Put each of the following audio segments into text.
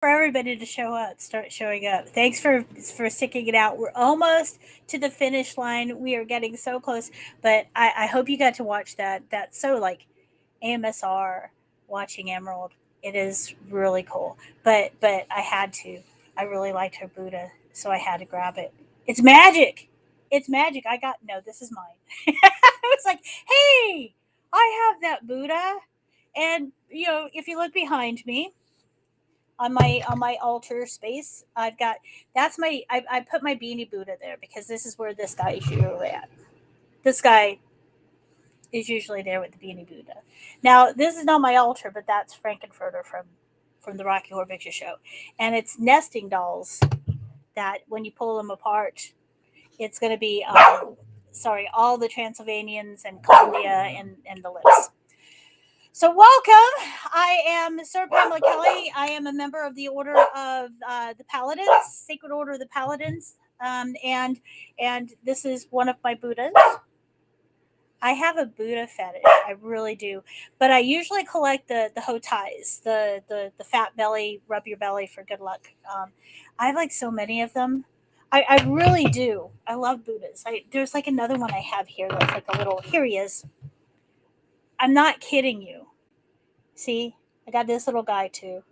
for everybody to start showing up. Thanks for sticking it out. We're almost to the finish line. We are getting so close, but I hope you got to watch that. That's so like AMSR watching Emerald. It is really cool. But I had to. I really liked her Buddha, so I had to grab it. It's magic. It's magic. I got no. This is mine. I was like, hey, I have that Buddha, and if you look behind me on my altar space, I've got that's my I put my beanie Buddha there because this is where this guy is usually at. This guy is usually there with the beanie Buddha. Now this is not my altar, but that's Frankenfurter from the Rocky Horror Picture Show, and it's nesting dolls that when you pull them apart, it's going to be sorry, all the Transylvanians and Columbia and the list. So, welcome. I am Sir Pamela Kelly. I am a member of the Order of the Paladins, Sacred Order of the Paladins, and this is one of my Buddhas. I have a Buddha fetish. I really do, but I usually collect the hotais, the fat belly, rub your belly for good luck. I have like so many of them. I really do. I love Buddhas. There's like another one I have here that's like a little. Here he is. I'm not kidding you. See, I got this little guy too.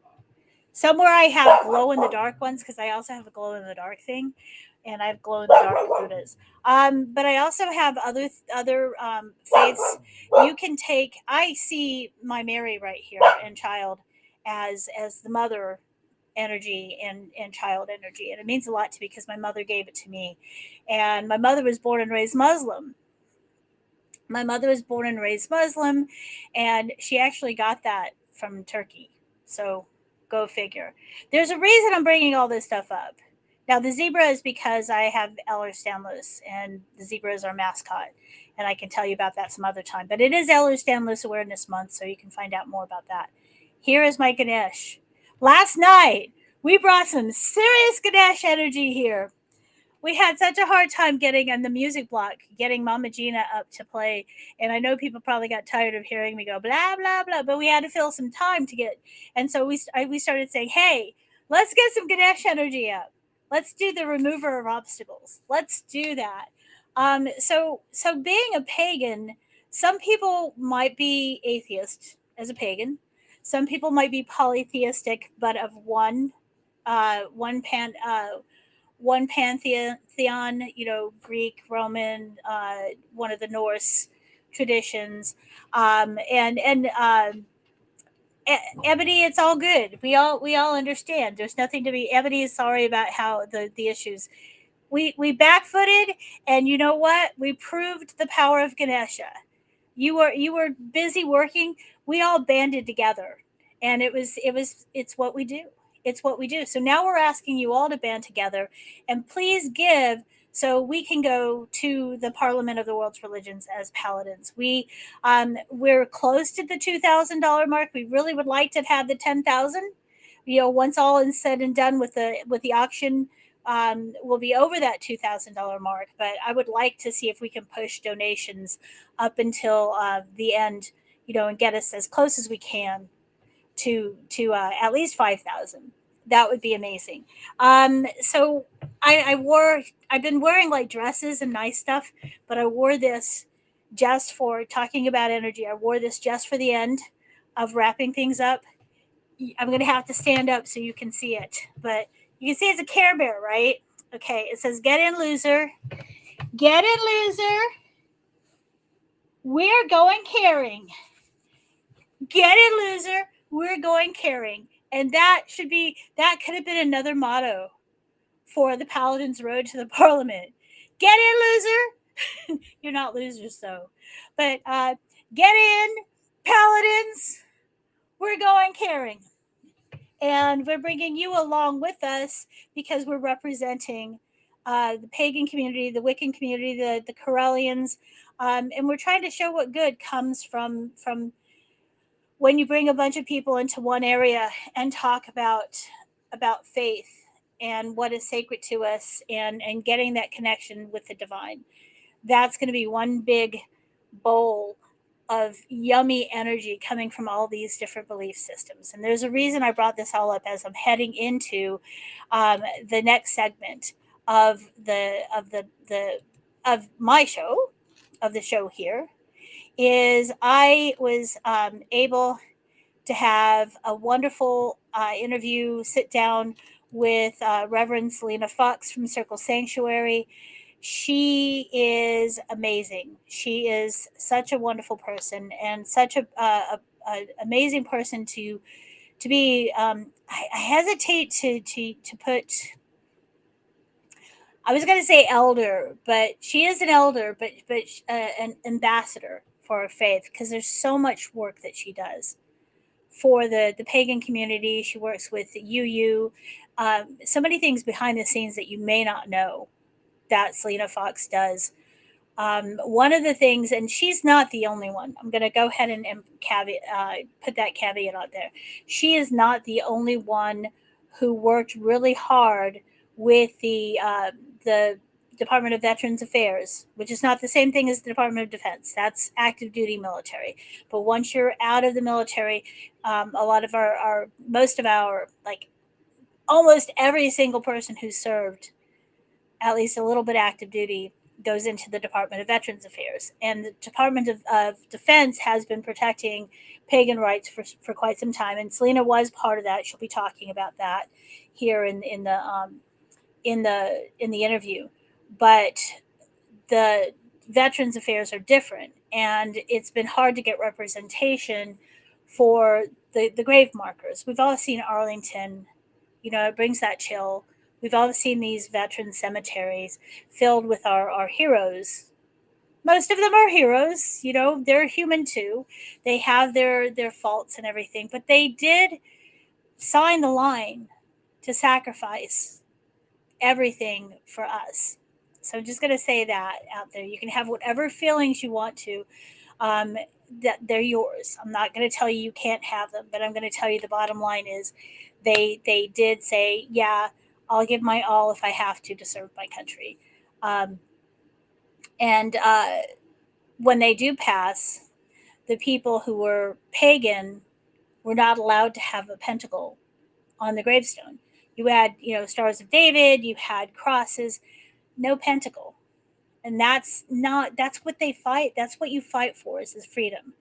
Somewhere I have glow in the dark ones because I also have a glow in the dark thing, and I have glow in the dark Buddhas. But I also have other faiths. You can take. I see my Mary right here and child as the mother energy and child energy, and it means a lot to me because my mother gave it to me, and my mother was born and raised Muslim. My mother was born and raised Muslim, and she actually got that from Turkey. So go figure. There's a reason I'm bringing all this stuff up. Now, the zebra is because I have Ehlers-Danlos, and the zebra is our mascot. And I can tell you about that some other time. But it is Ehlers-Danlos Awareness Month, so you can find out more about that. Here is my Ganesh. Last night, we brought some serious Ganesh energy here. We had such a hard time getting on the music block, getting Mama Gina up to play. And I know people probably got tired of hearing me go blah blah blah, but we had to fill some time to get. And so we started saying, hey, let's get some Ganesh energy up. Let's do the remover of obstacles. Let's do that. So being a pagan, some people might be atheist as a pagan. Some people might be polytheistic, but of one pantheon, Greek, Roman, one of the Norse traditions, and Ebony, it's all good. We all understand. There's nothing to be. Ebony is sorry about how the issues. We backfooted, and you know what? We proved the power of Ganesha. You were busy working. We all banded together, and it's what we do. It's what we do. So now we're asking you all to band together and please give so we can go to the Parliament of the World's Religions as paladins. We're close to the $2,000 mark. We really would like to have the 10,000. Once all is said and done with the auction, we'll be over that $2,000 mark. But I would like to see if we can push donations up until the end, and get us as close as we can to at least 5,000. That would be amazing. So I've been wearing like dresses and nice stuff, but I wore this just for talking about energy. I wore this just for the end of wrapping things up. I'm gonna have to stand up so you can see it, but you can see it's a Care Bear, right? Okay, it says "Get in, loser. Get in, loser. We're going caring. Get in, loser. We're going caring." And that could have been another motto for the Paladin's Road to the Parliament. Get in, loser. You're not losers though, but get in, Paladins. We're going caring, and we're bringing you along with us because we're representing the pagan community, the Wiccan community, the Correllians, and we're trying to show what good comes from when you bring a bunch of people into one area and talk about faith and what is sacred to us and getting that connection with the divine. That's going to be one big bowl yummy energy coming from all these different belief systems. And there's a reason I brought this all up as I'm heading into the next segment of my show, of the show here, is I was able to have a wonderful interview, sit down with Reverend Selena Fox from Circle Sanctuary. She is amazing. She is such a wonderful person and such a amazing person to be. I hesitate to put. I was going to say elder, but she is an elder, but an ambassador for our faith, because there's so much work that she does for the pagan community. She works with the UU. So many things behind the scenes that you may not know that Selena Fox does. One of the things, and she's not the only one. I'm going to go ahead and put that caveat out there. She is not the only one who worked really hard with the Department of Veterans Affairs, which is not the same thing as the Department of Defense. That's active duty military. But once you're out of the military, a lot of most of our, like almost every single person who served at least a little bit active duty goes into the Department of Veterans Affairs. And the Department of Defense has been protecting pagan rights for quite some time. And Selena was part of that. She'll be talking about that here in the interview. But the Veterans Affairs are different, and it's been hard to get representation for the grave markers. We've all seen Arlington, it brings that chill. We've all seen these veteran cemeteries filled with our heroes. Most of them are heroes, they're human too. They have their faults and everything, but they did sign the line to sacrifice everything for us. So I'm just going to say that out there. You can have whatever feelings you want to. That they're yours. I'm not going to tell you can't have them, but I'm going to tell you the bottom line is they did say, yeah, I'll give my all if I have to serve my country. And when they do pass, the people who were pagan were not allowed to have a pentacle on the gravestone. You had, Stars of David, you had crosses, no pentacle. And that's what they fight. That's what you fight for, is freedom.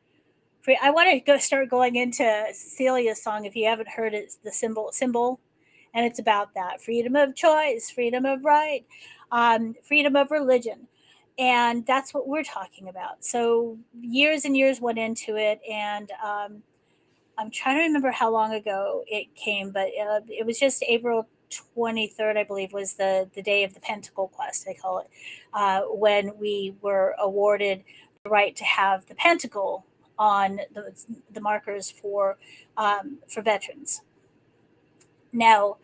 I want to start going into Cecilia's song. If you haven't heard it, it's the symbol, and it's about that freedom of choice, freedom of right, freedom of religion, and that's what we're talking about. So years and years went into it, and I'm trying to remember how long ago it came, but it was just April 23rd, I believe, was the day of the Pentacle Quest, they call it, when we were awarded the right to have the pentacle on the markers for veterans. Now,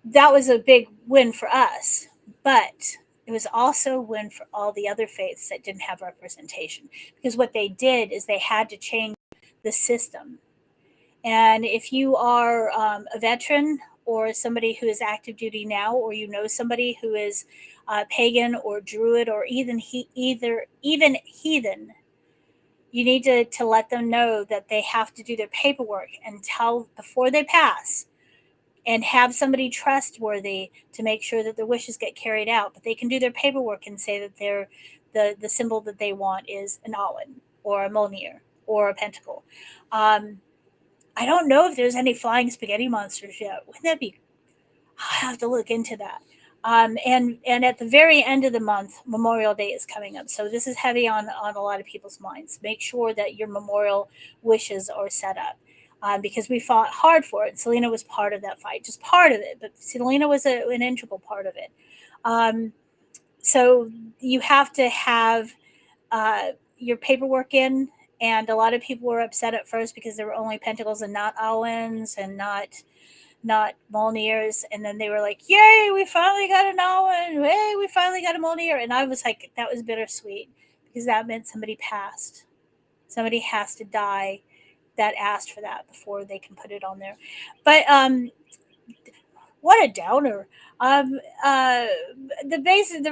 that was a big win for us, but it was also a win for all the other faiths that didn't have representation, because what they did is they had to change the system. And if you are a veteran or somebody who is active duty now, or somebody who is pagan or druid or even heathen, you need to let them know that they have to do their paperwork and tell before they pass, and have somebody trustworthy to make sure that their wishes get carried out. But they can do their paperwork and say that the symbol that they want is an Awen or a Mjolnir or a pentacle. I don't know if there's any flying spaghetti monsters yet. Wouldn't that be? I'll have to look into that. And at the very end of the month, Memorial Day is coming up. So this is heavy on a lot of people's minds. Make sure that your memorial wishes are set up, because we fought hard for it. Selena was part of that fight, just part of it. But Selena was an integral part of it. So you have to have your paperwork in. And a lot of people were upset at first because there were only pentacles and not Owens and not Mjolnirs. And then they were like, yay, we finally got an Owen. Hey, we finally got a Mjolnir. And I was like, that was bittersweet, because that meant somebody passed. Somebody has to die that asked for that before they can put it on there. But what a downer. The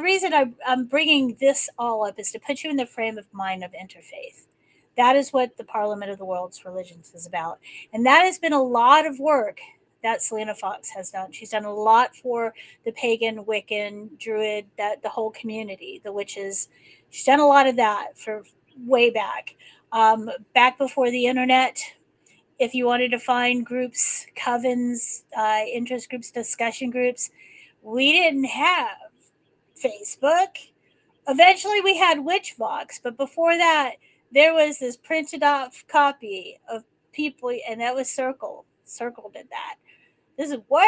reason I'm bringing this all up is to put you in the frame of mind of interfaith. That is what the Parliament of the World's Religions is about. And that has been a lot of work that Selena Fox has done. She's done a lot for the pagan, Wiccan, Druid, that the whole community, the witches. She's done a lot of that for way back. Back before the internet, if you wanted to find groups, covens, interest groups, discussion groups, we didn't have Facebook. Eventually, we had Witchvox, but before that, there was this printed off copy of people, and that was Circle. Circle did that. This is way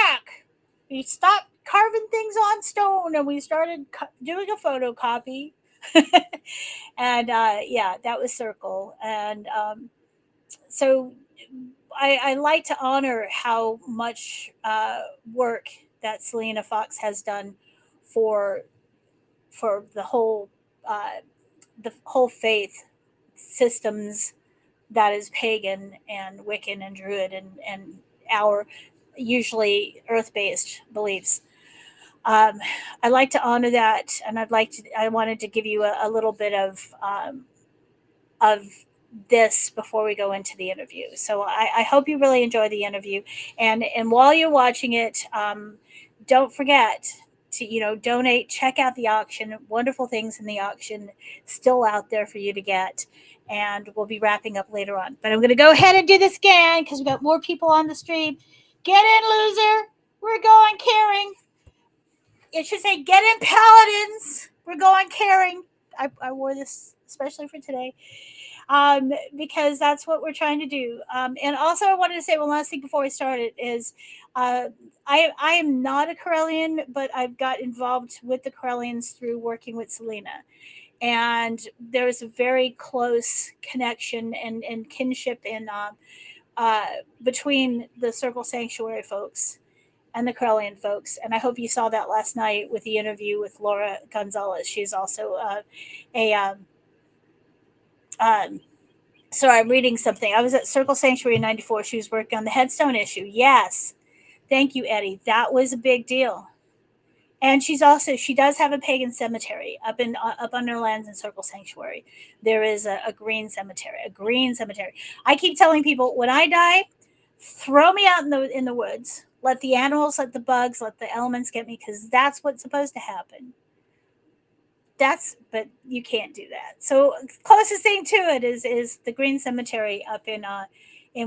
back. We stopped carving things on stone, and we started doing a photocopy. And yeah, that was Circle. And so I like to honor how much work that Selena Fox has done for the uh, whole faith systems that is pagan and Wiccan and Druid and our usually earth based beliefs. Um, I like to honor that, and I wanted to give you a little bit of this before we go into the interview. So I hope you really enjoy the interview, and while you're watching it, don't forget to donate. Check out the auction. Wonderful things in the auction still out there for you to get. And we'll be wrapping up later on. But I'm going to go ahead and do this again because we got more people on the stream. Get in, loser. We're going caring. It should say, get in, paladins. We're going caring. I wore this especially for today, because that's what we're trying to do. And also, I wanted to say one last thing before we started is I am not a Correllian, but I've got involved with the Correllians through working with Selena. And there's a very close connection and kinship between the Circle Sanctuary folks and the Correllian folks. And I hope you saw that last night with the interview with Laura Gonzalez. She's also a um, sorry, I'm reading something. I was at Circle Sanctuary in '94. She was working on the headstone issue. Yes, thank you, Eddie. That was a big deal. And she does have a pagan cemetery up on her lands in Circle Sanctuary. There is a green cemetery, a green cemetery. I keep telling people when I die, throw me out in the woods. Let the animals, let the bugs, let the elements get me, because that's what's supposed to happen. But you can't do that. So closest thing to it is the green cemetery up in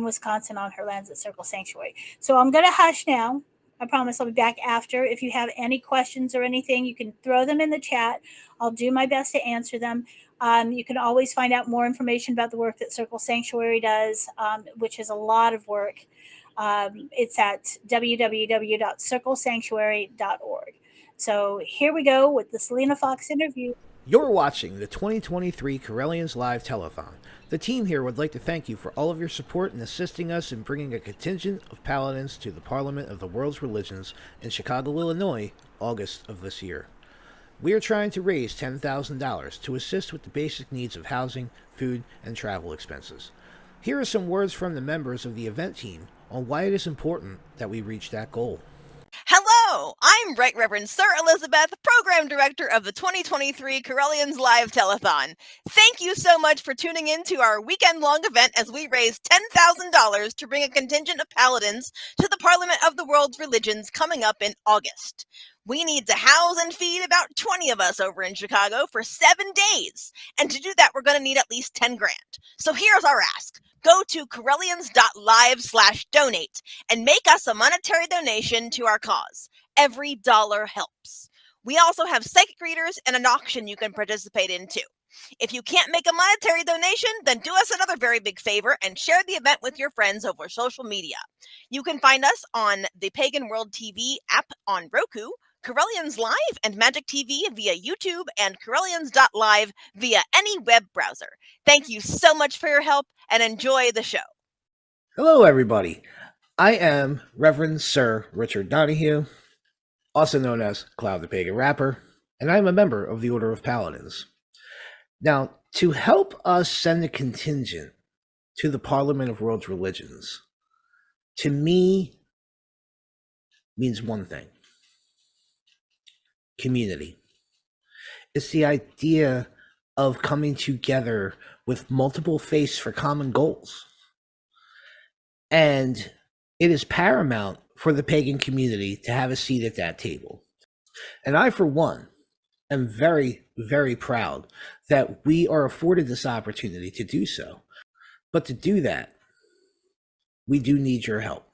Wisconsin on her lands at Circle Sanctuary. So I'm gonna hush now. I promise I'll be back after. If you have any questions or anything, you can throw them in the chat. I'll do my best to answer them. You can always find out more information about the work that Circle Sanctuary does, which is a lot of work. It's at www.circlesanctuary.org. So here we go with the Selena Fox interview. You're watching the 2023 Correllians Live Telethon. The team here would like to thank you for all of your support in assisting us in bringing a contingent of paladins to the Parliament of the World's Religions in Chicago, Illinois, August of this year. We are trying to raise $10,000 to assist with the basic needs of housing, food, and travel expenses. Here are some words from the members of the event team on why it is important that we reach that goal. Hello, I'm Right Reverend Sir Elizabeth, Program Director of the 2023 Correllians Live Telethon. Thank you so much for tuning in to our weekend-long event as we raise $10,000 to bring a contingent of paladins to the Parliament of the World's Religions coming up in August. We need to house and feed about 20 of us over in Chicago for 7 days. And to do that, we're going to need at least 10 grand. So here's our ask. Go to Correllians.live/donate and make us a monetary donation to our cause. Every dollar helps. We also have psychic readers and an auction you can participate in too. If you can't make a monetary donation, then do us another very big favor and share the event with your friends over social media. You can find us on the Pagan World TV app on Roku, Correllians Live and Magic TV via YouTube, and Correllians.live via any web browser. Thank you so much for your help and enjoy the show. Hello, everybody. I am Reverend Sir Richard Donahue, also known as Cloud the Pagan Rapper, and I am a member of the Order of Paladins. Now, to help us send a contingent to the Parliament of World's Religions, to me, means one thing. Community. It's the idea of coming together with multiple faiths for common goals. And it is paramount for the pagan community to have a seat at that table. And I, for one, am very, very proud that we are afforded this opportunity to do so. But to do that, we do need your help.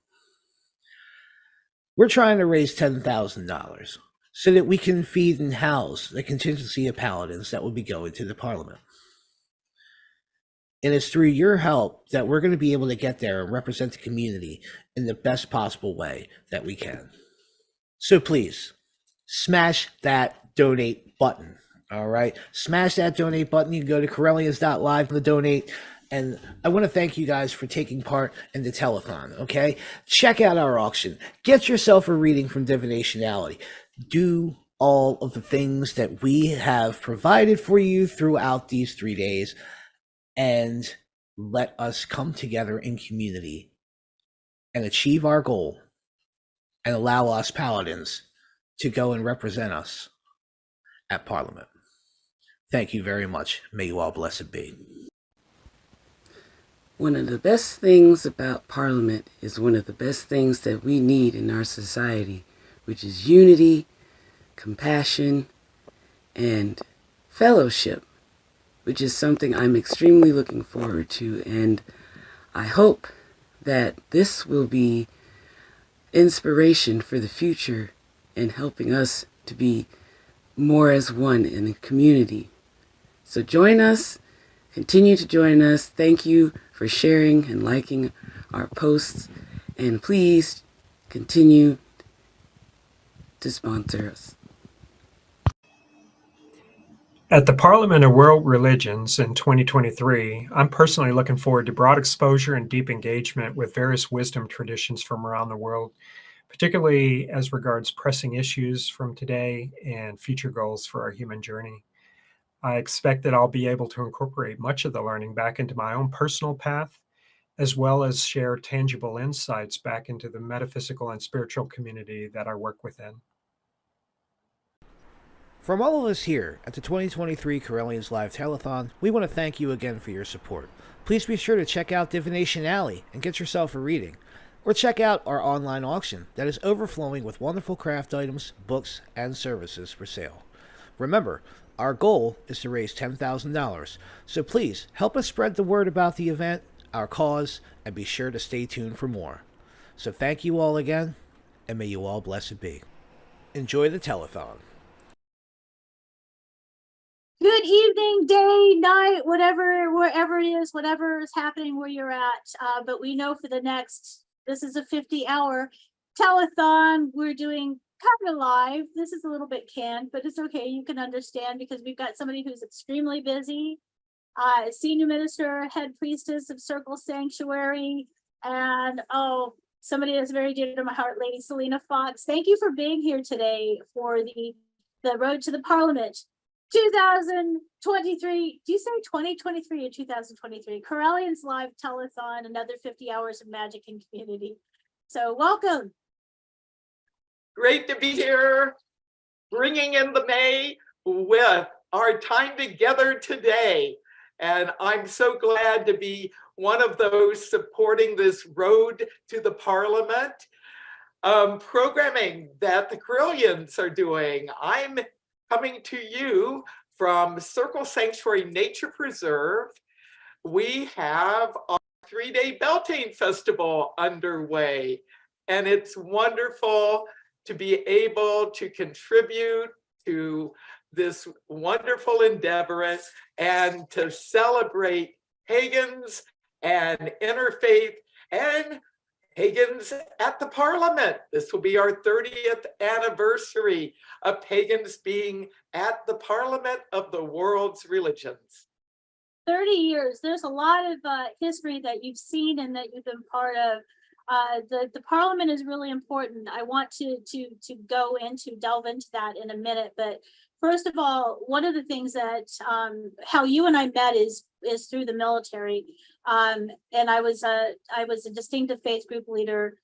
We're trying to raise $10,000 so that we can feed and house the contingency of paladins that will be going to the Parliament. And it's through your help that we're going to be able to get there and represent the community in the best possible way that we can. So please, smash that donate button, all right? Smash that donate button. You can go to Correllians.live to donate. And I want to thank you guys for taking part in the telethon, okay? Check out our auction. Get yourself a reading from Divinationality. Do all of the things that we have provided for you throughout these 3 days, and let us come together in community and achieve our goal and allow us paladins to go and represent us at Parliament. Thank you very much. May you all blessed be. One of the best things about Parliament is one of the best things that we need in our society, which is unity, compassion, and fellowship, which is something I'm extremely looking forward to. And I hope that this will be inspiration for the future and helping us to be more as one in the community. So join us. Continue to join us. Thank you for sharing and liking our posts. And please continue to sponsor us. At the Parliament of World Religions in 2023, I'm personally looking forward to broad exposure and deep engagement with various wisdom traditions from around the world, particularly as regards pressing issues from today and future goals for our human journey. I expect that I'll be able to incorporate much of the learning back into my own personal path, as well as share tangible insights back into the metaphysical and spiritual community that I work within. From all of us here at the 2023 Correllians Live Telethon, we want to thank you again for your support. Please be sure to check out Divination Alley and get yourself a reading. Or check out our online auction that is overflowing with wonderful craft items, books, and services for sale. Remember, our goal is to raise $10,000, so please help us spread the word about the event, our cause, and be sure to stay tuned for more. So thank you all again, and may you all blessed be. Enjoy the telethon. Good evening, day, night, whatever, wherever it is, whatever is happening where you're at. But we know for the next, this is a 50-hour telethon. We're doing kind of live. This is a little bit canned, but it's okay. You can understand because we've got somebody who's extremely busy. Senior minister, head priestess of Circle Sanctuary, and somebody that's very dear to my heart, Lady Selena Fox. Thank you for being here today for the Road to the Parliament 2023. Do you say 2023 or 2023? Correllians Live Telethon, another 50 hours of magic and community. So welcome. Great to be here, bringing in the May with our time together today. And I'm so glad to be one of those supporting this Road to the Parliament programming that the Correllians are doing. I'm coming to you from Circle Sanctuary Nature Preserve. We have our 3-day Beltane Festival underway, and it's wonderful to be able to contribute to this wonderful endeavor and to celebrate pagans and interfaith and pagans at the Parliament. This will be our 30th anniversary of pagans being at the Parliament of the world's religions. 30 years. There's a lot of history that you've seen and that you've been part of. The Parliament is really important. I want to delve into that in a minute, but first of all, one of the things that how you and I met is through the military, and I was a distinctive faith group leader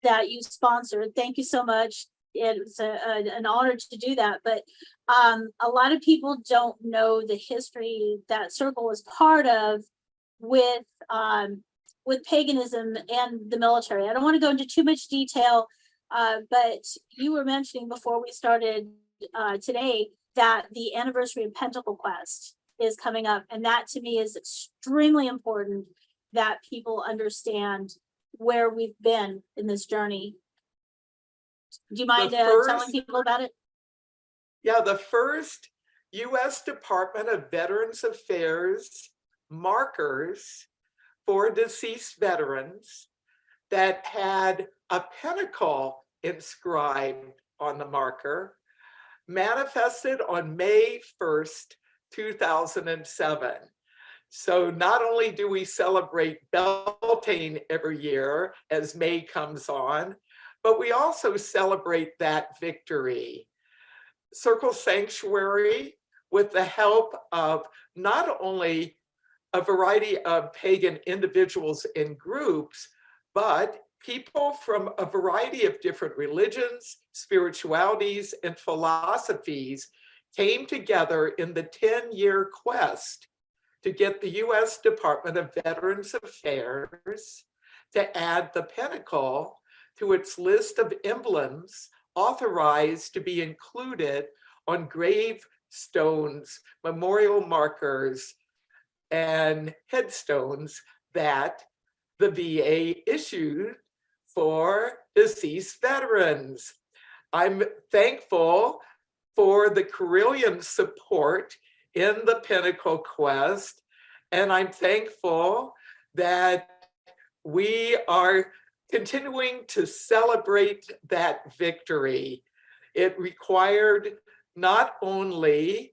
that you sponsored. Thank you so much. it was an honor to do that. But a lot of people don't know the history that Circle was part of with paganism and the military. I don't want to go into too much detail, but you were mentioning before we started today that the anniversary of Pentacle Quest is coming up, and that to me is extremely important that people understand where we've been in this journey. Do you mind telling people about it? Yeah, the first U.S. Department of Veterans Affairs markers for deceased veterans that had a pentacle inscribed on the marker manifested on May 1st, 2007. So not only do we celebrate Beltane every year as May comes on, but we also celebrate that victory. Circle Sanctuary, with the help of not only a variety of pagan individuals and groups, but people from a variety of different religions, spiritualities, and philosophies came together in the 10-year quest to get the U.S. Department of Veterans Affairs to add the pentacle to its list of emblems authorized to be included on gravestones, memorial markers, and headstones that the VA issued for deceased veterans. I'm thankful for the Correllian support in the Pentacle Quest, and I'm thankful that we are continuing to celebrate that victory. It required not only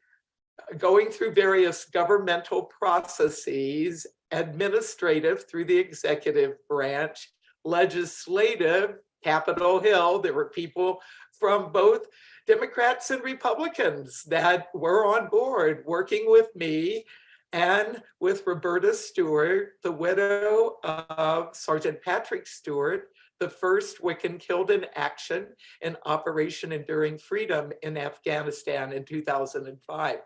going through various governmental processes, administrative through the executive branch, legislative, Capitol Hill. There were people from both Democrats and Republicans that were on board working with me and with Roberta Stewart, the widow of Sergeant Patrick Stewart, the first Wiccan killed in action in Operation Enduring Freedom in Afghanistan in 2005.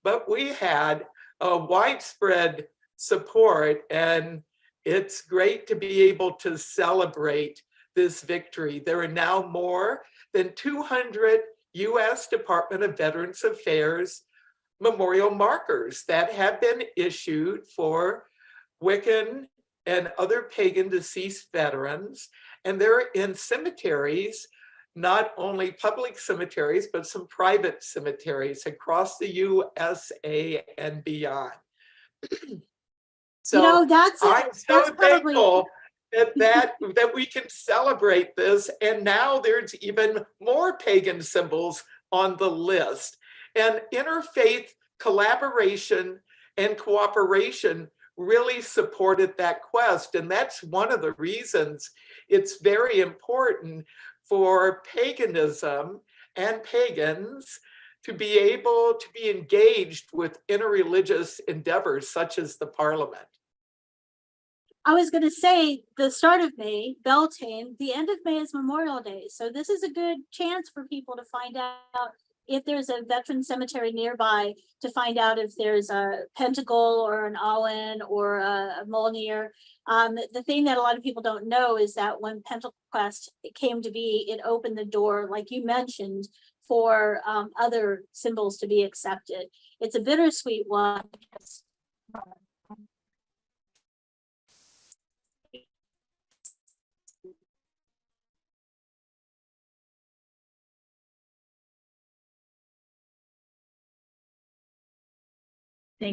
But we had a widespread support, and it's great to be able to celebrate this victory. There are now more than 200 U.S. Department of Veterans Affairs memorial markers that have been issued for Wiccan and other pagan deceased veterans. And they're in cemeteries, not only public cemeteries, but some private cemeteries across the USA and beyond. So I'm so thankful that we can celebrate this. And now there's even more pagan symbols on the list. And interfaith collaboration and cooperation really supported that quest. And that's one of the reasons it's very important for paganism and pagans to be able to be engaged with interreligious endeavors such as the Parliament. I was going to say the start of May, Beltane, the end of May is Memorial Day. So this is a good chance for people to find out if there's a veteran cemetery nearby, to find out if there's a pentacle or an Awen or a Molnir. The thing that a lot of people don't know is that when Pentacle Quest came to be, it opened the door, like you mentioned, for other symbols to be accepted. It's a bittersweet one.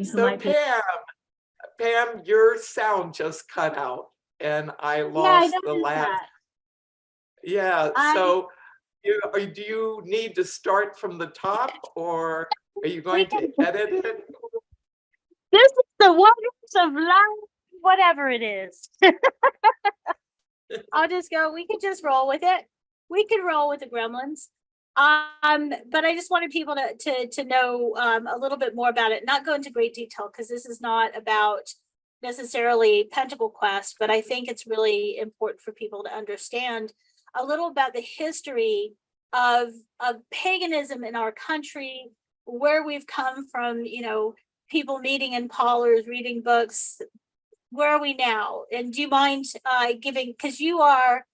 So Pam, your sound just cut out and I lost the last. Yeah, so do you need to start from the top, or are you going to edit it? This is the wonders of life, whatever it is. I'll just go, we can just roll with it. We can roll with the gremlins. But I just wanted people to know a little bit more about it, not go into great detail, because this is not about necessarily Pentacle Quest, but I think it's really important for people to understand a little about the history of paganism in our country, where we've come from, people meeting in parlors, reading books. Where are we now? And do you mind giving, because you are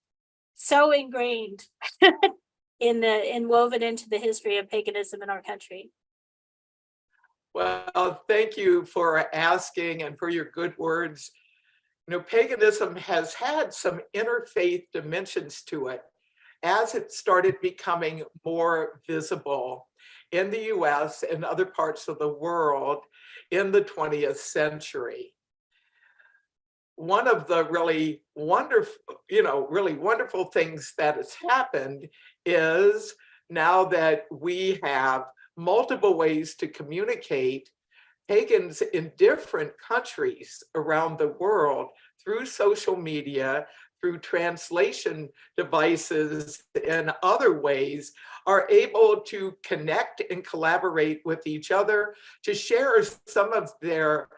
so ingrained in woven into the history of paganism in our country. Well, thank you for asking and for your good words. Paganism has had some interfaith dimensions to it as it started becoming more visible in the US and other parts of the world in the 20th century. One of the really wonderful things that has happened is now that we have multiple ways to communicate, pagans in different countries around the world through social media, through translation devices and other ways, are able to connect and collaborate with each other to share some of their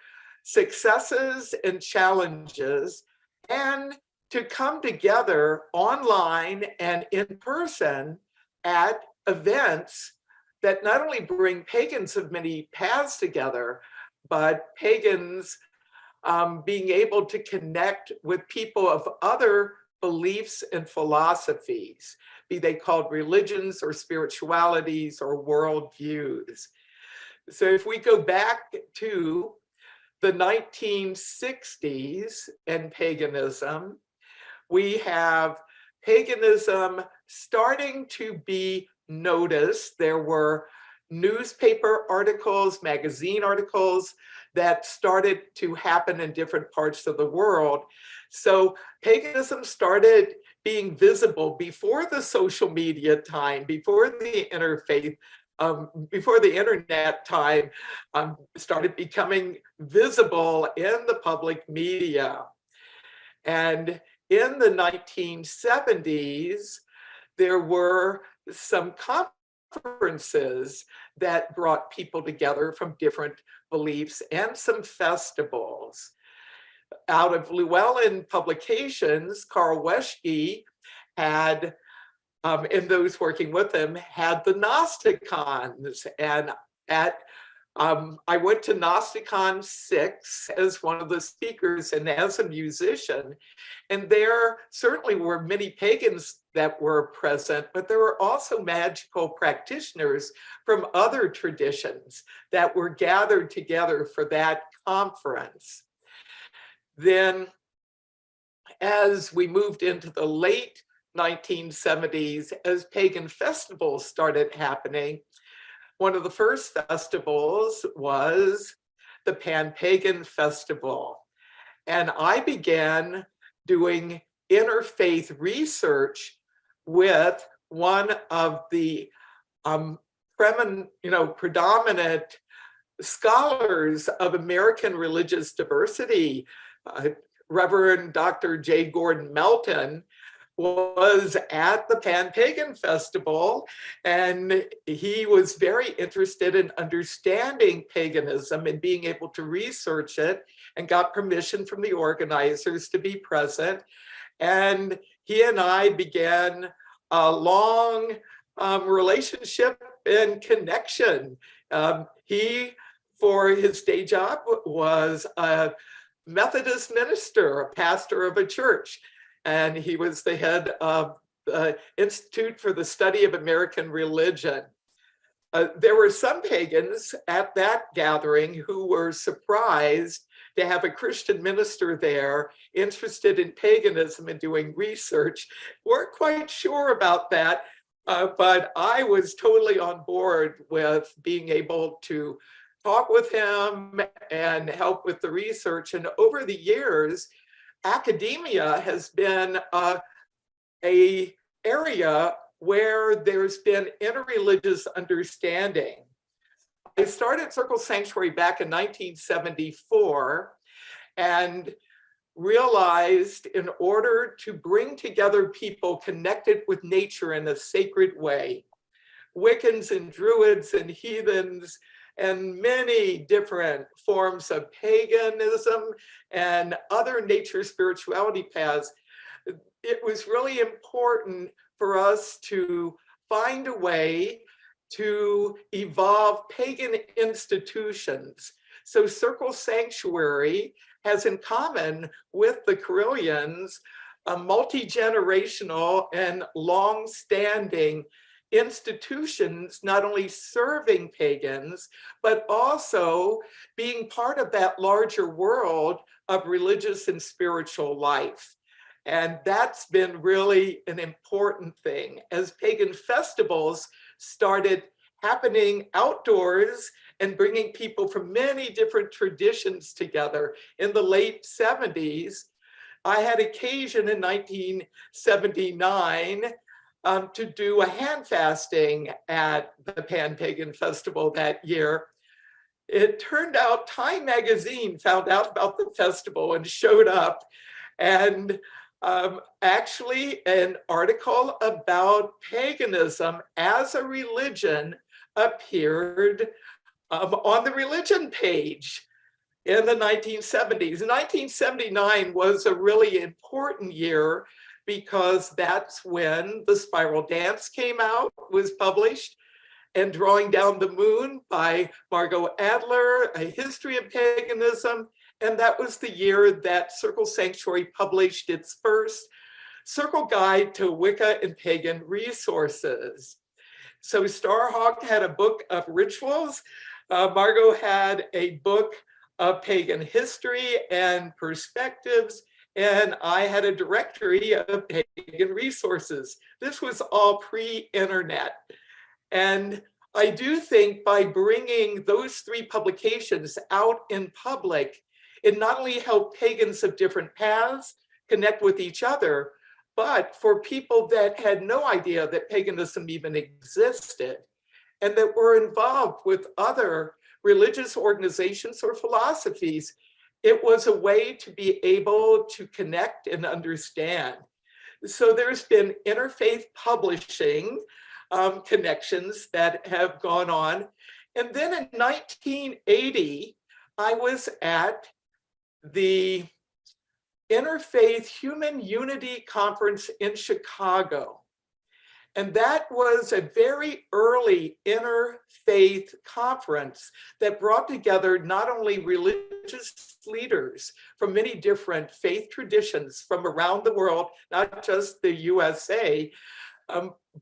successes and challenges, and to come together online and in person at events that not only bring pagans of many paths together, but pagans being able to connect with people of other beliefs and philosophies, be they called religions or spiritualities or worldviews. So if we go back to the 1960s and paganism, we have paganism starting to be noticed. There were newspaper articles, magazine articles that started to happen in different parts of the world. So paganism started being visible before the social media time, before the interfaith, before the internet time, started becoming visible in the public media. And in the 1970s, there were some conferences that brought people together from different beliefs and some festivals. Out of Llewellyn Publications, Carl Weschke had, and those working with him, had the Gnosticons. And I went to Gnosticon 6 as one of the speakers and as a musician. And there certainly were many pagans that were present, but there were also magical practitioners from other traditions that were gathered together for that conference. Then, as we moved into the late 1970s, as pagan festivals started happening, one of the first festivals was the Pan-Pagan Festival. And I began doing interfaith research with one of the predominant scholars of American religious diversity, Reverend Dr. J. Gordon Melton, was at the Pan-Pagan Festival, and he was very interested in understanding paganism and being able to research it, and got permission from the organizers to be present. And he and I began a long relationship and connection. He, for his day job, was a Methodist minister, a pastor of a church, and he was the head of the Institute for the Study of American Religion. There were some pagans at that gathering who were surprised to have a Christian minister there interested in paganism and doing research. Weren't quite sure about that, but I was totally on board with being able to talk with him and help with the research. And over the years, academia has been a area where there's been interreligious understanding. I started Circle Sanctuary back in 1974 and realized in order to bring together people connected with nature in a sacred way, Wiccans and Druids and heathens and many different forms of paganism and other nature spirituality paths, it was really important for us to find a way to evolve pagan institutions. So Circle Sanctuary has in common with the Correllians a multi-generational and long-standing institutions, not only serving pagans, but also being part of that larger world of religious and spiritual life. And that's been really an important thing as pagan festivals started happening outdoors and bringing people from many different traditions together in the late 70s. I had occasion in 1979 to do a hand fasting at the Pan-Pagan Festival that year. It turned out Time magazine found out about the festival and showed up, and actually an article about paganism as a religion appeared on the religion page in the 1970s. 1979 was a really important year because that's when The Spiral Dance came out, was published, and Drawing Down the Moon by Margot Adler, A History of Paganism. And that was the year that Circle Sanctuary published its first Circle Guide to Wicca and Pagan Resources. So Starhawk had a book of rituals. Margot had a book of pagan history and perspectives, and I had a directory of pagan resources. This was all pre-internet. And I do think by bringing those three publications out in public, it not only helped pagans of different paths connect with each other, but for people that had no idea that paganism even existed and that were involved with other religious organizations or philosophies, it was a way to be able to connect and understand. So there's been interfaith publishing connections that have gone on. And then in 1980, I was at the Interfaith Human Unity Conference in Chicago. And that was a very early interfaith conference that brought together not only religious leaders from many different faith traditions from around the world, not just the USA,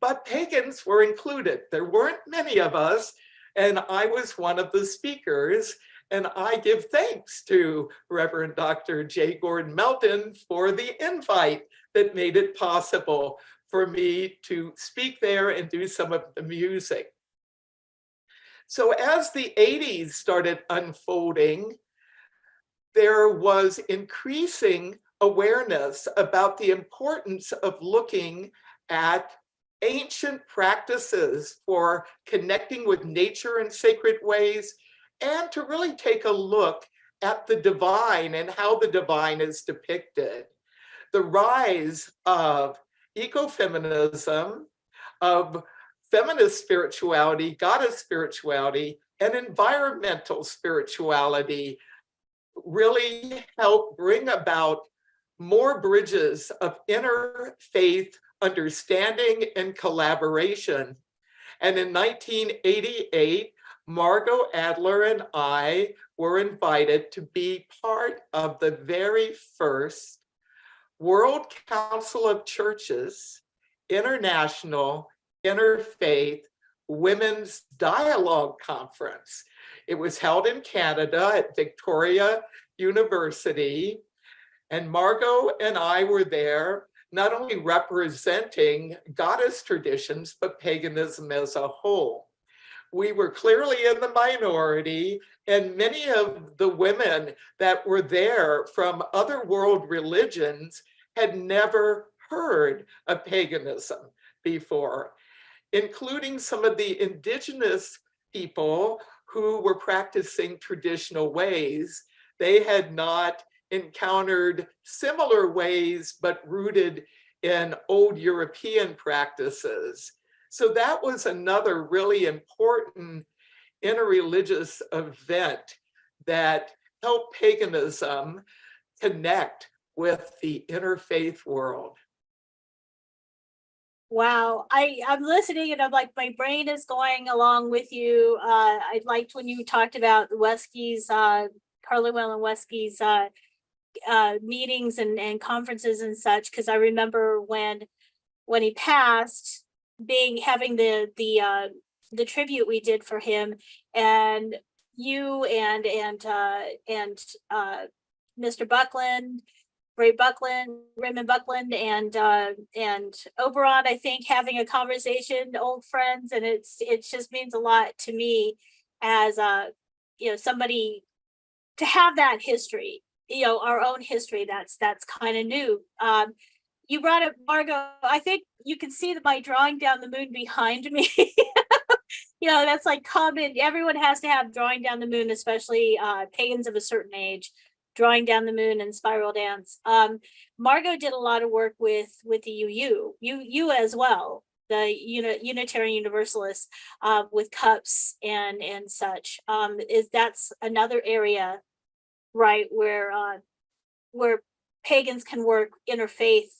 but pagans were included. There weren't many of us, and I was one of the speakers. And I give thanks to Reverend Dr. J. Gordon Melton for the invite that made it possible for me to speak there and do some of the music. So as the 80s started unfolding, there was increasing awareness about the importance of looking at ancient practices for connecting with nature in sacred ways, and to really take a look at the divine and how the divine is depicted. The rise of ecofeminism, of feminist spirituality, goddess spirituality, and environmental spirituality really helped bring about more bridges of interfaith understanding and collaboration. And in 1988, Margot Adler and I were invited to be part of the very first World Council of Churches International Interfaith Women's Dialogue Conference. It was held in Canada at Victoria University, and Margot and I were there, not only representing goddess traditions, but paganism as a whole. We were clearly in the minority, and many of the women that were there from other world religions had never heard of paganism before, including some of the indigenous people who were practicing traditional ways. They had not encountered similar ways, but rooted in old European practices. So that was another really important interreligious event that helped paganism connect with the interfaith world. Wow. I'm listening and I'm like, my brain is going along with you. I liked when you talked about Wesky's, Carlinwell and Wesky's meetings and conferences and such, because I remember when he passed, having the tribute we did for him, and you and Mr. Buckland, Raymond Buckland, and Oberon, I think, having a conversation, old friends, and it just means a lot to me as somebody to have that history, our own history. That's kind of new. You brought up Margot. I think you can see my drawing down the moon behind me. That's like common. Everyone has to have drawing down the moon, especially pagans of a certain age, drawing down the moon and spiral dance. Margot did a lot of work with the UU as well, the Unitarian Universalists, with cups and such. That's another area, right, where pagans can work interfaith.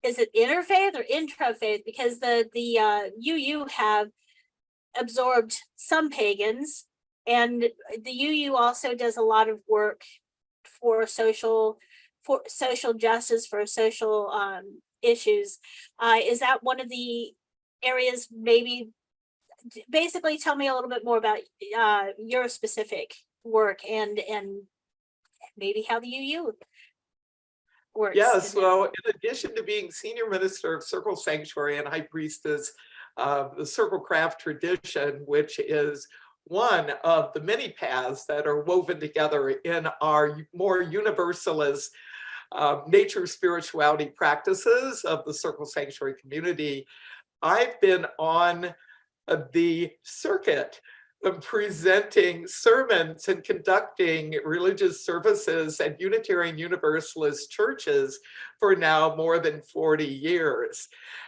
Is it interfaith or intrafaith? Because the UU have absorbed some pagans, and the UU also does a lot of work for social justice, for social issues. Is that one of the areas? Maybe basically tell me a little bit more about your specific work and maybe how the UU works. Yes, well, in addition to being senior minister of Circle Sanctuary and high priestess of the Circle Craft tradition, which is one of the many paths that are woven together in our more universalist nature spirituality practices of the Circle Sanctuary community, I've been on the circuit of presenting sermons and conducting religious services at Unitarian Universalist churches for now more than 40 years.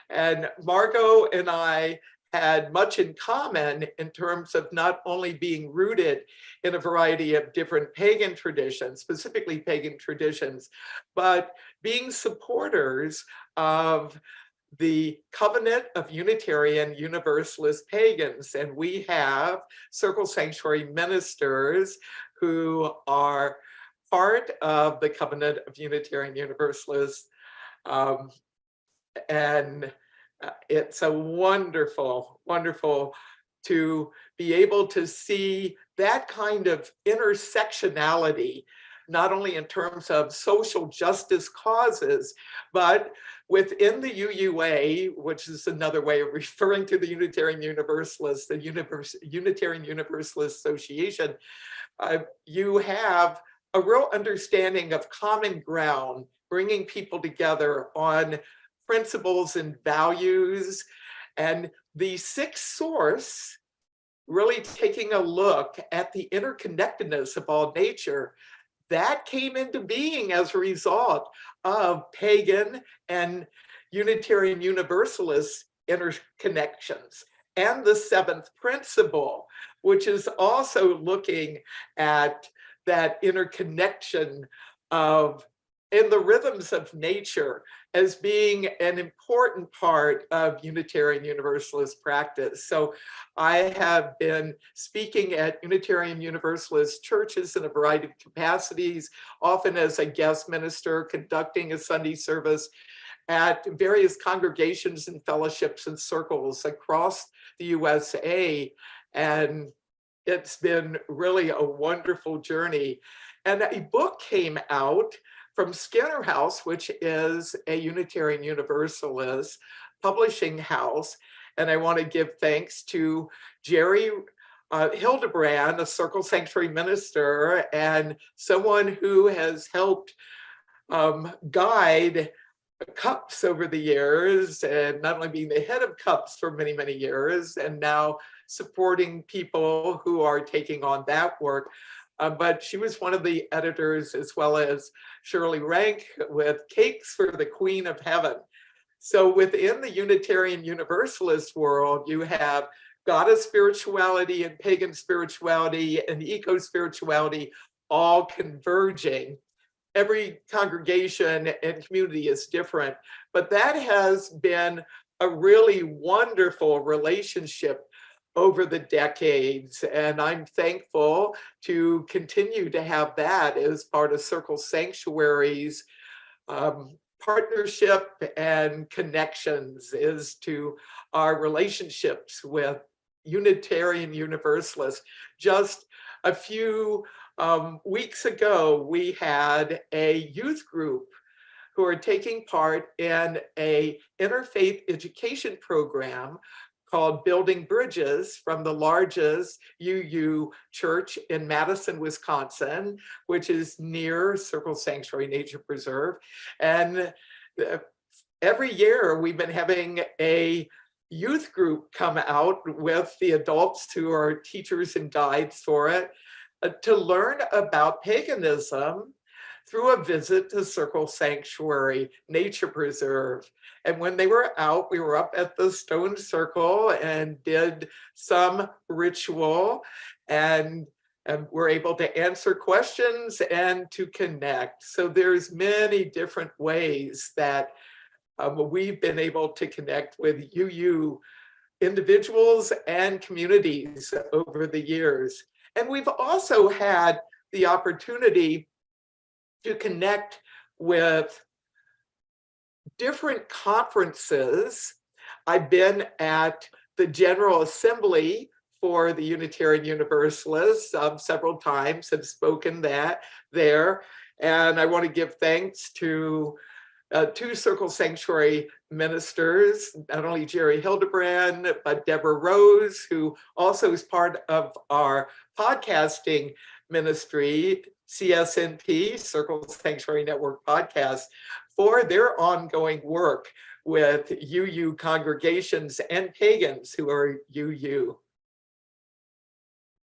And Margot and I had much in common in terms of not only being rooted in a variety of different pagan traditions, specifically pagan traditions, but being supporters of the covenant of Unitarian Universalist pagans. And we have Circle Sanctuary ministers who are part of the covenant of Unitarian Universalists. And it's a wonderful, wonderful to be able to see that kind of intersectionality, not only in terms of social justice causes, but within the UUA, which is another way of referring to the Unitarian Universalists, the Unitarian Universalist Association, you have a real understanding of common ground, bringing people together on principles and values, and the sixth source, really taking a look at the interconnectedness of all nature, that came into being as a result of pagan and Unitarian Universalist interconnections. And the seventh principle, which is also looking at that interconnection of in the rhythms of nature as being an important part of Unitarian Universalist practice. So I have been speaking at Unitarian Universalist churches in a variety of capacities, often as a guest minister, conducting a Sunday service at various congregations and fellowships and circles across the USA. And it's been really a wonderful journey. And a book came out from Skinner House, which is a Unitarian Universalist publishing house. And I want to give thanks to Jerry Hildebrand, a Circle Sanctuary minister, and someone who has helped guide CUPS over the years, and not only being the head of CUPS for many, many years, and now supporting people who are taking on that work. But she was one of the editors, as well as Shirley Rank with Cakes for the Queen of Heaven. So within the Unitarian Universalist world, you have goddess spirituality and pagan spirituality and eco-spirituality all converging. every congregation and community is different, but that has been a really wonderful relationship over the decades. And I'm thankful to continue to have that as part of Circle Sanctuary's partnership and connections is to our relationships with Unitarian Universalists. Just a few weeks ago, we had a youth group who are taking part in a interfaith education program called Building Bridges from the largest UU church in Madison, Wisconsin, which is near Circle Sanctuary Nature Preserve. And every year we've been having a youth group come out with the adults who are teachers and guides for it to learn about paganism through a visit to Circle Sanctuary Nature Preserve. And when they were out, we were up at the stone circle and did some ritual and were able to answer questions and to connect. So there's many different ways that we've been able to connect with UU individuals and communities over the years. And we've also had the opportunity to connect with different conferences. I've been at the General Assembly for the Unitarian Universalists several times, have spoken there. And I want to give thanks to two Circle Sanctuary ministers, not only Jerry Hildebrand, but Deborah Rose, who also is part of our podcasting ministry, CSNP, Circle Sanctuary Network Podcast, for their ongoing work with UU congregations and pagans who are UU.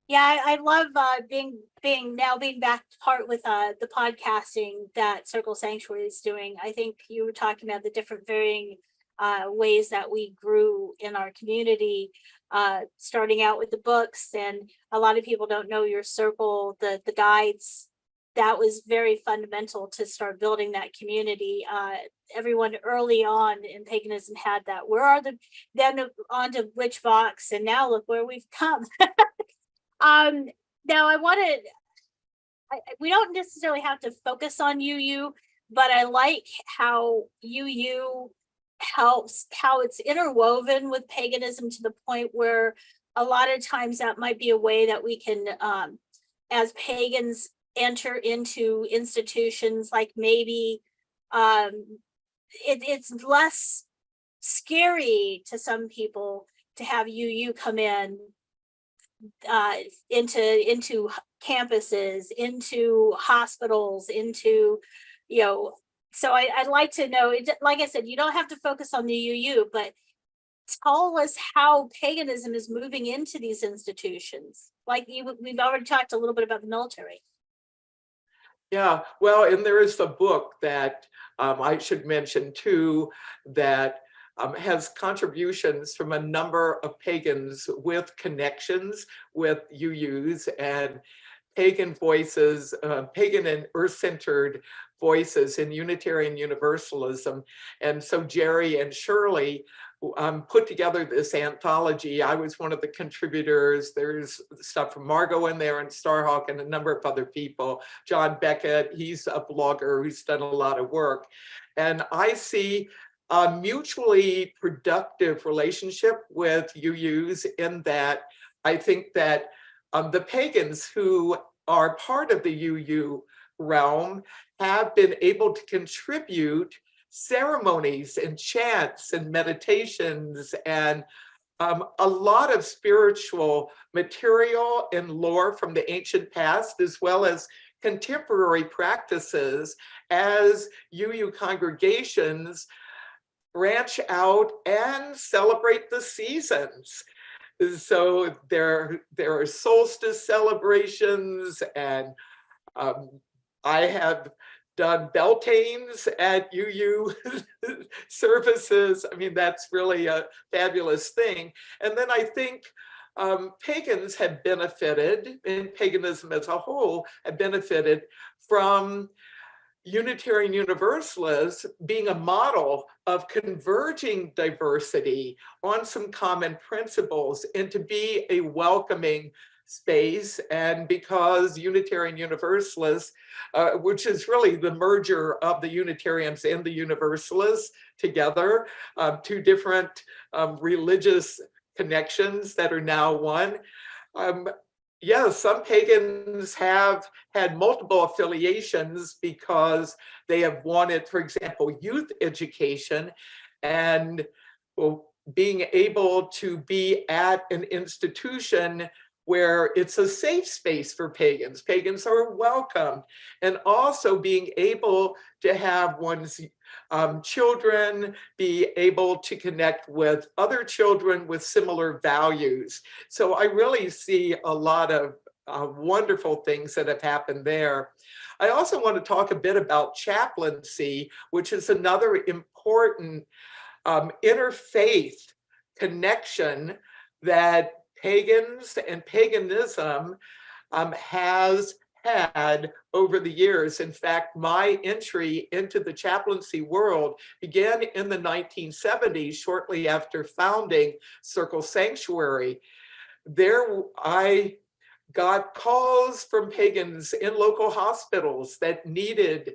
Yeah, I love being back part with the podcasting that Circle Sanctuary is doing. I think you were talking about the different varying ways that we grew in our community, starting out with the books, and a lot of people don't know your circle, the guides. That was very fundamental to start building that community. Everyone early on in paganism had that. Where are then on to Witch Box, and now look where we've come. Now we don't necessarily have to focus on UU, but I like how UU helps, how it's interwoven with paganism to the point where a lot of times that might be a way that we can, as pagans, enter into institutions, like maybe it's less scary to some people to have UU come in into campuses, into hospitals, into, so I'd like to know, like I said, you don't have to focus on the UU, but tell us how paganism is moving into these institutions. Like we've already talked a little bit about the military. Yeah, well, and there is a book that I should mention too, that has contributions from a number of pagans with connections with UUs and pagan voices, pagan and earth-centered voices in Unitarian Universalism. And so Jerry and Shirley put together this anthology. I was one of the contributors. There's stuff from Margot in there and Starhawk and a number of other people. John Beckett, he's a blogger who's done a lot of work. And I see a mutually productive relationship with UUs in that I think that the pagans who are part of the UU realm have been able to contribute ceremonies and chants and meditations and a lot of spiritual material and lore from the ancient past, as well as contemporary practices as UU congregations branch out and celebrate the seasons. So there are solstice celebrations, and I have done Beltanes at UU services. I mean, that's really a fabulous thing. And then I think pagans have benefited, and paganism as a whole have benefited from Unitarian Universalists being a model of converging diversity on some common principles and to be a welcoming space. And because Unitarian Universalists, which is really the merger of the Unitarians and the Universalists together, two different religious connections that are now one. Yes, some pagans have had multiple affiliations because they have wanted, for example, youth education and being able to be at an institution where it's a safe space for pagans. Pagans are welcome, and also being able to have one's children be able to connect with other children with similar values. So I really see a lot of wonderful things that have happened there. I also want to talk a bit about chaplaincy, which is another important interfaith connection that pagans and paganism has had over the years. In fact, my entry into the chaplaincy world began in the 1970s, shortly after founding Circle Sanctuary. There, I got calls from pagans in local hospitals that needed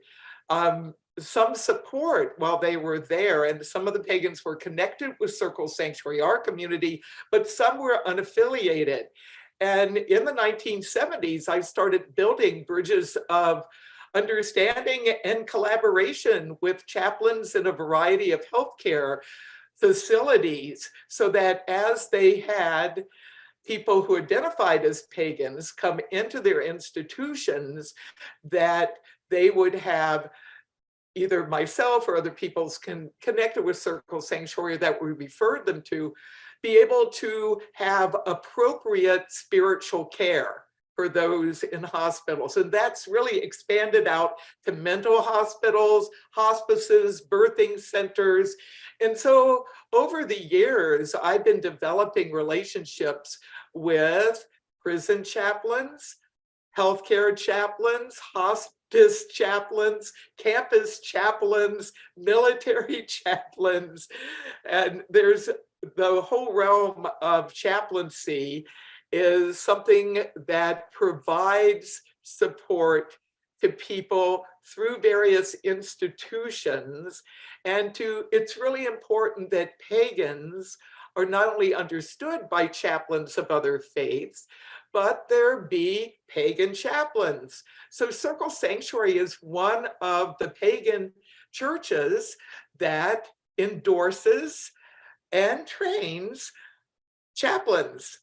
some support while they were there. And some of the pagans were connected with Circle Sanctuary, our community, but some were unaffiliated. And in the 1970s, I started building bridges of understanding and collaboration with chaplains in a variety of healthcare facilities, so that as they had people who identified as pagans come into their institutions, that they would have either myself or other people's connected with Circle Sanctuary that we referred them to, be able to have appropriate spiritual care for those in hospitals. And that's really expanded out to mental hospitals, hospices, birthing centers. And so over the years, I've been developing relationships with prison chaplains, healthcare chaplains, hospice chaplains, campus chaplains, military chaplains, and there's the whole realm of chaplaincy is something that provides support to people through various institutions. And it's really important that pagans are not only understood by chaplains of other faiths, but there be pagan chaplains. So Circle Sanctuary is one of the pagan churches that endorses and trains chaplains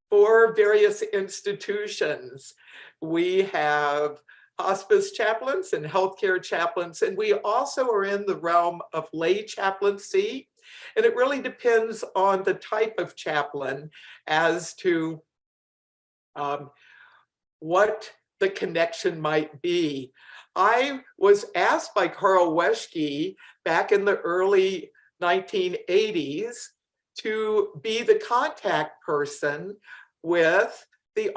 for various institutions. We have hospice chaplains and healthcare chaplains, and we also are in the realm of lay chaplaincy. And it really depends on the type of chaplain as to what the connection might be. I was asked by Carl Weschke back in the early 1980s to be the contact person with the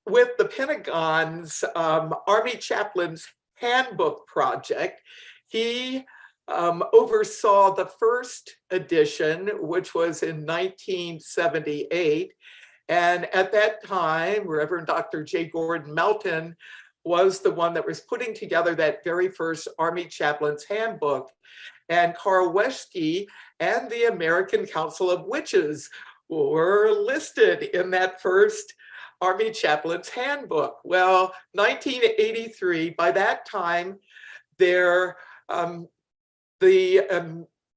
with the Pentagon's Army Chaplains Handbook Project. He oversaw the first edition, which was in 1978. And at that time, Reverend Dr. J. Gordon Melton was the one that was putting together that very first Army Chaplains Handbook. And Carl Weschke and the American Council of Witches were listed in that first Army Chaplains Handbook. Well, 1983, by that time, the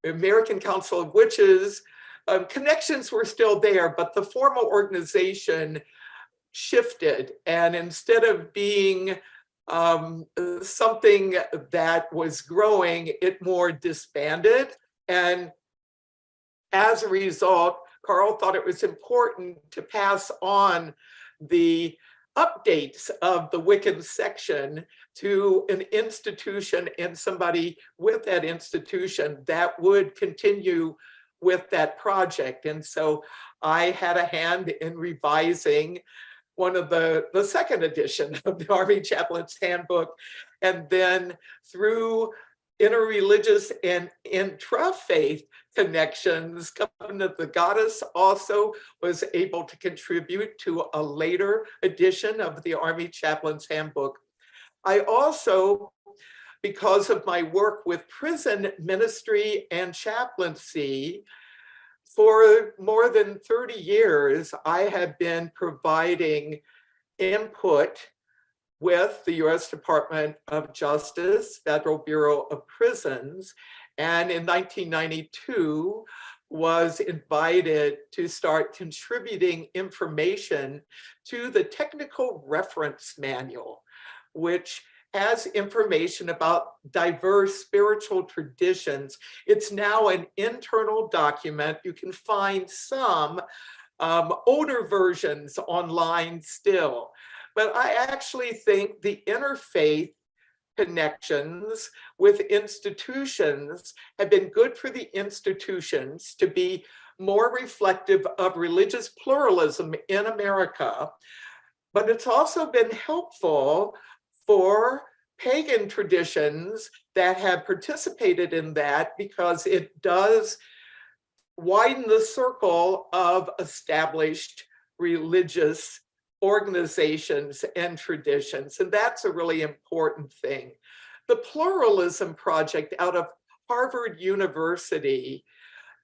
American Council of Witches connections were still there, but the formal organization shifted. And instead of being something that was growing, it more disbanded. And as a result, Carl thought it was important to pass on the updates of the Wiccan section to an institution and somebody with that institution that would continue with that project. And so I had a hand in revising one of the second edition of the Army Chaplain's Handbook. And then through interreligious and intrafaith connections, Covenant of the Goddess also was able to contribute to a later edition of the Army Chaplain's Handbook. I also, because of my work with prison ministry and chaplaincy, for more than 30 years, I have been providing input with the U.S. Department of Justice, Federal Bureau of Prisons, and in 1992 was invited to start contributing information to the Technical Reference Manual, which has information about diverse spiritual traditions. It's now an internal document. You can find some older versions online still. But I actually think the interfaith connections with institutions have been good for the institutions to be more reflective of religious pluralism in America. But it's also been helpful for pagan traditions that have participated in that, because it does widen the circle of established religious organizations and traditions. And that's a really important thing. The Pluralism Project out of Harvard University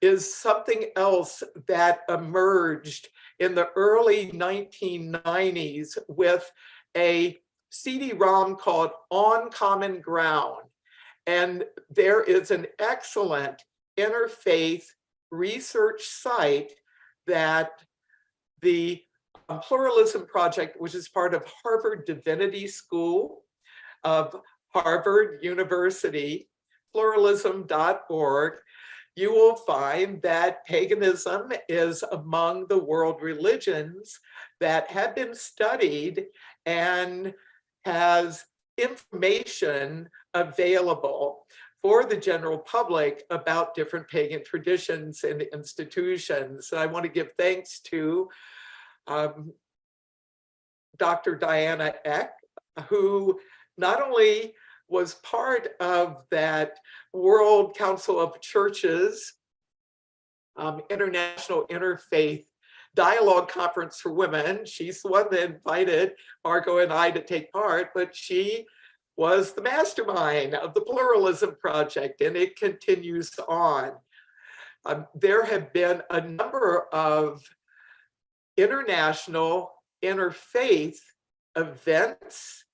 is something else that emerged in the early 1990s with a CD-ROM called On Common Ground. And there is an excellent interfaith research site that the Pluralism Project, which is part of Harvard Divinity School of Harvard University, pluralism.org, you will find that paganism is among the world religions that have been studied and has information available for the general public about different pagan traditions and institutions. And I want to give thanks to Dr. Diana Eck, who not only was part of that World Council of Churches International Interfaith Dialogue Conference for Women. She's the one that invited Margot and I to take part, but she was the mastermind of the Pluralism Project, and it continues on. There have been a number of international interfaith events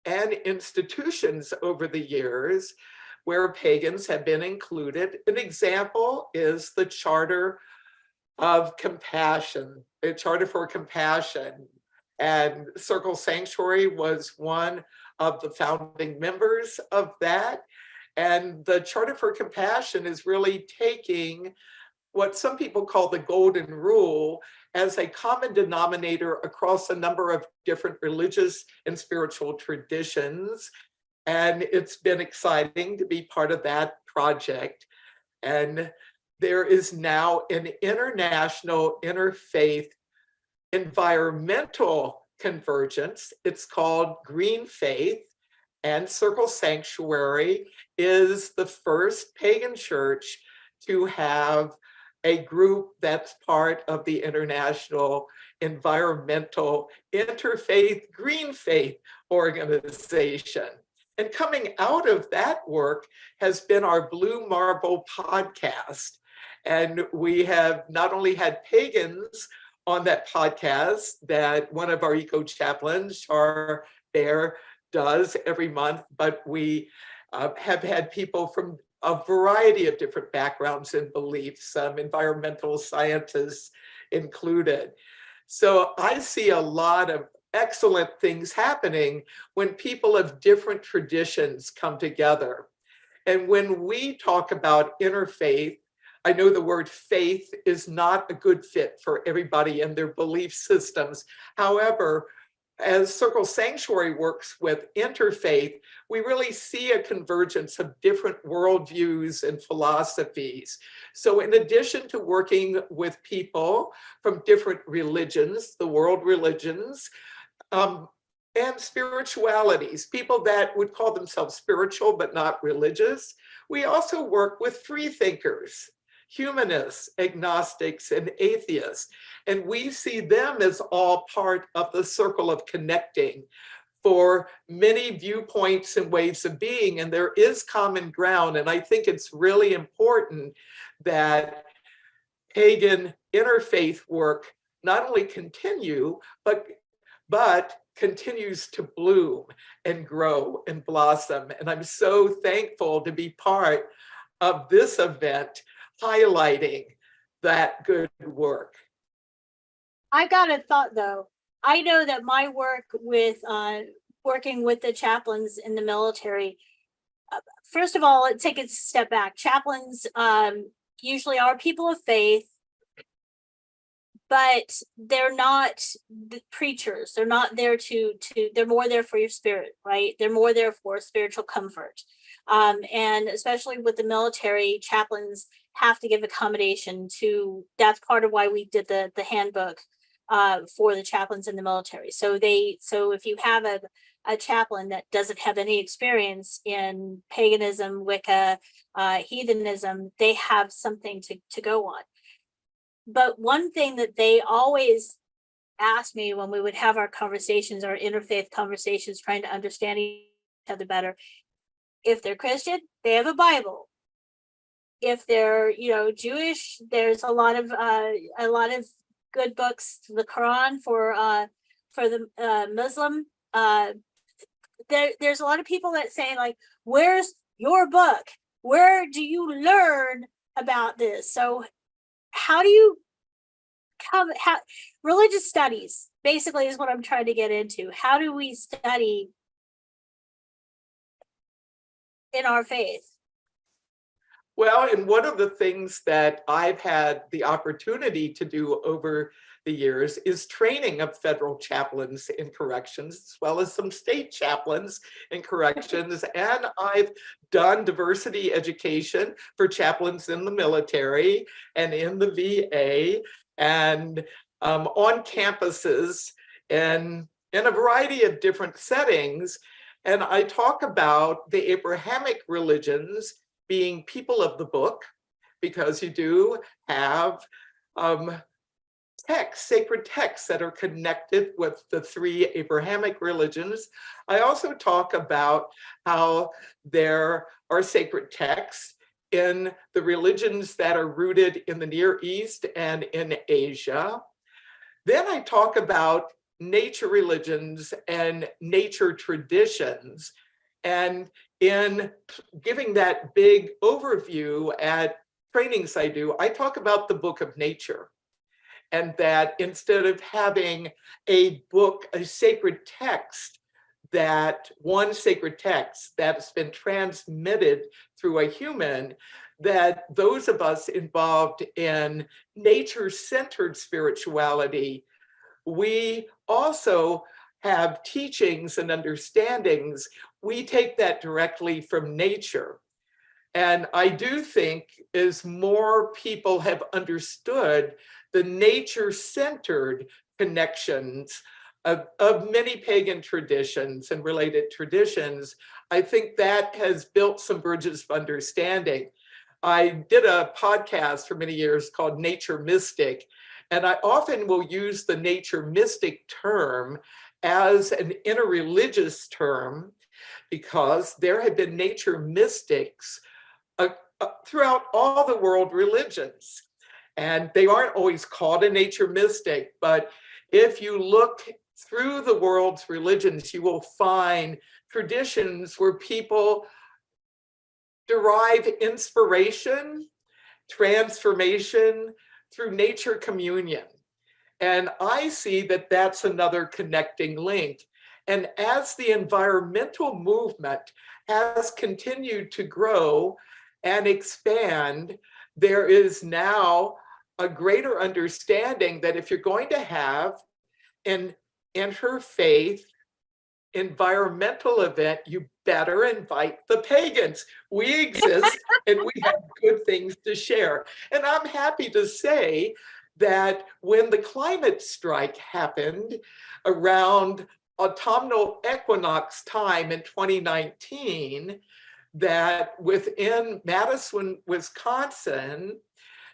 and institutions over the years where pagans have been included. An example is the Charter of Compassion, a Charter for Compassion. And Circle Sanctuary was one of the founding members of that. And the Charter for Compassion is really taking what some people call the golden rule as a common denominator across a number of different religious and spiritual traditions. And it's been exciting to be part of that project. And there is now an international interfaith environmental convergence. It's called Green Faith, and Circle Sanctuary is the first pagan church to have a group that's part of the International Environmental Interfaith Green Faith Organization. And coming out of that work has been our Blue Marble podcast. And we have not only had pagans on that podcast that one of our eco-chaplains, Char Bear, does every month, but we have had people from a variety of different backgrounds and beliefs, some environmental scientists included. So I see a lot of excellent things happening when people of different traditions come together. And when we talk about interfaith, I know the word faith is not a good fit for everybody and their belief systems. However, as Circle Sanctuary works with Interfaith, we really see a convergence of different worldviews and philosophies. So in addition to working with people from different religions, the world religions, and spiritualities, people that would call themselves spiritual but not religious, we also work with free thinkers, humanists, agnostics, and atheists. And we see them as all part of the circle of connecting for many viewpoints and ways of being. And there is common ground. And I think it's really important that pagan interfaith work not only continue, but continues to bloom and grow and blossom. And I'm so thankful to be part of this event highlighting that good work. I got a thought though. I know that my work with working with the chaplains in the military, first of all, let's take a step back. Chaplains usually are people of faith, but they're not the preachers. They're not there to they're more there for your spirit, right? They're more there for spiritual comfort. And especially with the military, chaplains have to give accommodation to, that's part of why we did the handbook for the chaplains in the military. So if you have a chaplain that doesn't have any experience in paganism, Wicca, heathenism, they have something to go on. But one thing that they always asked me when we would have our conversations, our interfaith conversations, trying to understand each other better, if they're Christian, they have a Bible. If they're, Jewish, there's a lot of good books, the Quran for the Muslim. There's a lot of people that say, like, where's your book? Where do you learn about this? So how do you religious studies basically is what I'm trying to get into. How do we study in our faith? Well, and one of the things that I've had the opportunity to do over the years is training of federal chaplains in corrections, as well as some state chaplains in corrections. And I've done diversity education for chaplains in the military and in the VA and on campuses and in a variety of different settings. And I talk about the Abrahamic religions being people of the book, because you do have sacred texts that are connected with the three Abrahamic religions. I also talk about how there are sacred texts in the religions that are rooted in the Near East and in Asia. Then I talk about nature religions and nature traditions. And in giving that big overview at trainings I do, I talk about the book of nature. And that instead of having a book, a sacred text, one sacred text that's been transmitted through a human, that those of us involved in nature-centered spirituality, we also have teachings and understandings. We take that directly from nature. And I do think as more people have understood the nature-centered connections of many pagan traditions and related traditions, I think that has built some bridges of understanding. I did a podcast for many years called Nature Mystic, and I often will use the nature mystic term as an interreligious term because there have been nature mystics throughout all the world religions. And they aren't always called a nature mystic, but if you look through the world's religions, you will find traditions where people derive inspiration, transformation through nature communion. And I see that that's another connecting link. And as the environmental movement has continued to grow and expand, there is now a greater understanding that if you're going to have an interfaith environmental event, you better invite the pagans. We exist and we have good things to share. And I'm happy to say that when the climate strike happened around autumnal equinox time in 2019, that within Madison, Wisconsin,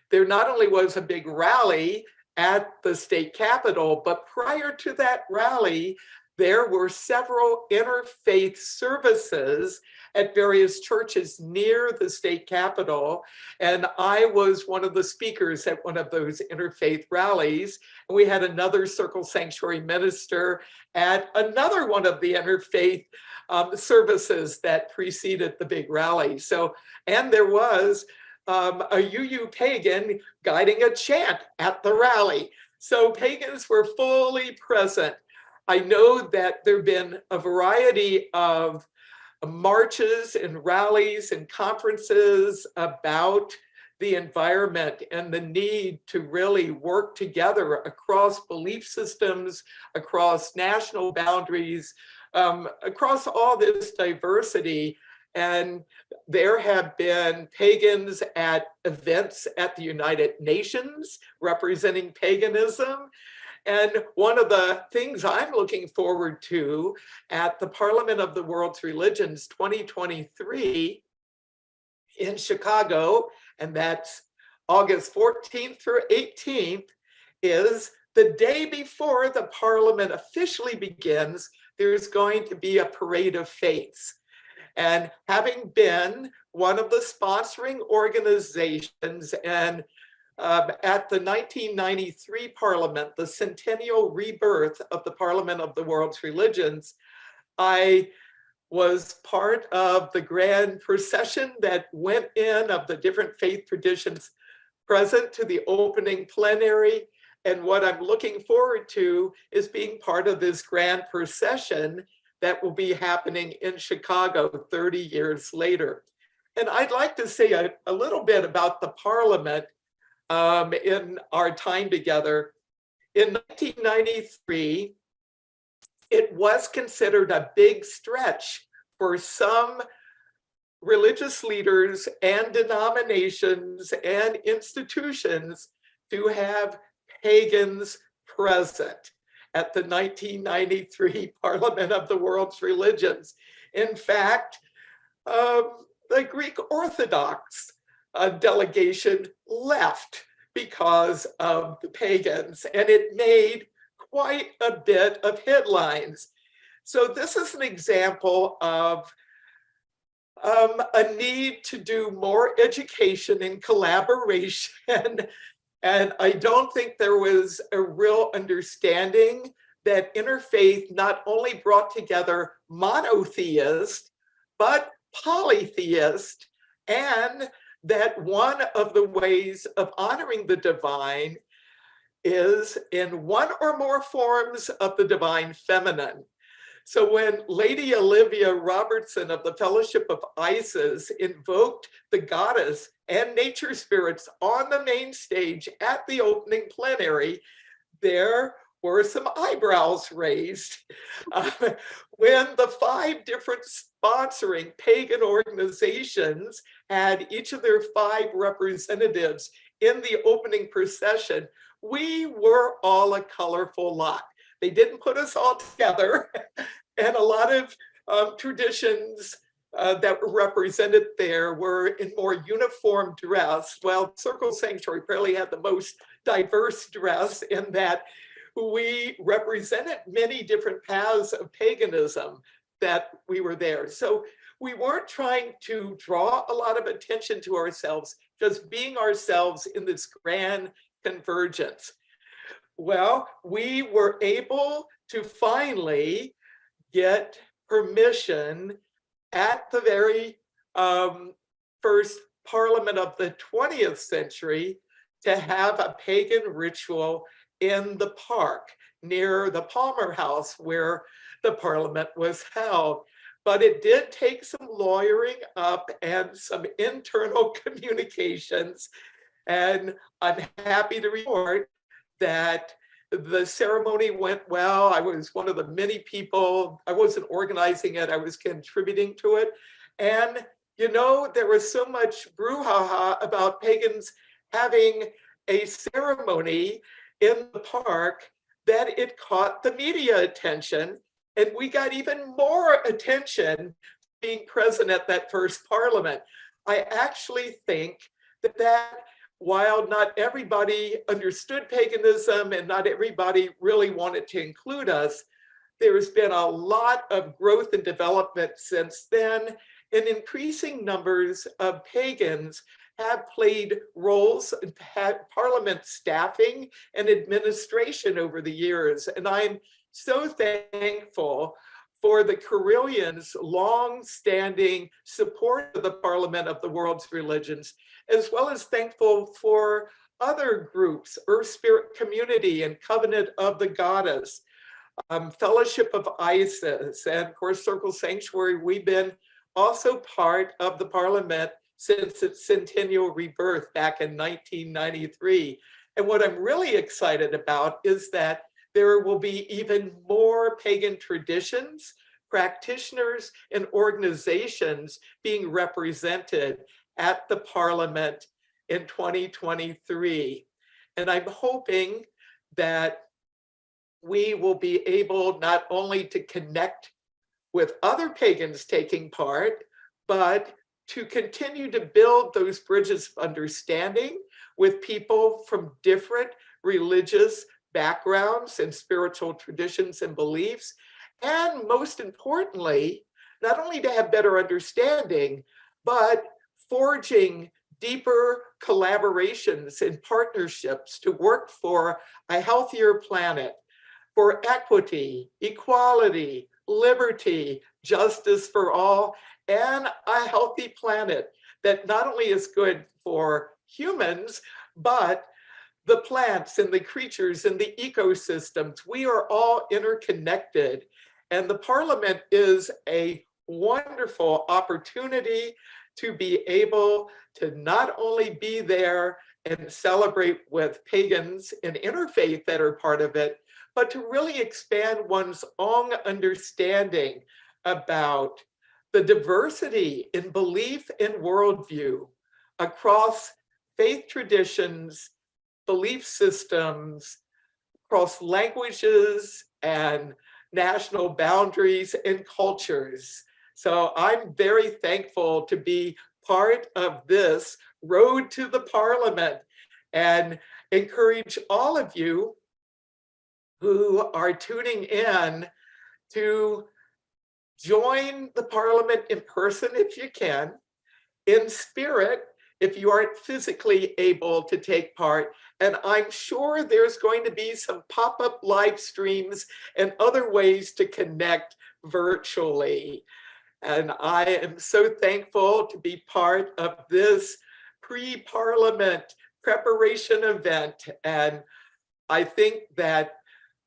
there not only was a big rally at the state capitol, but prior to that rally, there were several interfaith services at various churches near the state capitol. And I was one of the speakers at one of those interfaith rallies. And we had another Circle Sanctuary minister at another one of the interfaith services that preceded the big rally. So, and there was a UU pagan guiding a chant at the rally. So pagans were fully present. I know that there have been a variety of marches and rallies and conferences about the environment and the need to really work together across belief systems, across national boundaries, across all this diversity. And there have been pagans at events at the United Nations representing paganism. And one of the things I'm looking forward to at the Parliament of the World's Religions 2023 in Chicago, and that's August 14th through 18th, is the day before the Parliament officially begins, there's going to be a parade of faiths. And having been one of the sponsoring organizations and at the 1993 Parliament, the centennial rebirth of the Parliament of the World's Religions, I was part of the grand procession that went in of the different faith traditions present to the opening plenary. And what I'm looking forward to is being part of this grand procession that will be happening in Chicago 30 years later. And I'd like to say a little bit about the Parliament in our time together. In 1993, it was considered a big stretch for some religious leaders and denominations and institutions to have pagans present at the 1993 Parliament of the World's Religions. In fact, the Greek Orthodox delegation left because of the pagans, and it made quite a bit of headlines. So this is an example of a need to do more education and collaboration. And I don't think there was a real understanding that interfaith not only brought together monotheist, but polytheist, and that one of the ways of honoring the divine is in one or more forms of the divine feminine. So when Lady Olivia Robertson of the Fellowship of Isis invoked the goddess and nature spirits on the main stage at the opening plenary, there were some eyebrows raised. When the 5 different sponsoring pagan organizations had each of their 5 representatives in the opening procession, we were all a colorful lot. They didn't put us all together, and a lot of traditions that were represented there were in more uniform dress, while Circle Sanctuary probably had the most diverse dress in that we represented many different paths of paganism that we were there. So we weren't trying to draw a lot of attention to ourselves, just being ourselves in this grand convergence. Well, we were able to finally get permission at the very first Parliament of the 20th century to have a pagan ritual in the park near the Palmer House where the Parliament was held. But it did take some lawyering up and some internal communications. And I'm happy to report that The ceremony went well. I was one of the many people. I wasn't organizing it, I was contributing to it. And, there was so much brouhaha about pagans having a ceremony in the park that it caught the media attention. And we got even more attention being present at that first parliament. I actually think that while not everybody understood paganism and not everybody really wanted to include us, there's been a lot of growth and development since then, and increasing numbers of pagans have played roles in parliament staffing and administration over the years. And I'm so thankful for the Correllians' long-standing support of the Parliament of the World's Religions, as well as thankful for other groups, Earth Spirit Community and Covenant of the Goddess, Fellowship of Isis, and of course, Circle Sanctuary. We've been also part of the Parliament since its centennial rebirth back in 1993. And what I'm really excited about is that there will be even more pagan traditions, practitioners, and organizations being represented at the Parliament in 2023. And I'm hoping that we will be able not only to connect with other pagans taking part, but to continue to build those bridges of understanding with people from different religious backgrounds and spiritual traditions and beliefs. And most importantly, not only to have better understanding, but forging deeper collaborations and partnerships to work for a healthier planet, for equity, equality, liberty, justice for all, and a healthy planet that not only is good for humans, but the plants and the creatures and the ecosystems. We are all interconnected. And the Parliament is a wonderful opportunity to be able to not only be there and celebrate with pagans and interfaith that are part of it, but to really expand one's own understanding about the diversity in belief and worldview across faith traditions, belief systems, across languages and national boundaries and cultures. So I'm very thankful to be part of this road to the Parliament, and encourage all of you who are tuning in to join the Parliament in person if you can, in spirit if you aren't physically able to take part. And I'm sure there's going to be some pop-up live streams and other ways to connect virtually. And I am so thankful to be part of this pre-Parliament preparation event. And I think that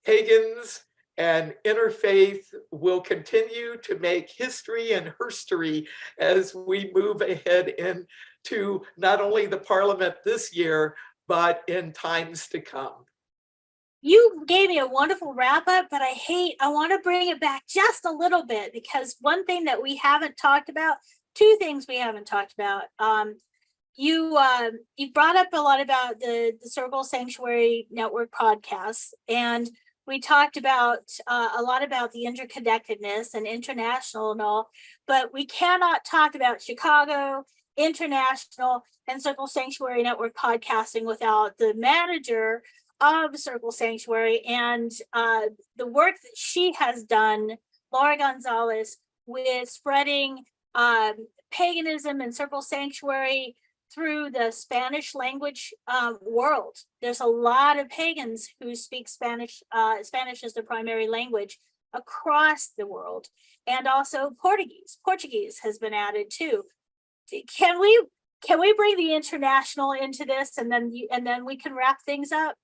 pagans and interfaith will continue to make history and herstory as we move ahead into not only the Parliament this year, but in times to come. You gave me a wonderful wrap up, but I want to bring it back just a little bit, because one thing that we haven't talked about, two things we haven't talked about. You brought up a lot about the Circle Sanctuary Network podcasts, and we talked about a lot about the interconnectedness and international and all, but we cannot talk about Chicago, international, and Circle Sanctuary Network podcasting without the manager of Circle Sanctuary and the work that she has done, Laura Gonzalez, with spreading paganism and Circle Sanctuary through the Spanish language world. There's a lot of pagans who speak Spanish, Spanish as their primary language across the world, and also Portuguese. Portuguese has been added too. Can we bring the international into this, and then we can wrap things up?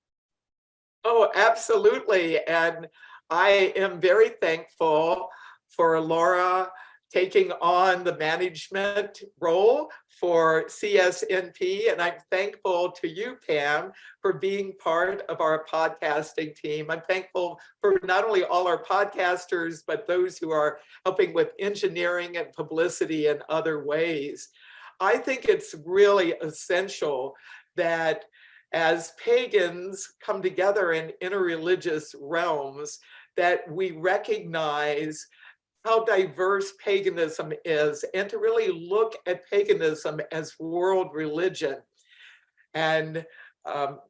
Oh, absolutely. And I am very thankful for Laura taking on the management role for CSNP. And I'm thankful to you, Pam, for being part of our podcasting team. I'm thankful for not only all our podcasters, but those who are helping with engineering and publicity in other ways. I think it's really essential that as pagans come together in interreligious realms, that we recognize how diverse paganism is, and to really look at paganism as world religion. And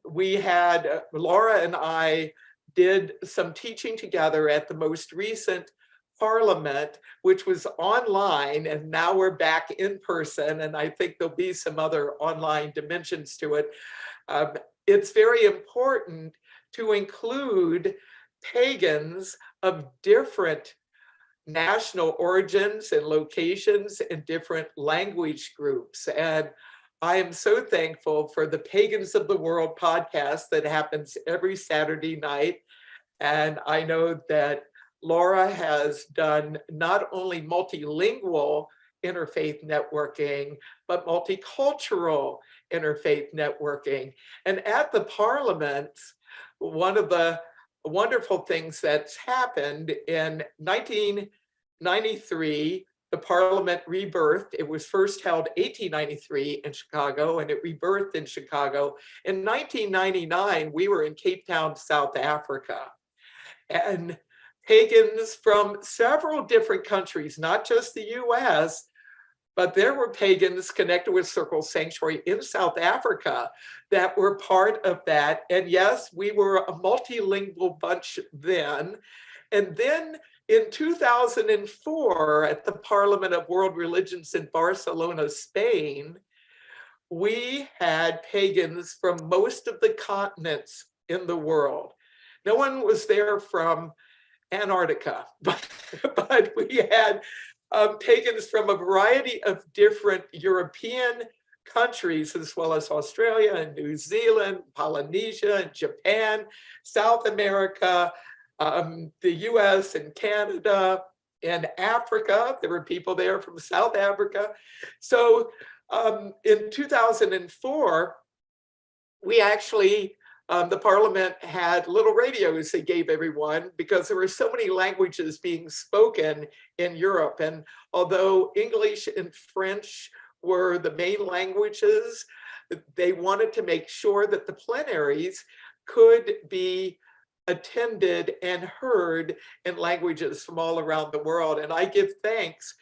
we had, Laura and I did some teaching together at the most recent Parliament, which was online, and now we're back in person, and I think there'll be some other online dimensions to it. It's very important to include pagans of different national origins and locations and different language groups. And I am so thankful for the Pagans of the World podcast that happens every Saturday night. And I know that Laura has done not only multilingual interfaith networking, but multicultural interfaith networking. And at the Parliament, one of the wonderful things that's happened in 1993, the Parliament rebirthed. It was first held 1893 in Chicago, and it rebirthed in Chicago. In 1999, we were in Cape Town, South Africa. And pagans from several different countries, not just the US, but there were pagans connected with Circle Sanctuary in South Africa that were part of that. And yes, we were a multilingual bunch then. And then in 2004, at the Parliament of World Religions in Barcelona, Spain, we had pagans from most of the continents in the world. No one was there from Antarctica, but we had pagans from a variety of different European countries, as well as Australia and New Zealand, Polynesia and Japan, South America, the US and Canada, and Africa. There were people there from South Africa. So in 2004, we actually, the Parliament had little radios they gave everyone because there were so many languages being spoken in Europe. And although English and French were the main languages, they wanted to make sure that the plenaries could be attended and heard in languages from all around the world. And I give thanks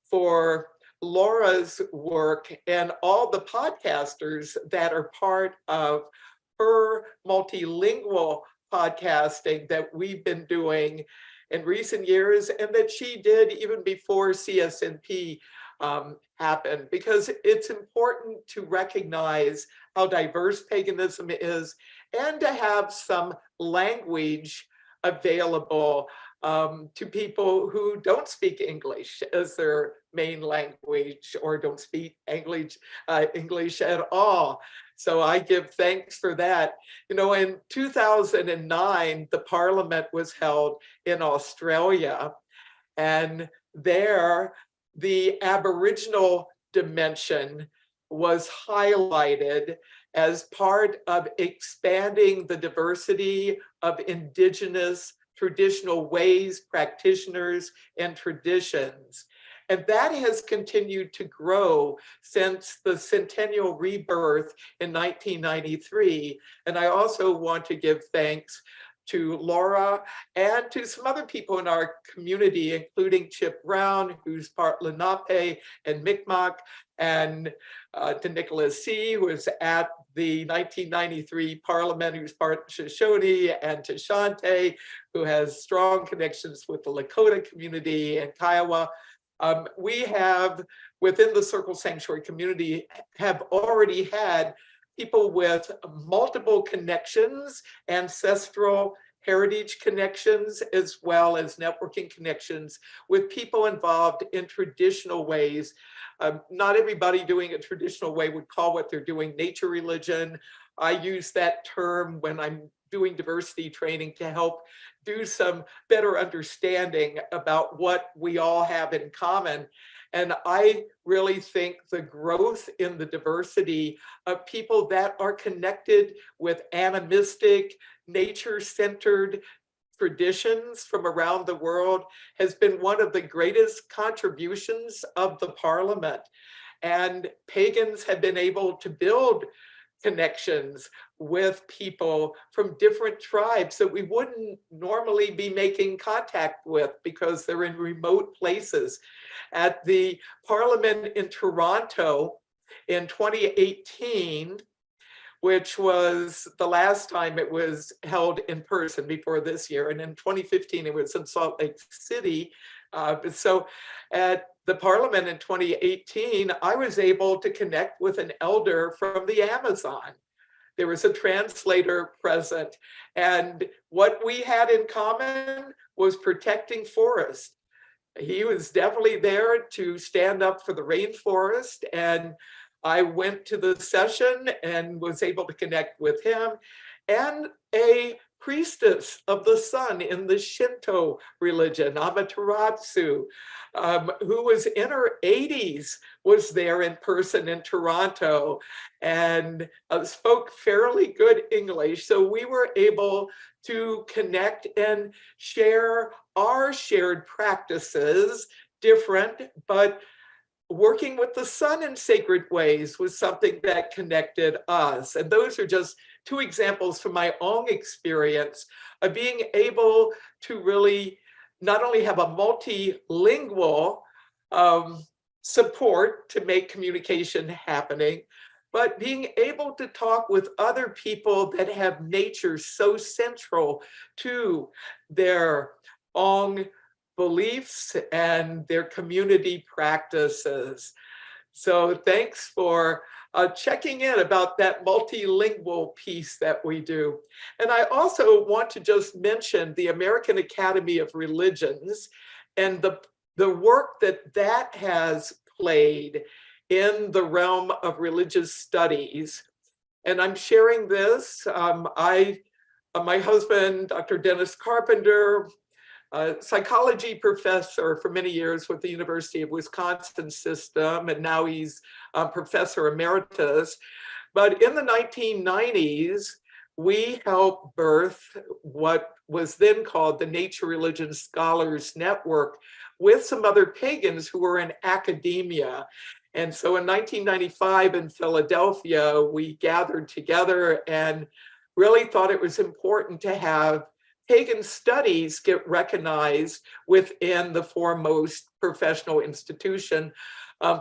for Laura's work and all the podcasters that are part of her multilingual podcasting that we've been doing in recent years, and that she did even before CSNP happened, because it's important to recognize how diverse paganism is and to have some language available to people who don't speak English as their main language or don't speak English at all. So I give thanks for that. You know, in 2009, the Parliament was held in Australia, and there the Aboriginal dimension was highlighted as part of expanding the diversity of Indigenous traditional ways, practitioners, and traditions. And that has continued to grow since the centennial rebirth in 1993. And I also want to give thanks to Laura and to some other people in our community, including Chip Brown, who's part Lenape and Mi'kmaq, and to Nicholas C., who was at the 1993 Parliament, who's part Shoshone, and to Shante, who has strong connections with the Lakota community and Kiowa. We have, within the Circle Sanctuary community, have already had people with multiple connections, ancestral heritage connections, as well as networking connections with people involved in traditional ways. Not everybody doing a traditional way would call what they're doing nature religion. I use that term when I'm doing diversity training to help do some better understanding about what we all have in common. And I really think the growth in the diversity of people that are connected with animistic, nature-centered traditions from around the world has been one of the greatest contributions of the Parliament. And pagans have been able to build connections with people from different tribes that we wouldn't normally be making contact with because they're in remote places. At the Parliament in Toronto in 2018, which was the last time it was held in person before this year. And in 2015, it was in Salt Lake City. So at the Parliament in 2018, I was able to connect with an elder from the Amazon. There was a translator present. And what we had in common was protecting forest. He was definitely there to stand up for the rainforest. And I went to the session and was able to connect with him, and a priestess of the sun in the Shinto religion, Amaterasu, who was in her 80s, was there in person in Toronto and spoke fairly good English. So we were able to connect and share our shared practices, different, but working with the sun in sacred ways was something that connected us. And those are just two examples from my own experience of being able to really not only have a multilingual support to make communication happening, but being able to talk with other people that have nature so central to their own beliefs and their community practices. So thanks for checking in about that multilingual piece that we do. And I also want to just mention the American Academy of Religions and the work that has played in the realm of religious studies. And I'm sharing this. My husband, Dr. Dennis Carpenter, a psychology professor for many years with the University of Wisconsin system, and now he's a professor emeritus. But in the 1990s, we helped birth what was then called the Nature Religion Scholars Network with some other pagans who were in academia. And so in 1995 in Philadelphia, we gathered together and really thought it was important to have pagan studies get recognized within the foremost professional institution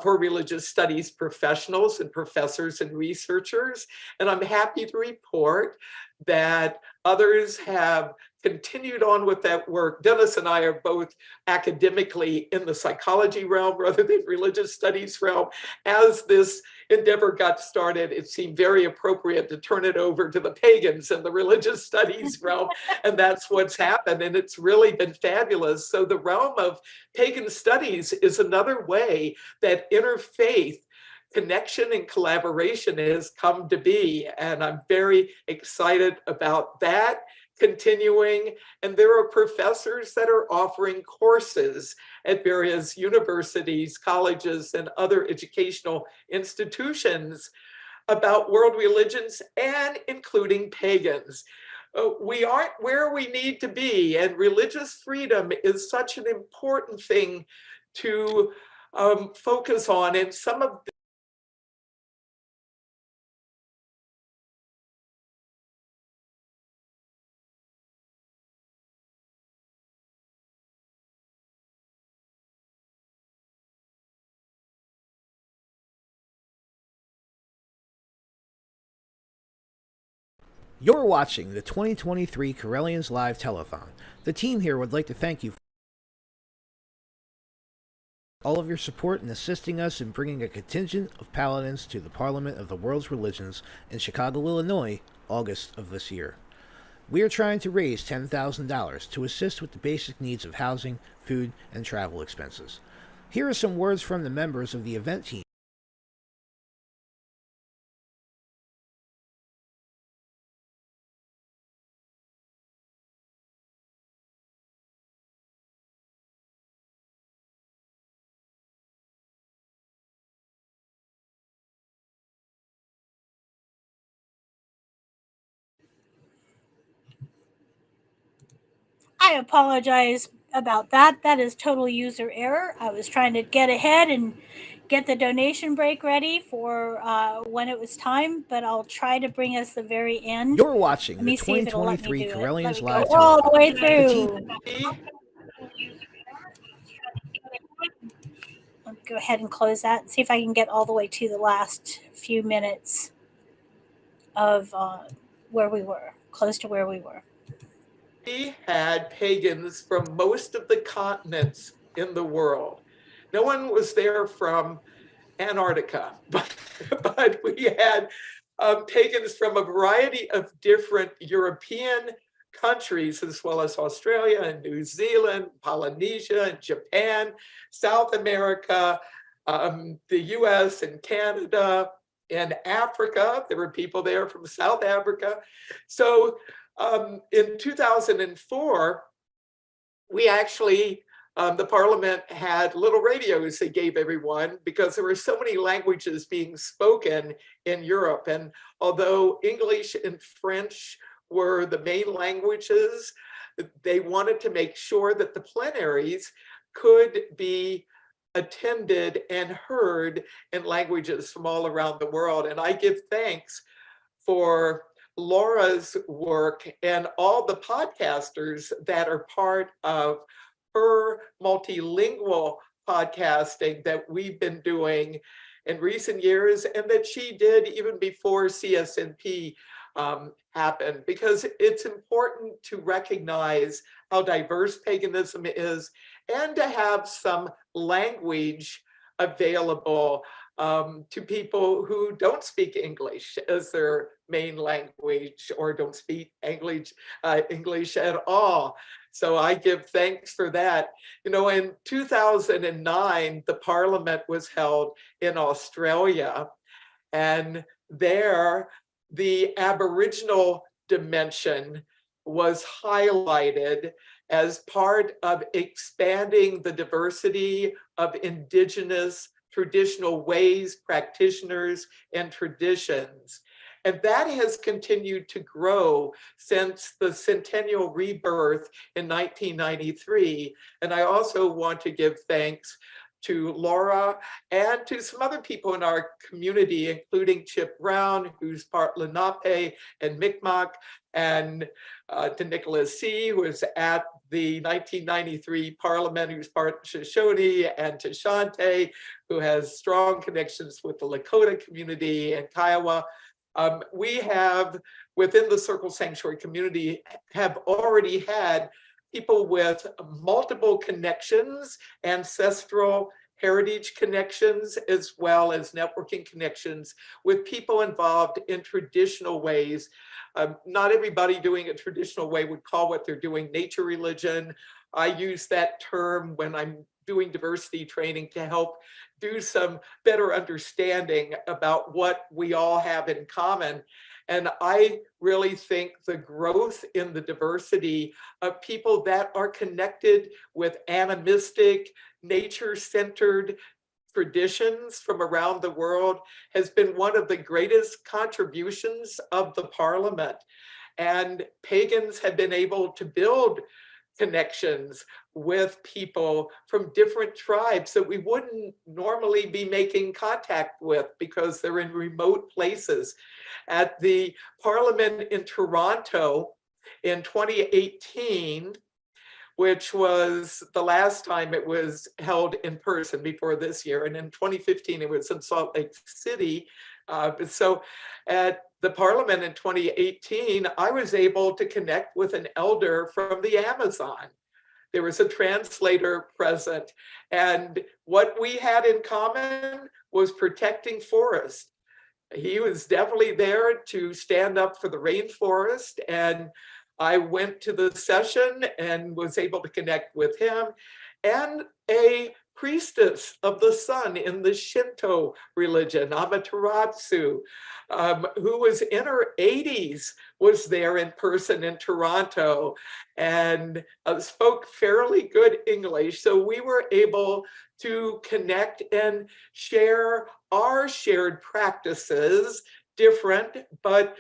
for religious studies professionals and professors and researchers. And I'm happy to report that others have continued on with that work. Dennis and I are both academically in the psychology realm rather than religious studies realm. As this endeavor got started, it seemed very appropriate to turn it over to the pagans and the religious studies realm. And that's what's happened. And it's really been fabulous. So the realm of pagan studies is another way that interfaith connection and collaboration has come to be. And I'm very excited about that continuing. And there are professors that are offering courses at various universities, colleges, and other educational institutions about world religions and including pagans. We aren't where we need to be, and religious freedom is such an important thing to focus on. And some of You're watching the 2023 Correllians Live Telethon. The team here would like to thank you for all of your support in assisting us in bringing a contingent of paladins to the Parliament of the World's Religions in Chicago, Illinois, August of this year. We are trying to raise $10,000 to assist with the basic needs of housing, food, and travel expenses. Here are some words from the members of the event team I apologize about that. That is total user error. I was trying to get ahead and get the donation break ready for when it was time, but I'll try to bring us the very end. You're watching Let the me see if it'll let me 2023 do it. Let Correllians me go Live all the Telethon. way The team through. I'll go ahead and close that and see if I can get all the way to the last few minutes of where we were, close to where we were. We had pagans from most of the continents in the world. No one was there from Antarctica, but we had pagans from a variety of different European countries, as well as Australia and New Zealand, Polynesia and Japan, South America, the US and Canada, and Africa. There were people there from South Africa. So in 2004, we actually, the Parliament had little radios they gave everyone because there were so many languages being spoken in Europe. And although English and French were the main languages, they wanted to make sure that the plenaries could be attended and heard in languages from all around the world. And I give thanks for Laura's work and all the podcasters that are part of her multilingual podcasting that we've been doing in recent years, and that she did even before CSNP happened, because it's important to recognize how diverse paganism is and to have some language available to people who don't speak English as their main language or don't speak English at all. So I give thanks for that. You know, in 2009, the Parliament was held in Australia, and there the Aboriginal dimension was highlighted as part of expanding the diversity of Indigenous traditional ways, practitioners, and traditions. And that has continued to grow since the centennial rebirth in 1993. And I also want to give thanks to Laura and to some other people in our community, including Chip Brown, who's part Lenape and Mi'kmaq, and to Nicholas C., who was at the 1993 Parliament, who's part Shoshone, and to Shante, who has strong connections with the Lakota community and Kiowa. We have, within the Circle Sanctuary community, have already had people with multiple connections, ancestral heritage connections, as well as networking connections with people involved in traditional ways. Not everybody doing a traditional way would call what they're doing nature religion. I use that term when I'm doing diversity training to help do some better understanding about what we all have in common. And I really think the growth in the diversity of people that are connected with animistic, nature-centered traditions from around the world has been one of the greatest contributions of the Parliament. And pagans have been able to build connections with people from different tribes that we wouldn't normally be making contact with because they're in remote places. At the Parliament in Toronto in 2018, which was the last time it was held in person before this year, and in 2015 it was in Salt Lake City. So at the Parliament in 2018, I was able to connect with an elder from the Amazon. There was a translator present, and what we had in common was protecting forest. He was definitely there to stand up for the rainforest, and I went to the session and was able to connect with him, and a priestess of the sun in the Shinto religion, Amaterasu, who was in her 80s, was there in person in Toronto and spoke fairly good English. So we were able to connect and share our shared practices, different, but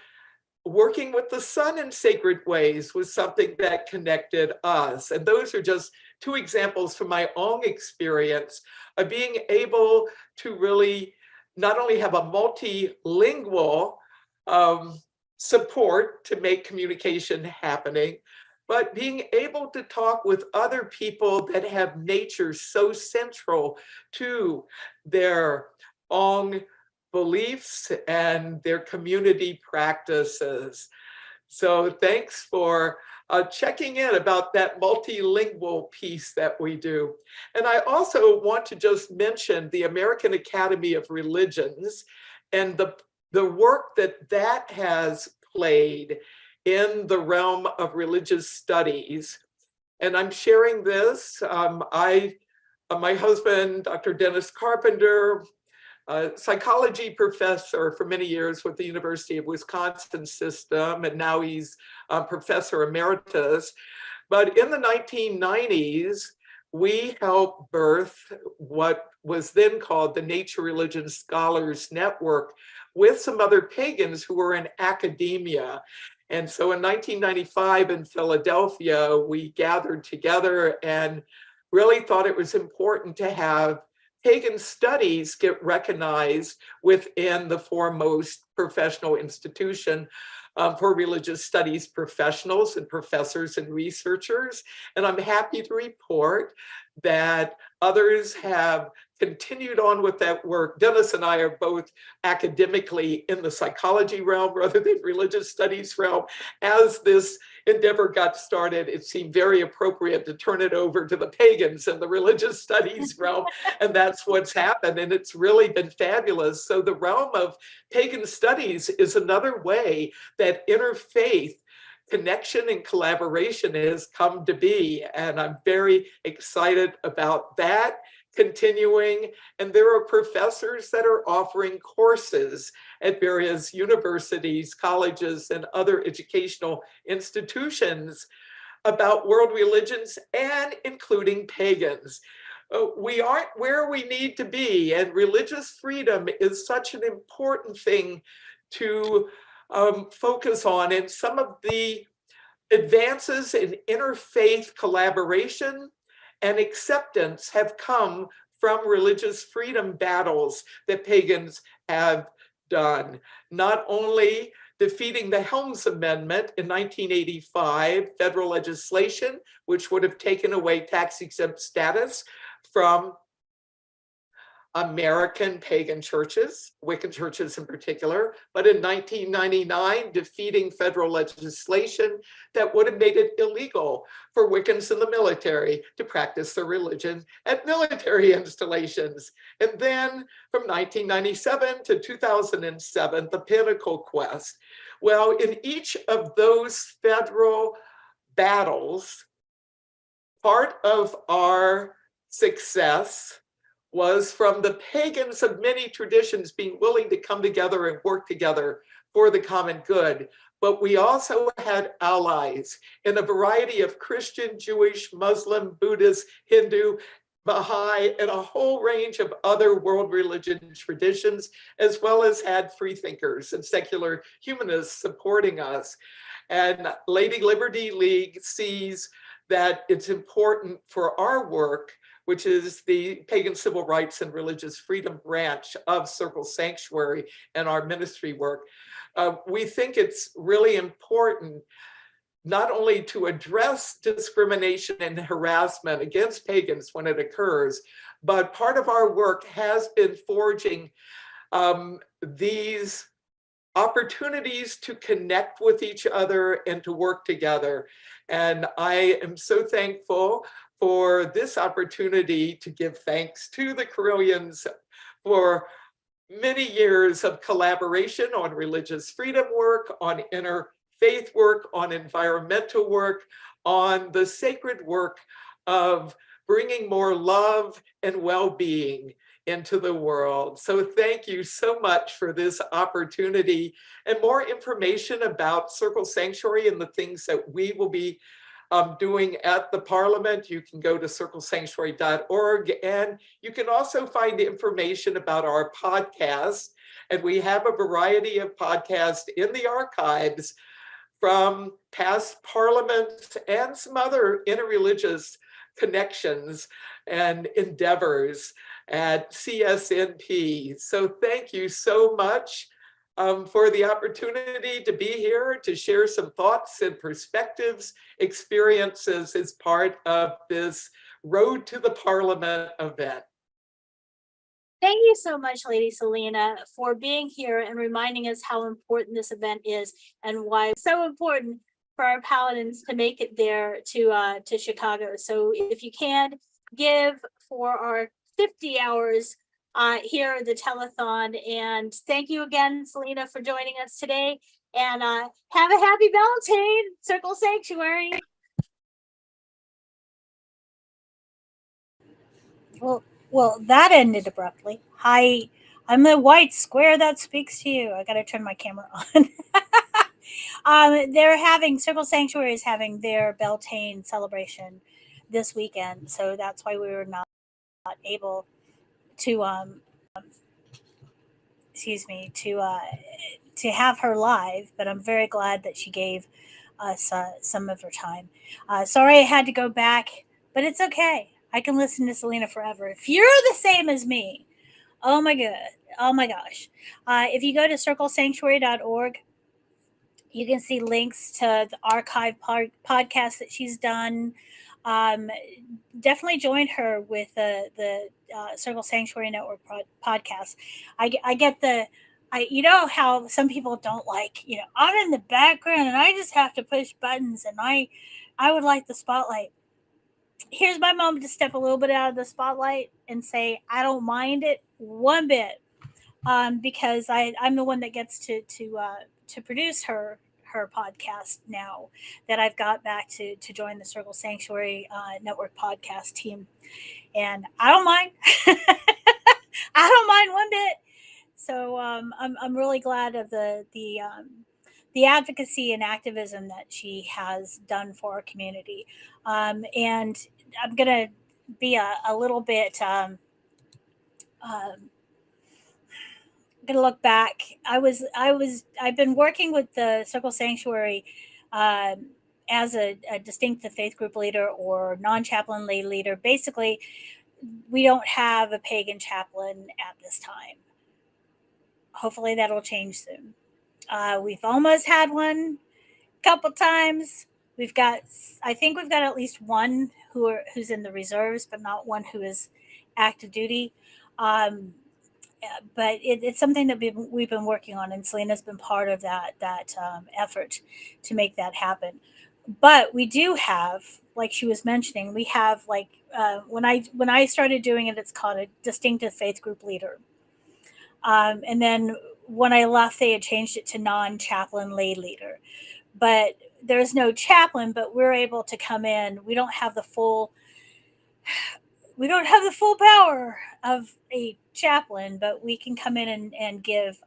working with the sun in sacred ways was something that connected us. And those are just two examples from my own experience of being able to really not only have a multilingual support to make communication happening, but being able to talk with other people that have nature so central to their own beliefs and their community practices. So thanks for checking in about that multilingual piece that we do. And I also want to just mention the American Academy of Religions and the work that has played in the realm of religious studies. And I'm sharing this. My husband, Dr. Dennis Carpenter, a psychology professor for many years with the University of Wisconsin system, and now he's professor emeritus. But in the 1990s, we helped birth what was then called the Nature Religion Scholars Network with some other pagans who were in academia. And so in 1995 in Philadelphia, we gathered together and really thought it was important to have pagan studies get recognized within the foremost professional institution for religious studies professionals and professors and researchers. And I'm happy to report that others have continued on with that work. Dennis and I are both academically in the psychology realm rather than religious studies realm. As this endeavor got started, it seemed very appropriate to turn it over to the pagans and the religious studies realm. And that's what's happened. And it's really been fabulous. So the realm of pagan studies is another way that interfaith connection and collaboration has come to be. And I'm very excited about that continuing. And there are professors that are offering courses at various universities, colleges, and other educational institutions about world religions and including pagans. We aren't where we need to be, and religious freedom is such an important thing to focus on. And some of the advances in interfaith collaboration and acceptance have come from religious freedom battles that pagans have done. Not only defeating the Helms Amendment in 1985, federal legislation, which would have taken away tax-exempt status from American pagan churches, Wiccan churches in particular, but in 1999, defeating federal legislation that would have made it illegal for Wiccans in the military to practice their religion at military installations. And then from 1997 to 2007, the Pinnacle Quest. Well, in each of those federal battles, part of our success was from the pagans of many traditions being willing to come together and work together for the common good. But we also had allies in a variety of Christian, Jewish, Muslim, Buddhist, Hindu, Baha'i, and a whole range of other world religion traditions, as well as had free thinkers and secular humanists supporting us. And Lady Liberty League sees that it's important for our work, which is the Pagan Civil Rights and Religious Freedom branch of Circle Sanctuary and our ministry work. We think it's really important not only to address discrimination and harassment against pagans when it occurs, but part of our work has been forging these opportunities to connect with each other and to work together. And I am so thankful for this opportunity to give thanks to the Correllians for many years of collaboration on religious freedom work, on interfaith work, on environmental work, on the sacred work of bringing more love and well-being into the world. So thank you so much for this opportunity. And more information about Circle Sanctuary and the things that we will be doing at the Parliament, you can go to circlesanctuary.org, and you can also find information about our podcast And we have a variety of podcasts in the archives from past parliaments and some other interreligious connections and endeavors at CSNP. So thank you so much for the opportunity to be here to share some thoughts and perspectives, experiences as part of this Road to the Parliament event. Thank you so much, Lady Selena, for being here and reminding us how important this event is and why it's so important for our paladins to make it there to Chicago. So if you can give for our 50 hours here at the telethon. And thank you again, Selena, for joining us today. And have a happy Beltane, Circle Sanctuary. Well, that ended abruptly. Hi, I'm the white square that speaks to you. I gotta turn my camera on. They're having Circle Sanctuary is having their Beltane celebration this weekend, so that's why we were not able to to have her live. But I'm very glad that she gave us some of her time. Sorry I had to go back, but it's okay. I can listen to Selena forever. If you're the same as me, oh my gosh. If you go to circlesanctuary.org, you can see links to the archive podcast that she's done. Definitely join her with the Circle Sanctuary Network podcast. I get you know how some people don't like, I'm in the background and I just have to push buttons and I would like the spotlight. Here's my moment to step a little bit out of the spotlight and say I don't mind it one bit, because I'm the one that gets to produce her podcast now that I've got back to join the Circle Sanctuary Network podcast team, and I don't mind. I don't mind one bit. So I'm really glad of the advocacy and activism that she has done for our community. And I'm going to be a little bit, I'm going to look back. I've been working with the Circle Sanctuary as a distinctive faith group leader or non-chaplain lay leader. Basically, we don't have a pagan chaplain at this time. Hopefully that'll change soon. We've almost had one a couple times. I think we've got at least one who's in the reserves, but not one who is active duty. But it's something that we've been working on, and Selena's been part of that effort to make that happen. But we do have, like she was mentioning, we have when I started doing it, it's called a distinctive faith group leader. And then when I left, they had changed it to non-chaplain lay leader. But there's no chaplain, but we're able to come in. We don't have the full power of a chaplain, but we can come in and give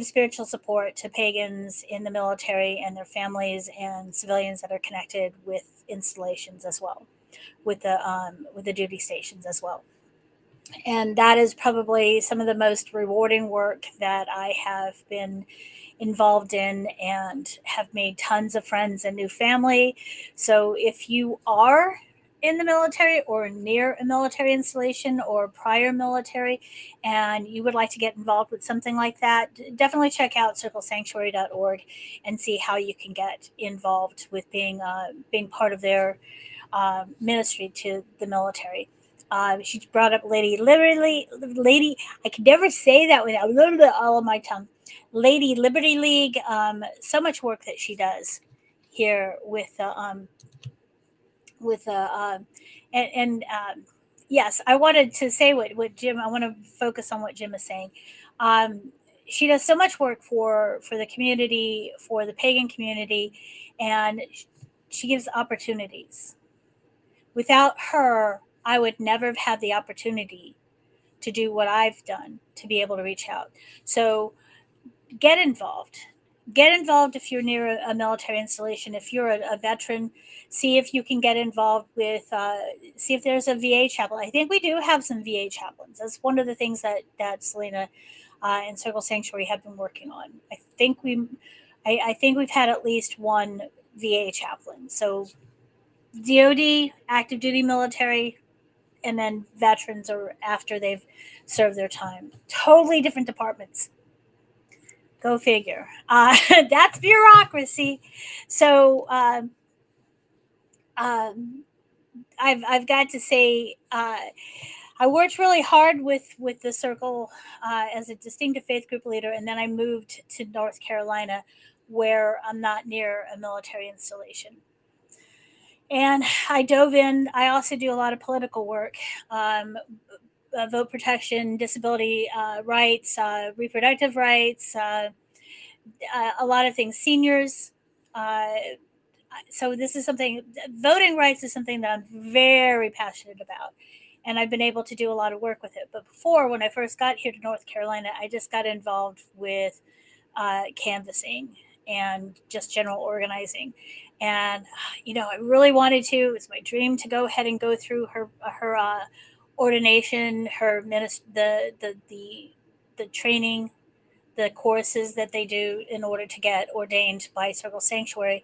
spiritual support to pagans in the military and their families and civilians that are connected with installations as well, with the duty stations as well. And that is probably some of the most rewarding work that I have been involved in, and have made tons of friends and new family. So if you are in the military or near a military installation or prior military and you would like to get involved with something like that, definitely check out circlesanctuary.org and see how you can get involved with being part of their ministry to the military. She brought up Lady, I could never say that without all of my tongue. Lady Liberty League, so much work that she does here with yes, I wanted to say what Jim, I want to focus on what Jim is saying. She does so much work for the community, for the pagan community, and she gives opportunities. Without her, I would never have had the opportunity to do what I've done, to be able to reach out. So get involved. Get involved if you're near a military installation. If you're a veteran, see if you can get involved with, see if there's a VA chaplain. I think we do have some VA chaplains. That's one of the things that Selena and Circle Sanctuary have been working on. I think we've had at least one VA chaplain. So DoD, active duty military, and then veterans or after they've served their time. Totally different departments. Go figure. That's bureaucracy. So I've got to say, I worked really hard with the Circle as a distinctive faith group leader, and then I moved to North Carolina, where I'm not near a military installation. And I dove in. I also do a lot of political work, vote protection, disability rights, reproductive rights, a lot of things, seniors. So this is something, voting rights is something that I'm very passionate about. And I've been able to do a lot of work with it. But before, when I first got here to North Carolina, I just got involved with canvassing and just general organizing. And, I really wanted to. It was my dream to go ahead and go through her ordination, her the training, the courses that they do in order to get ordained by Circle Sanctuary.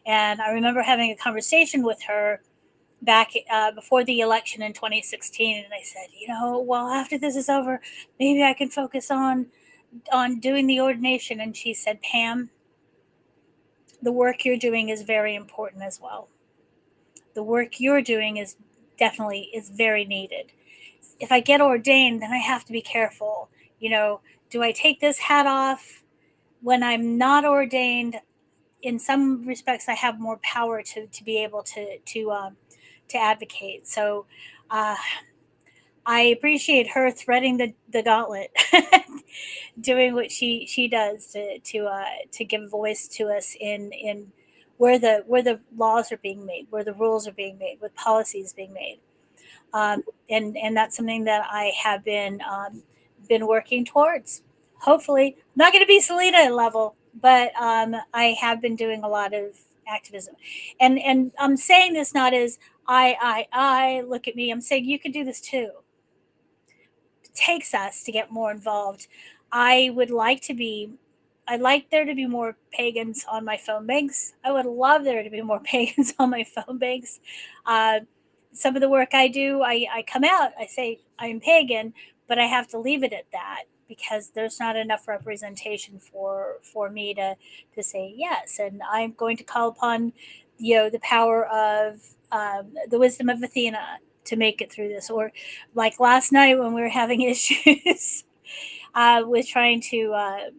And I remember having a conversation with her back before the election in 2016, and I said, well, after this is over, maybe I can focus on doing the ordination. And she said, Pam, the work you're doing is very important as well. The work you're doing is very needed. If I get ordained, then I have to be careful. Do I take this hat off when I'm not ordained? In some respects, I have more power to be able to advocate. So I appreciate her threading the gauntlet, doing what she does to give voice to us in where the laws are being made, where the rules are being made, with policies being made, and that's something that I have been working towards. Hopefully, I'm not going to be Selena level, but I have been doing a lot of activism, and I'm saying this not as I look at me. I'm saying you can do this too. It takes us to get more involved. I'd like there to be more pagans on my phone banks. I would love there to be more pagans on my phone banks. Some of the work I do, I come out, I say I'm pagan, but I have to leave it at that because there's not enough representation for me to say yes. And I'm going to call upon, the power of the wisdom of Athena to make it through this. Or like last night when we were having issues with trying to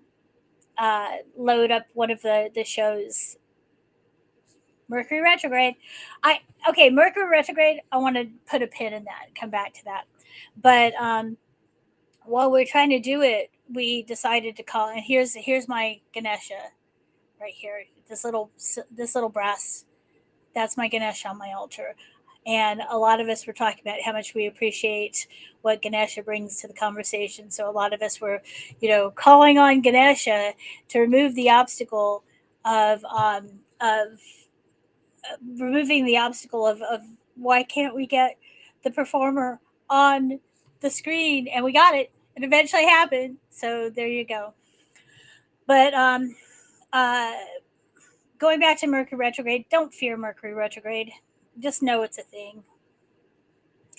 load up one of the shows, Mercury retrograde. Mercury retrograde. I want to put a pin in that. Come back to that. But while we're trying to do it, we decided to call. And here's my Ganesha, right here. This little brass. That's my Ganesha on my altar. And a lot of us were talking about how much we appreciate what Ganesha brings to the conversation. So a lot of us were, calling on Ganesha to remove the obstacle of removing the obstacle of why can't we get the performer on the screen, and we got it. It eventually happened. So there you go. But going back to Mercury retrograde, don't fear Mercury retrograde. Just know it's a thing.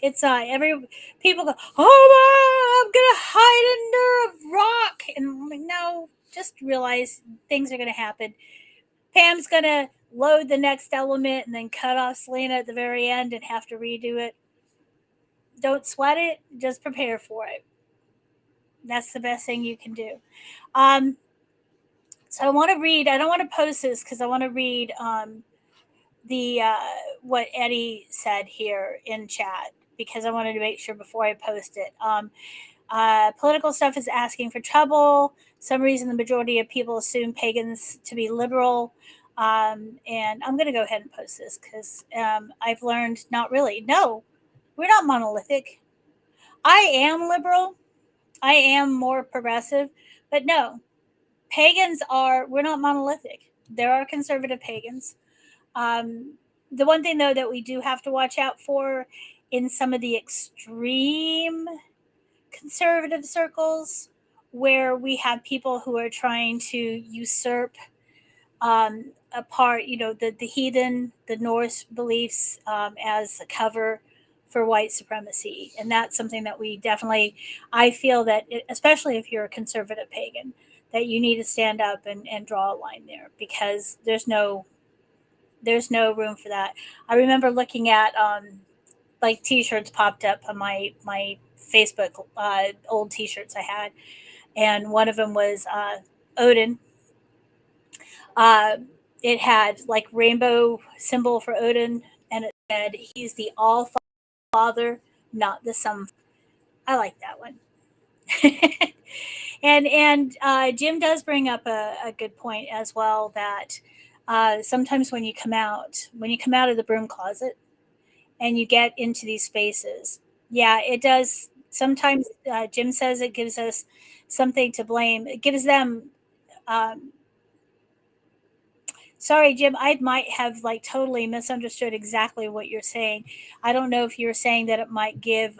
It's people go, oh, I'm gonna hide under a rock, and I'm like, no, just realize things are gonna happen. Pam's gonna load the next element and then cut off Selena at the very end and have to redo it. Don't sweat it. Just prepare for it. That's the best thing you can do. So I want to read. I don't want to post this because I want to read the what Eddie said here in chat because I wanted to make sure before I post it. Political stuff is asking for trouble. Some reason the majority of people assume pagans to be liberal. And I'm going to go ahead and post this because I've learned not really. No, we're not monolithic. I am liberal. I am more progressive. But no, we're not monolithic. There are conservative pagans. The one thing, though, that we do have to watch out for in some of the extreme conservative circles where we have people who are trying to usurp a part, the heathen, the Norse beliefs as a cover for white supremacy. And that's something that we definitely, I feel that, especially if you're a conservative pagan, that you need to stand up and draw a line there, because there's no room for that. I remember looking at like t-shirts popped up on my Facebook, old t-shirts I had, and one of them was Odin. Uh, it had like rainbow symbol for Odin, and it said he's the all father, not the son. I like that one. and Jim does bring up a good point as well, that sometimes when you come out of the broom closet and you get into these spaces, yeah, it does sometimes. Jim says it gives us something to blame. It gives them. Sorry, Jim, I might have like totally misunderstood exactly what you're saying. I don't know if you're saying that it might give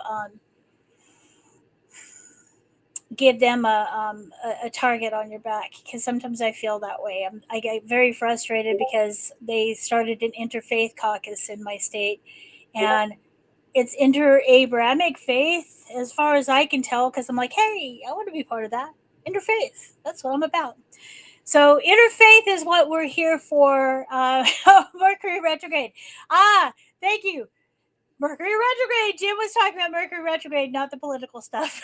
them a target on your back, because sometimes I feel that way. I get very frustrated because they started an interfaith caucus in my state, and it's inter-Abrahamic faith as far as I can tell, because I'm like, hey, I want to be part of that. Interfaith, that's what I'm about. So interfaith is what we're here for. Mercury retrograde. Thank you. Mercury retrograde. Jim was talking about Mercury retrograde, not the political stuff.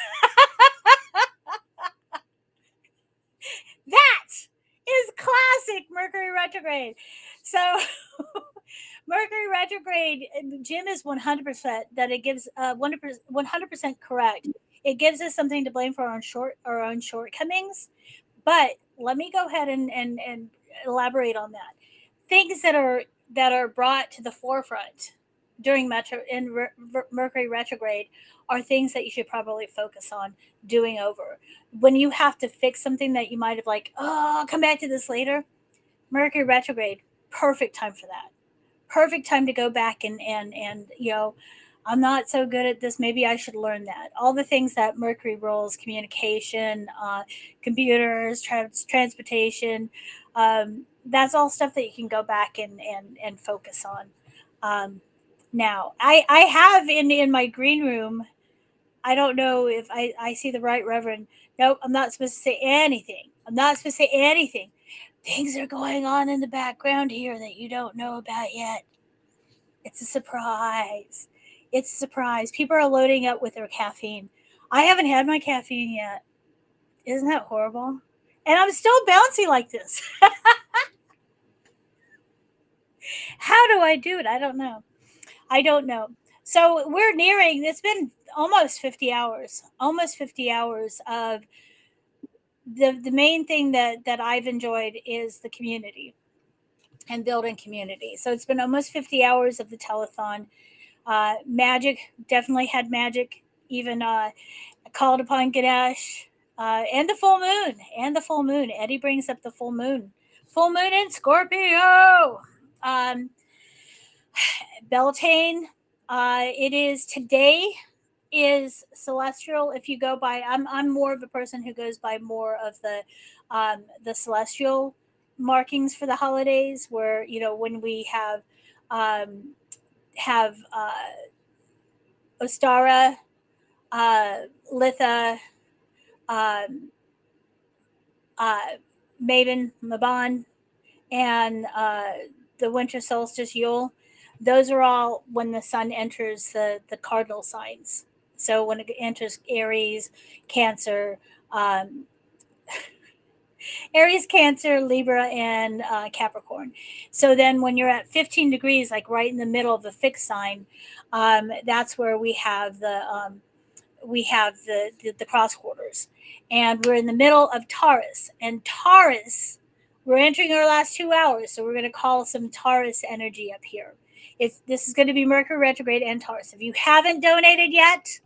That is classic Mercury retrograde. So Mercury retrograde, Jim is 100% that it gives 100% correct. It gives us something to blame for our own shortcomings. But let me go ahead and elaborate on that. Things that are brought to the forefront during Mercury retrograde are things that you should probably focus on doing over. When you have to fix something that you might have like, oh, I'll come back to this later. Mercury retrograde, perfect time for that. Perfect time to go back and I'm not so good at this. Maybe I should learn that. All the things that Mercury rules, communication, computers, transportation, that's all stuff that you can go back and focus on. Now, I have in my green room, I don't know if I see the right reverend. Nope, I'm not supposed to say anything. I'm not supposed to say anything. Things are going on in the background here that you don't know about yet. It's a surprise. It's a surprise. People are loading up with their caffeine. I haven't had my caffeine yet. Isn't that horrible? And I'm still bouncy like this. How do I do it? I don't know. So we're nearing, it's been almost 50 hours of the main thing that I've enjoyed is the community and building community. So it's been almost 50 hours of the telethon. Magic, definitely had magic, even called upon Ganesh, and the full moon. Eddie brings up the full moon in Scorpio. Beltane, it is today is celestial. If you go by, I'm more of a person who goes by more of the celestial markings for the holidays, where when we have Ostara, Litha, um, Maven, Maban, and the winter solstice Yule. Those are all when the sun enters the cardinal signs. So when it enters Aries, Cancer, Libra, and Capricorn. So then when you're at 15 degrees, like right in the middle of the fixed sign, that's where we have the cross quarters. And we're in the middle of Taurus. And Taurus, we're entering our last 2 hours, so we're going to call some Taurus energy up here. If this is going to be Mercury retrograde and Taurus. If you haven't donated yet,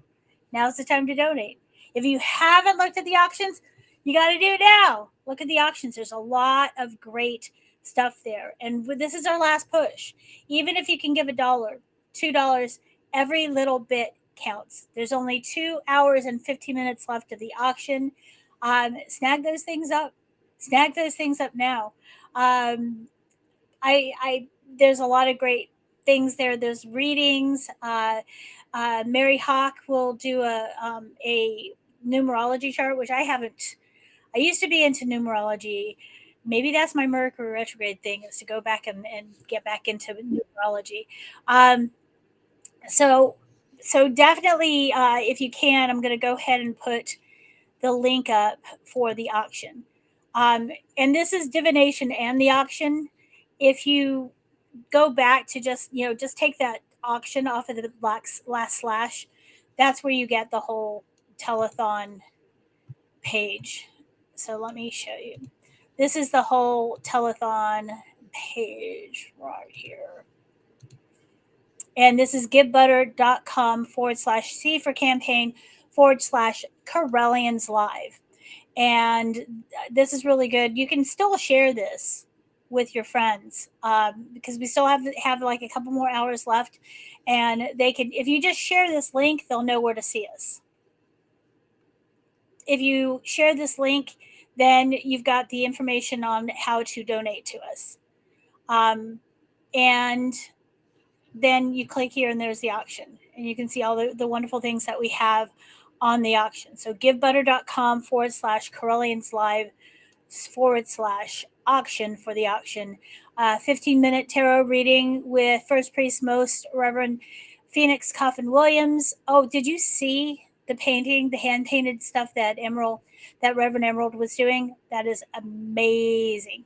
now's the time to donate. If you haven't looked at the auctions, you got to do it now. Look at the auctions. There's a lot of great stuff there. And this is our last push. Even if you can give $1, $2, every little bit counts. There's only 2 hours and 15 minutes left of the auction. Snag those things up. Snag those things up now. Um, I there's a lot of great things there. There's readings. Mary Hawk will do a numerology chart, which I haven't. I used to be into numerology. Maybe that's my Mercury retrograde thing, is to go back and get back into numerology. Um, so so definitely, if you can, I'm going to go ahead and put the link up for the auction. And this is divination and the auction. If you go back to just take that auction off of the last slash, that's where you get the whole telethon page. So let me show you. This is the whole telethon page right here. And this is givebutter.com/C for campaign/Correllians Live. And this is really good. You can still share this with your friends, because we still have like a couple more hours left, and they can, if you just share this link, they'll know where to see us. If you share this link, then you've got the information on how to donate to us. And then you click here and there's the auction, and you can see all the wonderful things that we have on the auction. So givebutter.com/Correllians Live /auction for the auction. 15-minute tarot reading with First Priest Most Reverend Phoenix Coffin Williams. Oh, did you see the painting, the hand painted stuff that Reverend Emerald was doing? That is amazing.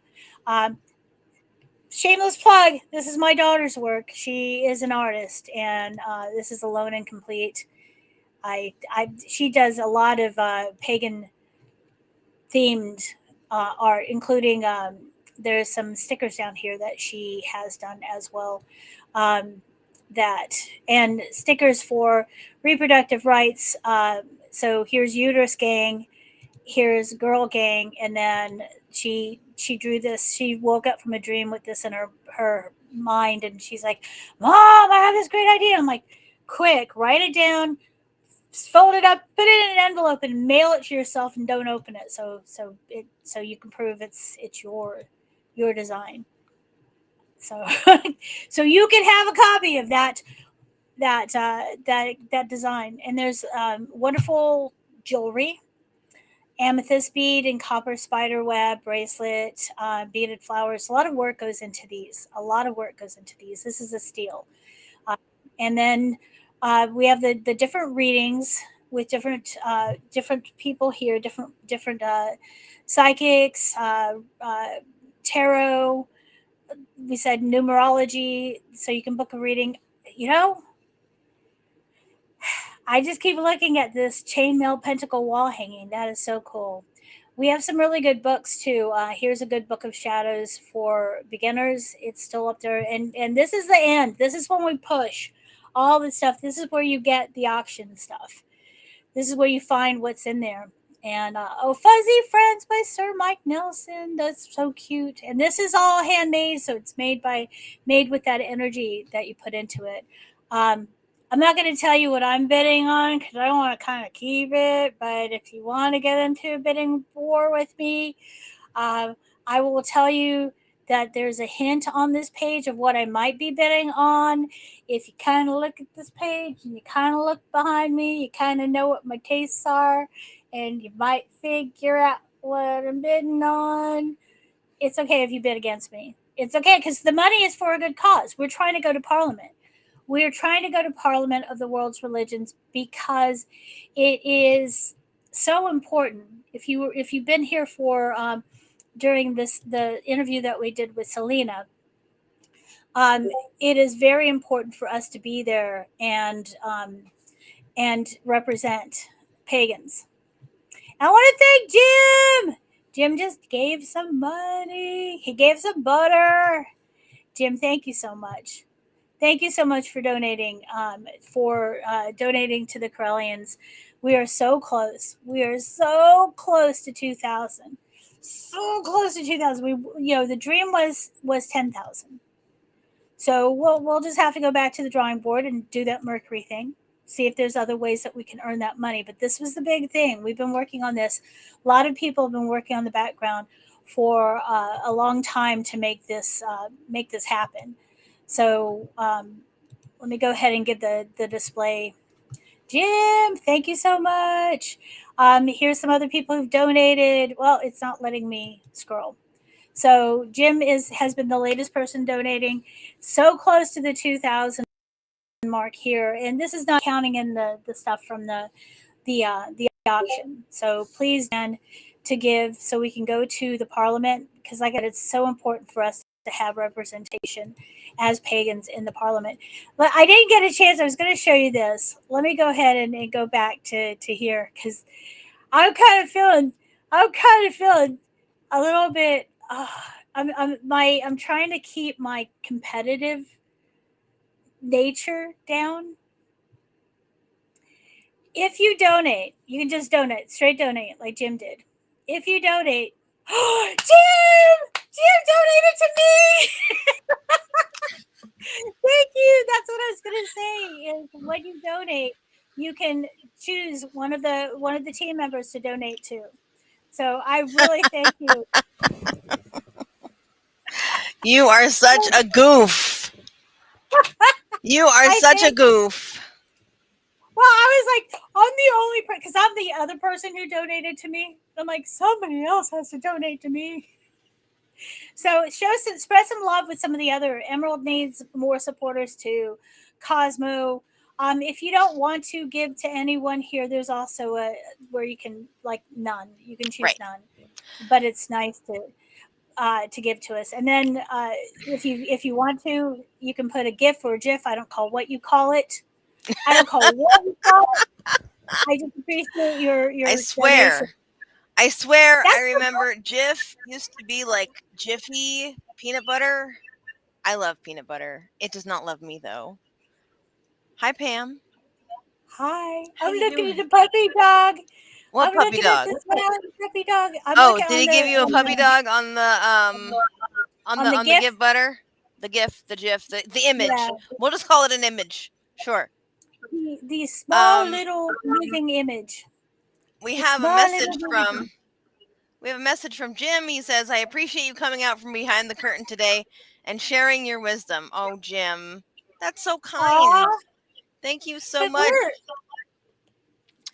Shameless plug. This is my daughter's work. She is an artist, and this is Alone and Complete. She does a lot of pagan themed art, including there's some stickers down here that she has done as well. And stickers for reproductive rights. So here's Uterus Gang, here's Girl Gang, and then she drew this. She woke up from a dream with this in her mind, and she's like, "Mom, I have this great idea." I'm like, "Quick, write it down, fold it up, put it in an envelope, and mail it to yourself, and don't open it, so you can prove it's your design." So so you can have a copy of that design. And there's wonderful jewelry, amethyst bead and copper spider web bracelet, beaded flowers. A lot of work goes into these. This is a steal. And then we have the different readings with different people here, different psychics, tarot. We said numerology, so you can book a reading. I just keep looking at this chainmail pentacle wall hanging. That is so cool. We have some really good books too. Here's a good book of shadows for beginners. It's still up there, and this is the end. This is when we push all the stuff. This is where you get the auction stuff. This is where you find what's in there. And Fuzzy Friends by Sir Mike Nelson. That's so cute. And this is all handmade, so it's made with that energy that you put into it. I'm not going to tell you what I'm bidding on, because I want to kind of keep it. But if you want to get into a bidding war with me, I will tell you that there's a hint on this page of what I might be bidding on. If you kind of look at this page and you kind of look behind me, you kind of know what my tastes are, and you might figure out what I'm bidding on. It's okay if you bid against me. It's okay, because the money is for a good cause. We're trying to go to Parliament. We're trying to go to Parliament of the world's religions, because it is so important. If you've been here for during the interview that we did with Selena, it is very important for us to be there and represent pagans. I want to thank Jim. Jim just gave some money. He gave some butter. Jim, thank you so much. Thank you so much for donating. Donating to the Correllians. We are so close. We are so close to 2,000. So close to 2,000. The dream was 10,000. So we'll just have to go back to the drawing board and do that Mercury thing. see if there's other ways that we can earn that money. But this was the big thing. We've been working on this. A lot of people have been working on the background for a long time to make this happen. So let me go ahead and give the display. Jim, thank you so much. Here's some other people who've donated. Well, it's not letting me scroll. So Jim has been the latest person donating, so close to the 2,000 mark here, and this is not counting in the stuff from the auction. So please, Dan, to give so we can go to the Parliament, because like I said, it's so important for us to have representation as pagans in the Parliament. But I didn't get a chance. I was going to show you this. Let me go ahead and go back to here, because I'm kind of feeling a little bit. I'm trying to keep my competitive nature down. If you donate, you can just donate, straight donate like Jim did. If you donate, Jim donated to me. Thank you. That's what I was gonna say. Is when you donate, you can choose one of the team members to donate to. So I really thank you. You are such a goof. You are such a goof. Well, I was like, I'm the only person, because I'm the other person who donated to me. I'm like, somebody else has to donate to me. So spread some love with some of the other. Emerald needs more supporters too. Cosmo. If you don't want to give to anyone here, there's also a where you can like none. You can choose none, but it's nice to give to us. And then if you want to, you can put a GIF or a GIF. I don't call what you call it. I don't call what you call it. I just appreciate your I swear. donation. I swear, I remember Jif used to be like Jiffy peanut butter. I love peanut butter. It does not love me though. Hi, Pam. Hi. How I'm you looking doing? at the puppy dog. What I'm puppy looking dog? at this puppy dog. Oh, did he give you a puppy dog on the GIF? GIF butter? The GIF, the GIF, the image. Yeah. We'll just call it an image. Sure. The small little moving image. We have a message from Jim. He says, I appreciate you coming out from behind the curtain today and sharing your wisdom. Oh, Jim, that's so kind. Aww. Thank you so much.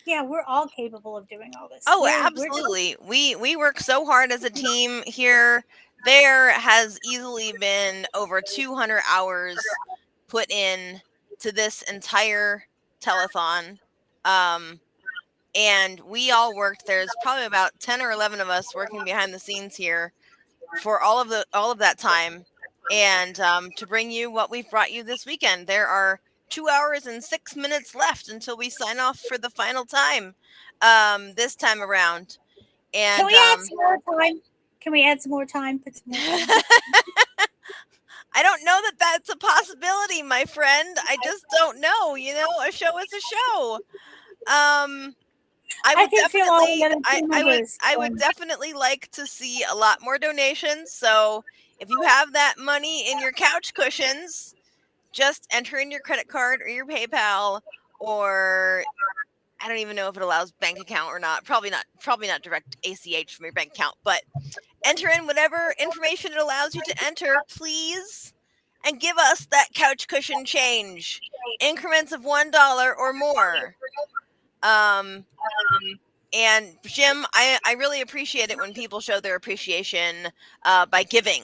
We're all capable of doing all this. Oh, absolutely. We work so hard as a team here. There has easily been over 200 hours put in to this entire telethon. And we all worked. There's probably about 10 or 11 of us working behind the scenes here for all of that time. And to bring you what we've brought you this weekend. There are 2 hours and 6 minutes left until we sign off for the final time this time around. And can we add some more time? Can we add some more time? Put some more time. I don't know that that's a possibility, my friend. I just don't know. You know, a show is a show. I would definitely like to see a lot more donations. So if you have that money in your couch cushions, just enter in your credit card or your PayPal, or I don't even know if it allows bank account or not. Probably not direct ACH from your bank account, but enter in whatever information it allows you to enter, please, and give us that couch cushion change. Increments of $1 or more. And Jim, I really appreciate it when people show their appreciation by giving.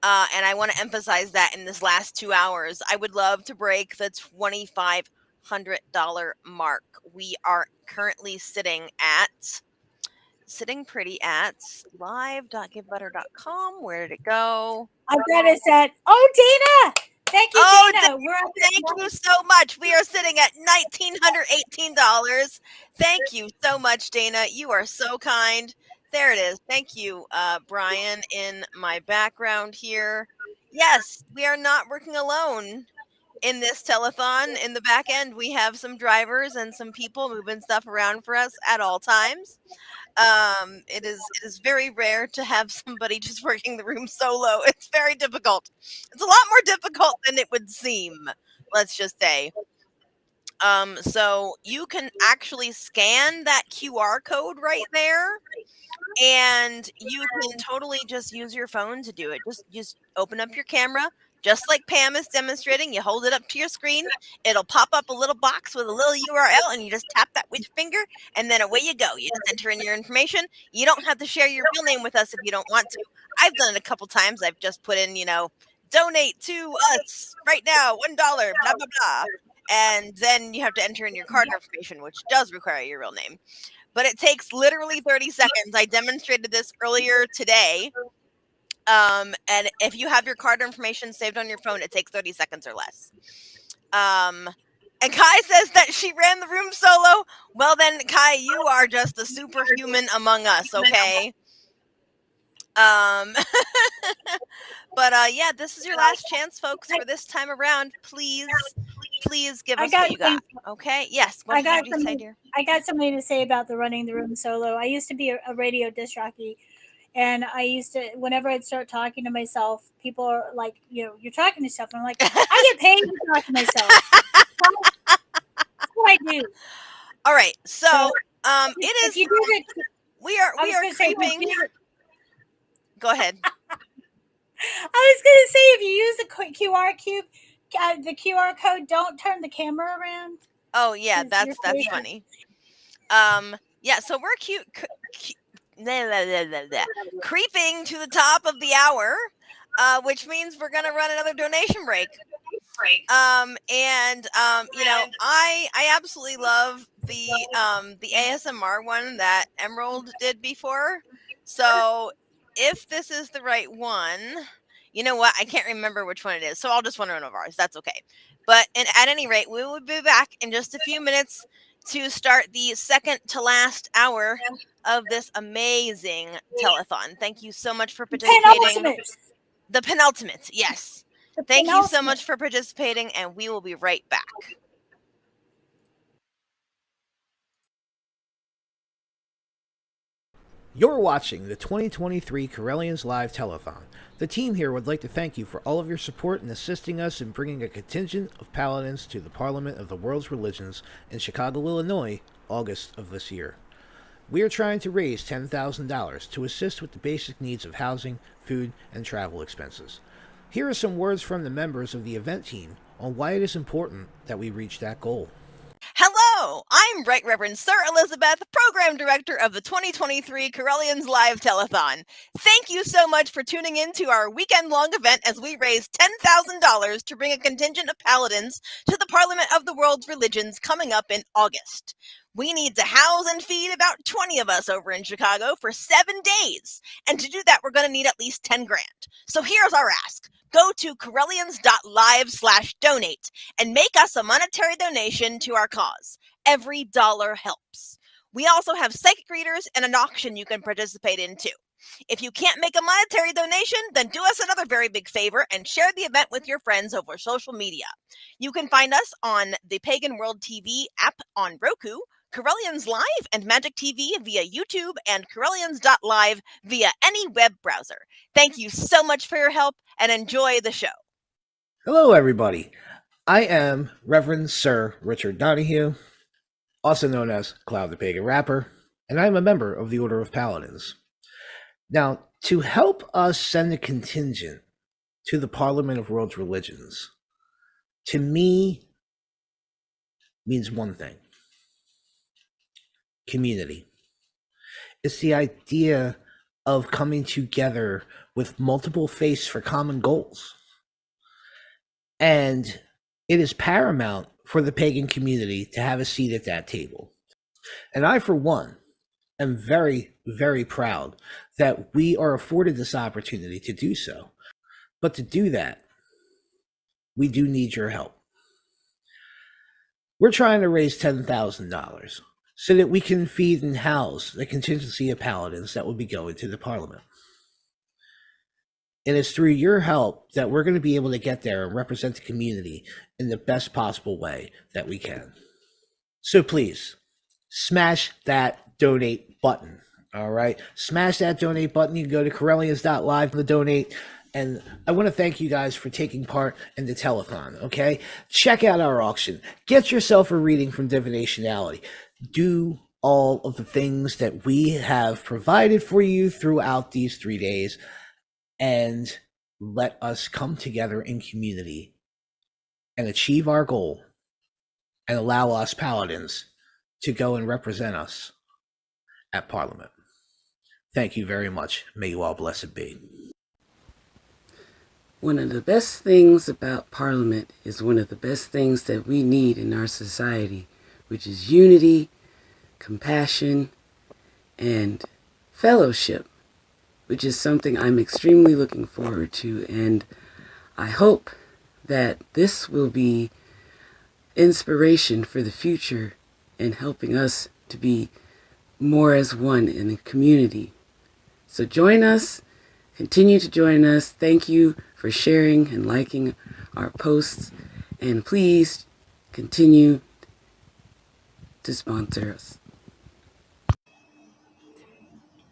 And I want to emphasize that in this last 2 hours. I would love to break the $2,500 mark. We are currently sitting pretty at live.givebutter.com. Where did it go? I've got it at, Dana! Thank you, Dana. Thank you so much. We are sitting at $1,918. Thank you so much, Dana. You are so kind. There it is. Thank you, Brian, in my background here. Yes, we are not working alone in this telethon. In the back end, we have some drivers and some people moving stuff around for us at all times. It is very rare to have somebody just working the room solo. It's very difficult. It's a lot more difficult than it would seem, let's just say. So you can actually scan that QR code right there, and you can totally just use your phone to do it. Just open up your camera, just like Pam is demonstrating. You hold it up to your screen. It'll pop up a little box with a little URL, and you just tap that with your finger, and then away you go. You just enter in your information. You don't have to share your real name with us if you don't want to. I've done it a couple times. I've just put in, donate to us right now, $1, blah, blah, blah. And then you have to enter in your card information, which does require your real name. But it takes literally 30 seconds. I demonstrated this earlier today. And if you have your card information saved on your phone, it takes 30 seconds or less. And Kai says that she ran the room solo. Well, then, Kai, you are just a superhuman among us, okay? But yeah, this is your last chance, folks, for this time around. Please give us what you got. Okay? Yes. What did you say, dear? I got something to say about the running the room solo. I used to be a radio disc jockey, and I used to, whenever I'd start talking to myself, people are like, you're talking to yourself. And I'm like, I get paid to talk to myself. That's what I do. All right. So it is. We are creeping. Go ahead. I was going to say, if you use the QR code, don't turn the camera around. Oh yeah, that's funny. Yeah, so we're creeping to the top of the hour, which means we're gonna run another donation break. I absolutely love the ASMR one that Emerald did before. So if this is the right one, you know what? I can't remember which one it is, so I'll just run one of ours. That's okay. But at any rate, we will be back in just a few minutes to start the second to last hour of this amazing telethon. Thank you so much for participating. The penultimate, yes. Thank you so much for participating, and we will be right back. You're watching the 2023 Correllians Live Telethon. The team here would like to thank you for all of your support in assisting us in bringing a contingent of paladins to the Parliament of the World's Religions in Chicago, Illinois, August of this year. We are trying to raise $10,000 to assist with the basic needs of housing, food, and travel expenses. Here are some words from the members of the event team on why it is important that we reach that goal. Hello, I'm Right Reverend Sir Elizabeth, Program Director of the 2023 Correllians Live Telethon. Thank you so much for tuning in to our weekend-long event as we raise $10,000 to bring a contingent of paladins to the Parliament of the World's Religions coming up in August. We need to house and feed about 20 of us over in Chicago for 7 days. And to do that, we're going to need at least 10 grand. So here's our ask. Go to Correllians.live/donate and make us a monetary donation to our cause. Every dollar helps. We also have psychic readers and an auction you can participate in too. If you can't make a monetary donation, then do us another very big favor and share the event with your friends over social media. You can find us on the Pagan World TV app on Roku, Correllians Live and Magic TV via YouTube, and Correllians.live via any web browser. Thank you so much for your help and enjoy the show. Hello, everybody. I am Reverend Sir Richard Donahue, also known as Cloud the Pagan Rapper, and I am a member of the Order of Paladins. Now, to help us send a contingent to the Parliament of World's Religions, to me, means one thing. Community. It's the idea of coming together with multiple faiths for common goals. And it is paramount for the pagan community to have a seat at that table. And I, for one, am very, very proud that we are afforded this opportunity to do so. But to do that, we do need your help. We're trying to raise $10,000 so that we can feed and house the contingency of paladins that will be going to the Parliament. And it's through your help that we're going to be able to get there and represent the community in the best possible way that we can. So please, smash that donate button, all right? Smash that donate button. You can go to Correllians.live to donate. And I want to thank you guys for taking part in the telethon, okay? Check out our auction. Get yourself a reading from Divinationality. Do all of the things that we have provided for you throughout these 3 days, and let us come together in community and achieve our goal and allow us paladins to go and represent us at Parliament. Thank you very much. May you all blessed be. One of the best things about Parliament is one of the best things that we need in our society, which is unity, compassion, and fellowship, which is something I'm extremely looking forward to. And I hope that this will be inspiration for the future and helping us to be more as one in a community. So join us. Continue to join us. Thank you for sharing and liking our posts. And please continue to sponsor us.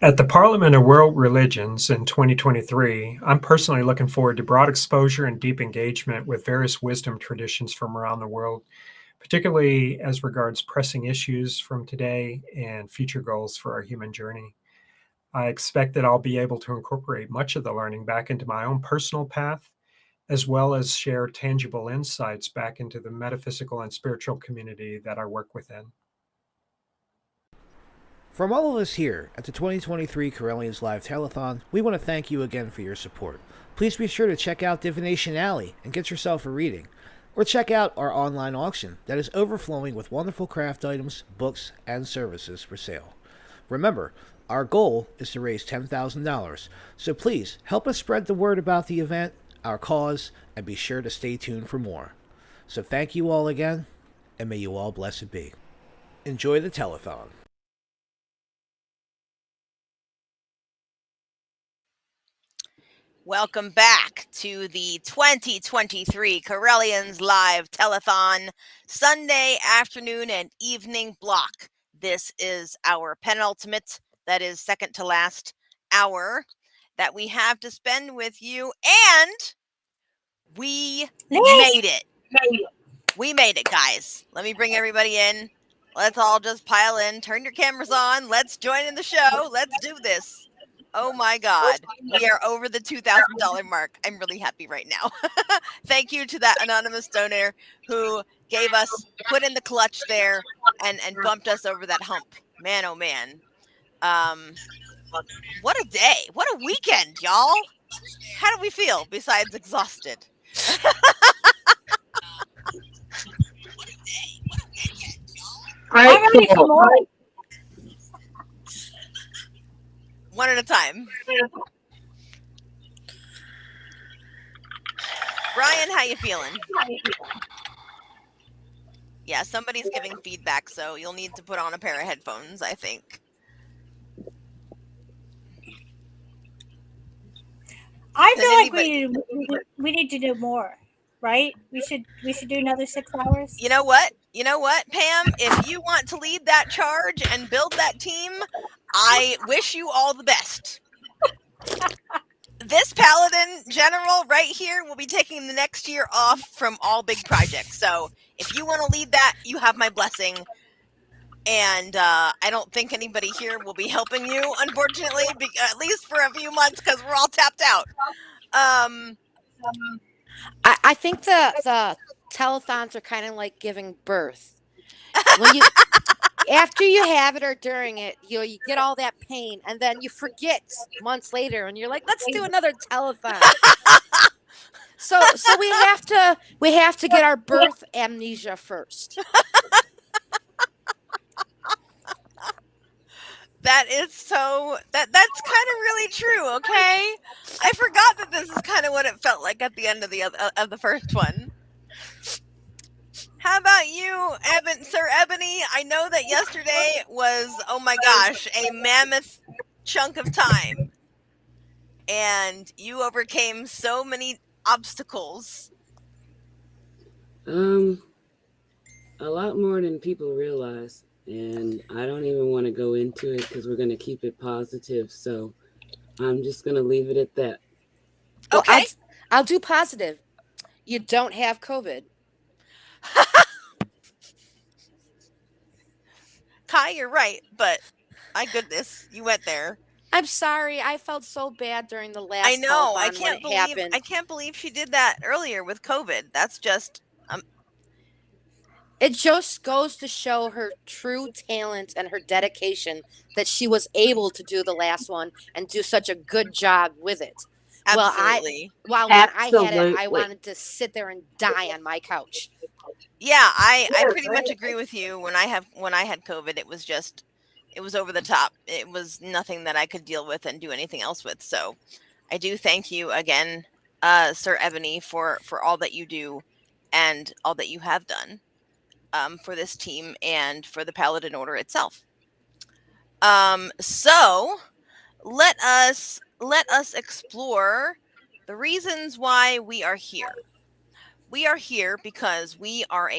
At the Parliament of World Religions in 2023, I'm personally looking forward to broad exposure and deep engagement with various wisdom traditions from around the world, particularly as regards pressing issues from today and future goals for our human journey. I expect that I'll be able to incorporate much of the learning back into my own personal path, as well as share tangible insights back into the metaphysical and spiritual community that I work within. From all of us here at the 2023 Correllians Live Telethon, we want to thank you again for your support. Please be sure to check out Divination Alley and get yourself a reading. Or check out our online auction that is overflowing with wonderful craft items, books, and services for sale. Remember, our goal is to raise $10,000, so please help us spread the word about the event, our cause, and be sure to stay tuned for more. So thank you all again, and may you all blessed be. Enjoy the telethon. Welcome back to the 2023 Correllians Live Telethon Sunday afternoon and evening block. This is our penultimate, that is second to last hour that we have to spend with you, and we made it. We made it, guys. Let me bring everybody in. Let's all just pile in. Turn your cameras on. Let's join in the show. Let's do this. Oh my God. We are over the $2,000 mark. I'm really happy right now. Thank you to that anonymous donor who gave us, put in the clutch there and bumped us over that hump. Man, oh man. What a day. What a weekend, y'all. How do we feel besides exhausted? I'm ready for more. One at a time. Brian, how you feeling? Yeah, somebody's giving feedback, so you'll need to put on a pair of headphones, I think. I feel like we need to do more, right? We should do another 6 hours. You know what? You know what, Pam? If you want to lead that charge and build that team, I wish you all the best. This Paladin General right here will be taking the next year off from all big projects. So if you want to lead that, you have my blessing. And I don't think anybody here will be helping you, unfortunately, at least for a few months, because we're all tapped out. I think the telethons are kind of like giving birth. When you after you have it or during it, you get all that pain, and then you forget months later, and you're like, let's do another telethon. So we have to get our birth amnesia first. That is that's kind of really true. Okay, I forgot that this is kind of what it felt like at the end of the first one. How about you, Sir Ebony? I know that yesterday was, oh my gosh, a mammoth chunk of time, and you overcame so many obstacles. A lot more than people realize, and I don't even want to go into it because we're going to keep it positive. So I'm just going to leave it at that. Well, Okay. I'll do positive. You don't have COVID. Kai, you're right, but my goodness, you went there. I'm sorry. I felt so bad during the I last know. telethon when it happened. I can't believe she did that earlier with COVID. That's just It just goes to show her true talent and her dedication that she was able to do the last one and do such a good job with it. Well, absolutely. when I had it, I Absolutely. wanted to sit there and die on my couch. Yeah, I pretty much agree with you. When I had COVID, it was over the top. It was nothing that I could deal with and do anything else with. So I do thank you again, Sir Ebony, for all that you do and all that you have done for this team and for the Paladin Order itself. So let us explore the reasons why we are here. We are here because we are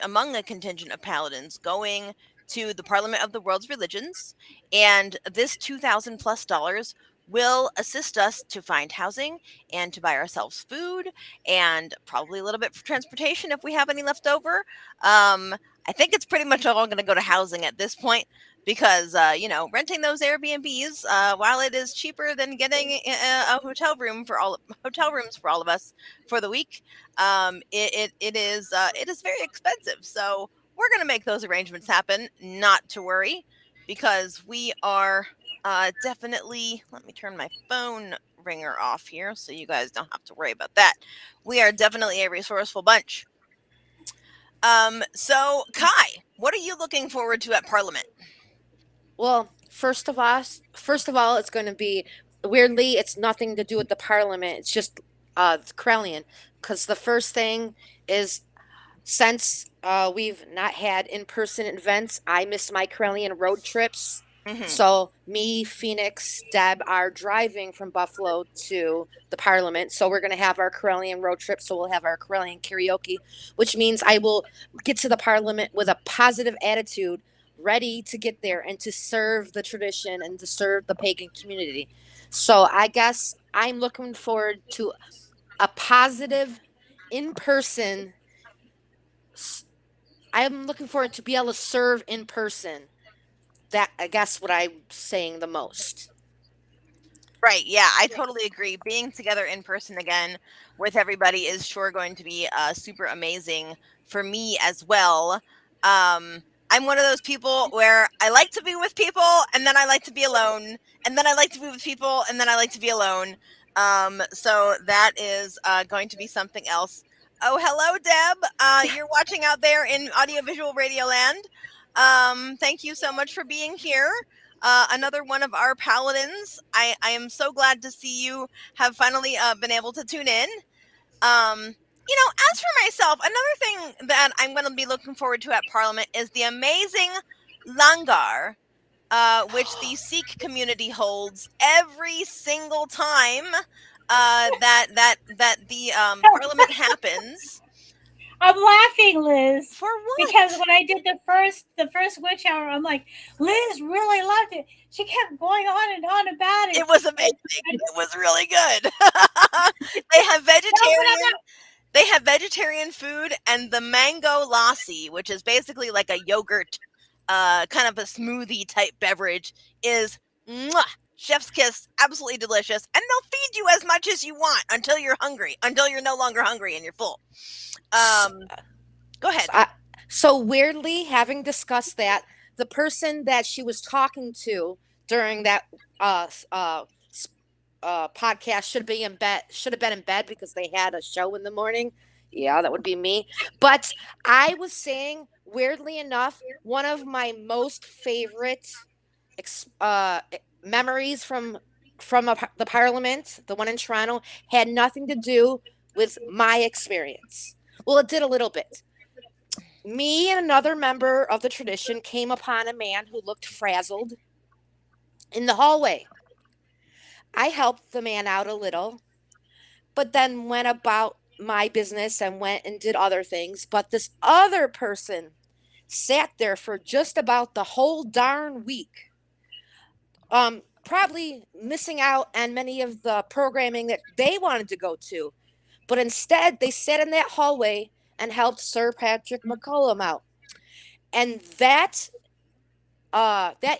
among a contingent of paladins going to the Parliament of the World's Religions, and this $2,000+ will assist us to find housing and to buy ourselves food and probably a little bit for transportation if we have any left over. I think it's pretty much all going to go to housing at this point because renting those Airbnbs, while it is cheaper than getting a hotel rooms for all of us for the week, it is very expensive. So we're going to make those arrangements happen. Not to worry, because we are definitely. Let me turn my phone ringer off here so you guys don't have to worry about that. We are definitely a resourceful bunch. So Kai, what are you looking forward to at Parliament? Well, first of all, it's going to be weirdly. It's nothing to do with the Parliament. It's just Correllian, because the first thing is since we've not had in-person events, I miss my Correllian road trips. Mm-hmm. So me, Phoenix, Deb are driving from Buffalo to the Parliament. So we're going to have our Correllian road trip. So we'll have our Correllian karaoke, which means I will get to the Parliament with a positive attitude, ready to get there and to serve the tradition and to serve the pagan community. So I guess I'm looking forward to a positive in-person. I'm looking forward to be able to serve in person. That I guess what I'm saying the most. Right. Yeah, I totally agree. Being together in person again with everybody is sure going to be super amazing for me as well. I'm one of those people where I like to be with people and then I like to be alone and then I like to be with people and then I like to be alone. So that is going to be something else. Oh, hello, Deb. You're watching out there in audiovisual radio land. Thank you so much for being here. Another one of our paladins. I am so glad to see you have finally been able to tune in. As for myself, another thing that I'm going to be looking forward to at Parliament is the amazing Langar, which the Sikh community holds every single time that the Parliament happens. I'm laughing, Liz. For what? Because when I did the first witch hour, I'm like, Liz really loved it. She kept going on and on about it. It was amazing. It was really good. They have vegetarian. They have vegetarian food and the mango lassi, which is basically like a yogurt, kind of a smoothie type beverage, is chef's kiss, absolutely delicious. And they'll feed you as much as you want until you're hungry, until you're no longer hungry and you're full. Go ahead. So weirdly, having discussed that, the person that she was talking to during that podcast should have been in bed because they had a show in the morning. Yeah, that would be me. But I was saying, weirdly enough, one of my most favorite memories from the Parliament, the one in Toronto, had nothing to do with my experience. Well, it did a little bit. Me and another member of the tradition came upon a man who looked frazzled in the hallway. I helped the man out a little, but then went about my business and went and did other things. But this other person sat there for just about the whole darn week. probably missing out on many of the programming that they wanted to go to. But instead, they sat in that hallway and helped Sir Patrick McCollum out. And that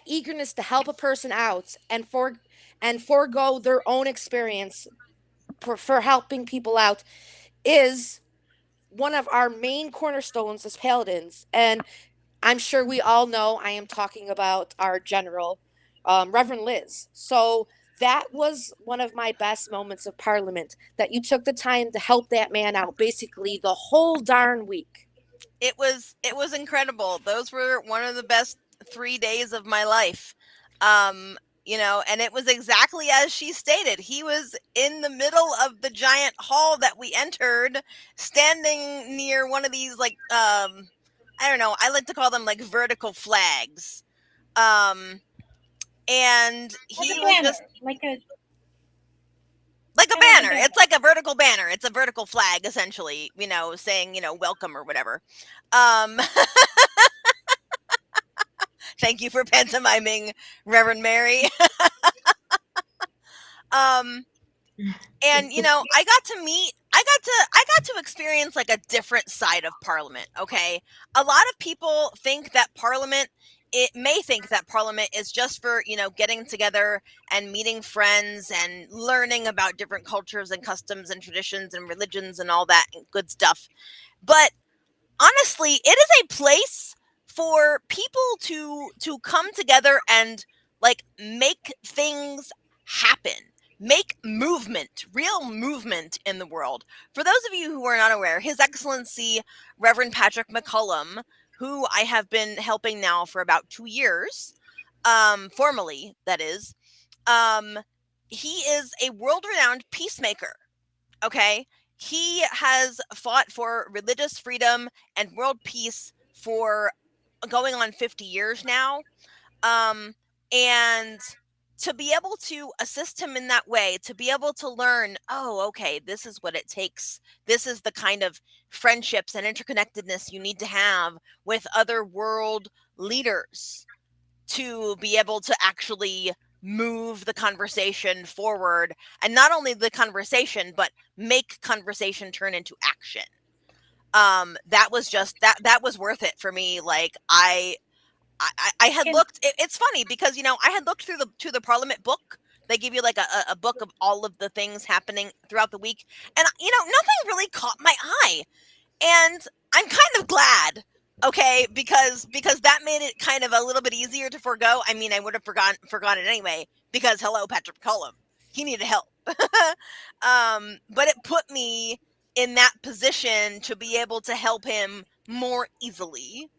eagerness to help a person out and forego their own experience for helping people out is one of our main cornerstones as paladins. And I'm sure we all know I am talking about our general, Reverend Liz. So that was one of my best moments of Parliament, that you took the time to help that man out basically the whole darn week. It was incredible. Those were one of the best 3 days of my life. And it was exactly as she stated. He was in the middle of the giant hall that we entered, standing near one of these, like, I don't know, I like to call them like vertical flags. And he was just like a banner. It's like a vertical banner. It's a vertical flag, essentially, saying, welcome or whatever. Thank you for pantomiming, Reverend Mary. And I got to experience like a different side of Parliament. Okay, a lot of people think that Parliament is just for getting together and meeting friends and learning about different cultures and customs and traditions and religions and all that good stuff. But honestly, it is a place for people to come together and like make things happen, make movement, real movement in the world. For those of you who are not aware, His Excellency Reverend Patrick McCollum, who I have been helping now for about 2 years, formally, that is, he is a world-renowned peacemaker. Okay, he has fought for religious freedom and world peace for going on 50 years now. And to be able to assist him in that way, to be able to learn, oh, okay, this is what it takes. This is the kind of friendships and interconnectedness you need to have with other world leaders to be able to actually move the conversation forward, and not only the conversation, but make conversation turn into action. That was just that was worth it for me. Like I had looked. It's funny because I had looked through the Parliament book. They give you like a book of all of the things happening throughout the week, and nothing really caught my eye, and I'm kind of glad. Okay, because that made it kind of a little bit easier to forego. I mean, I would have forgotten it anyway, because hello, Patrick McCollum, he needed help. But it put me in that position to be able to help him more easily.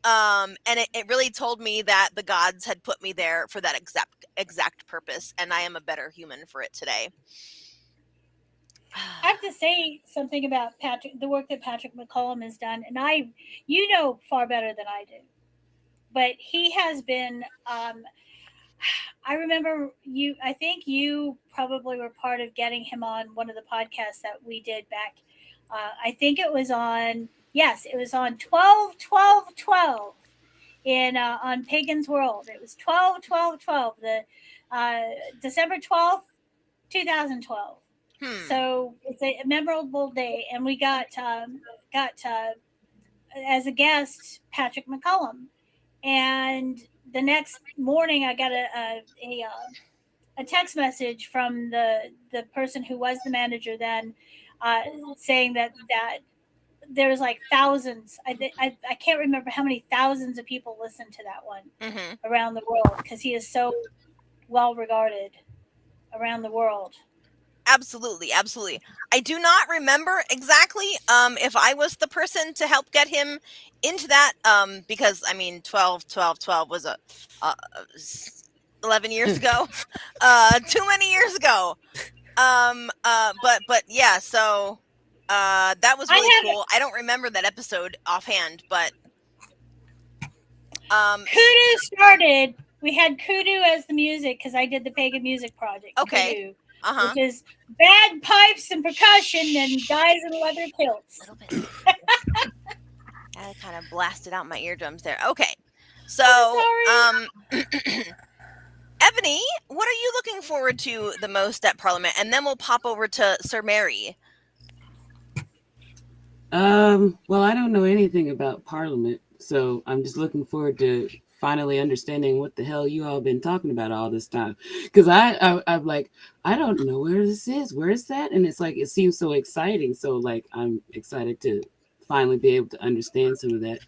And it really told me that the gods had put me there for that exact purpose, and I am a better human for it today. I have to say something about the work that Patrick McCollum has done, and far better than I do. But he has been. I remember you. I think you probably were part of getting him on one of the podcasts that we did back. I think it was on. Yes, it was on 12-12-12 in on Pagan's World. It was 12-12-12, the December 12th, 2012. So it's a memorable day, and we got as a guest Patrick McCollum, and the next morning I got a text message from the person who was the manager then, saying that there was like thousands. I can't remember how many thousands of people listened to that one around the world, because he is so well regarded around the world. Absolutely. I do not remember exactly if I was the person to help get him into that, because I mean 12-12-12 was a 11 years ago, too many years ago. But yeah, so that was really cool. I don't remember that episode offhand, but Kudu started. We had Kudu as the music because I did the Pagan Music Project. Okay. Kudu, which is bagpipes and percussion and guys in leather kilts. A little bit. I kind of blasted out my eardrums there. Okay. So Ebony, what are you looking forward to the most at Parliament? And then we'll pop over to Sir Mary. Well, I don't know anything about Parliament, so I'm just looking forward to finally understanding what the hell you all been talking about all this time. Because I'm like, I don't know where this is. Where is that? And it's like, it seems so exciting. So like, I'm excited to finally be able to understand some of that.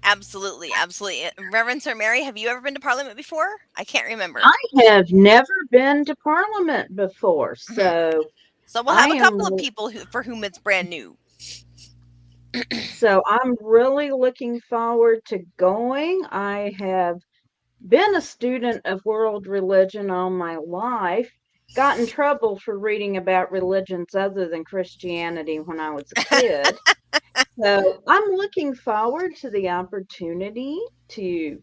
Absolutely, absolutely. Reverend Sir Mary, have you ever been to Parliament before? I can't remember. I have never been to Parliament before, Mhm. so So we'll have I a couple am- of people for whom it's brand new. so I'm really looking forward to going. I have been a student of world religion all my life, got in trouble for reading about religions other than Christianity when I was a kid. So I'm looking forward to the opportunity to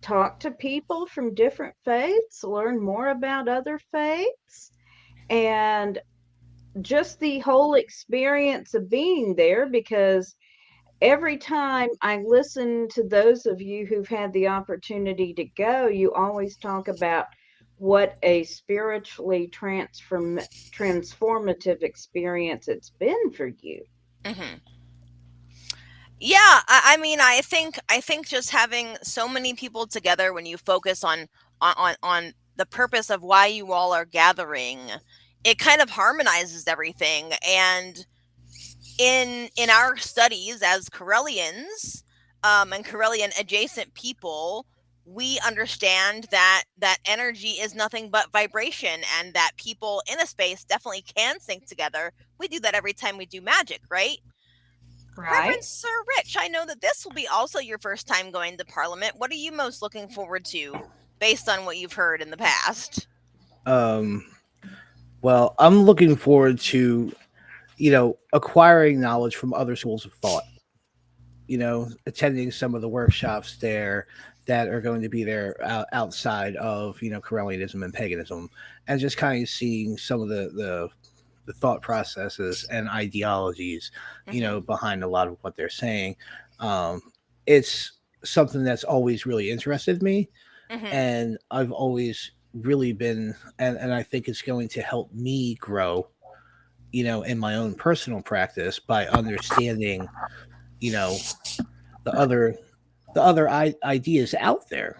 talk to people from different faiths, learn more about other faiths, and just the whole experience of being there, because every time I listen to those of you who've had the opportunity to go, you always talk about what a spiritually transformative experience it's been for you. Mm-hmm. Yeah, I mean, I think just having so many people together when you focus on the purpose of why you all are gathering, it kind of harmonizes everything. And in our studies as Correllians, and Correllian adjacent people, we understand that energy is nothing but vibration, and that people in a space definitely can sync together. We do that every time we do magic, right? Reverend Sir Rich, I know that this will be also your first time going to Parliament. What are you most looking forward to based on what you've heard in the past? Well, I'm looking forward to, acquiring knowledge from other schools of thought. Attending some of the workshops there that are going to be there outside of, Correllianism and paganism, and just kind of seeing some of the thought processes and ideologies, behind a lot of what they're saying. It's something that's always really interested me, Mm-hmm. and I've always really been, and I think it's going to help me grow, in my own personal practice by understanding, you know, the other ideas out there.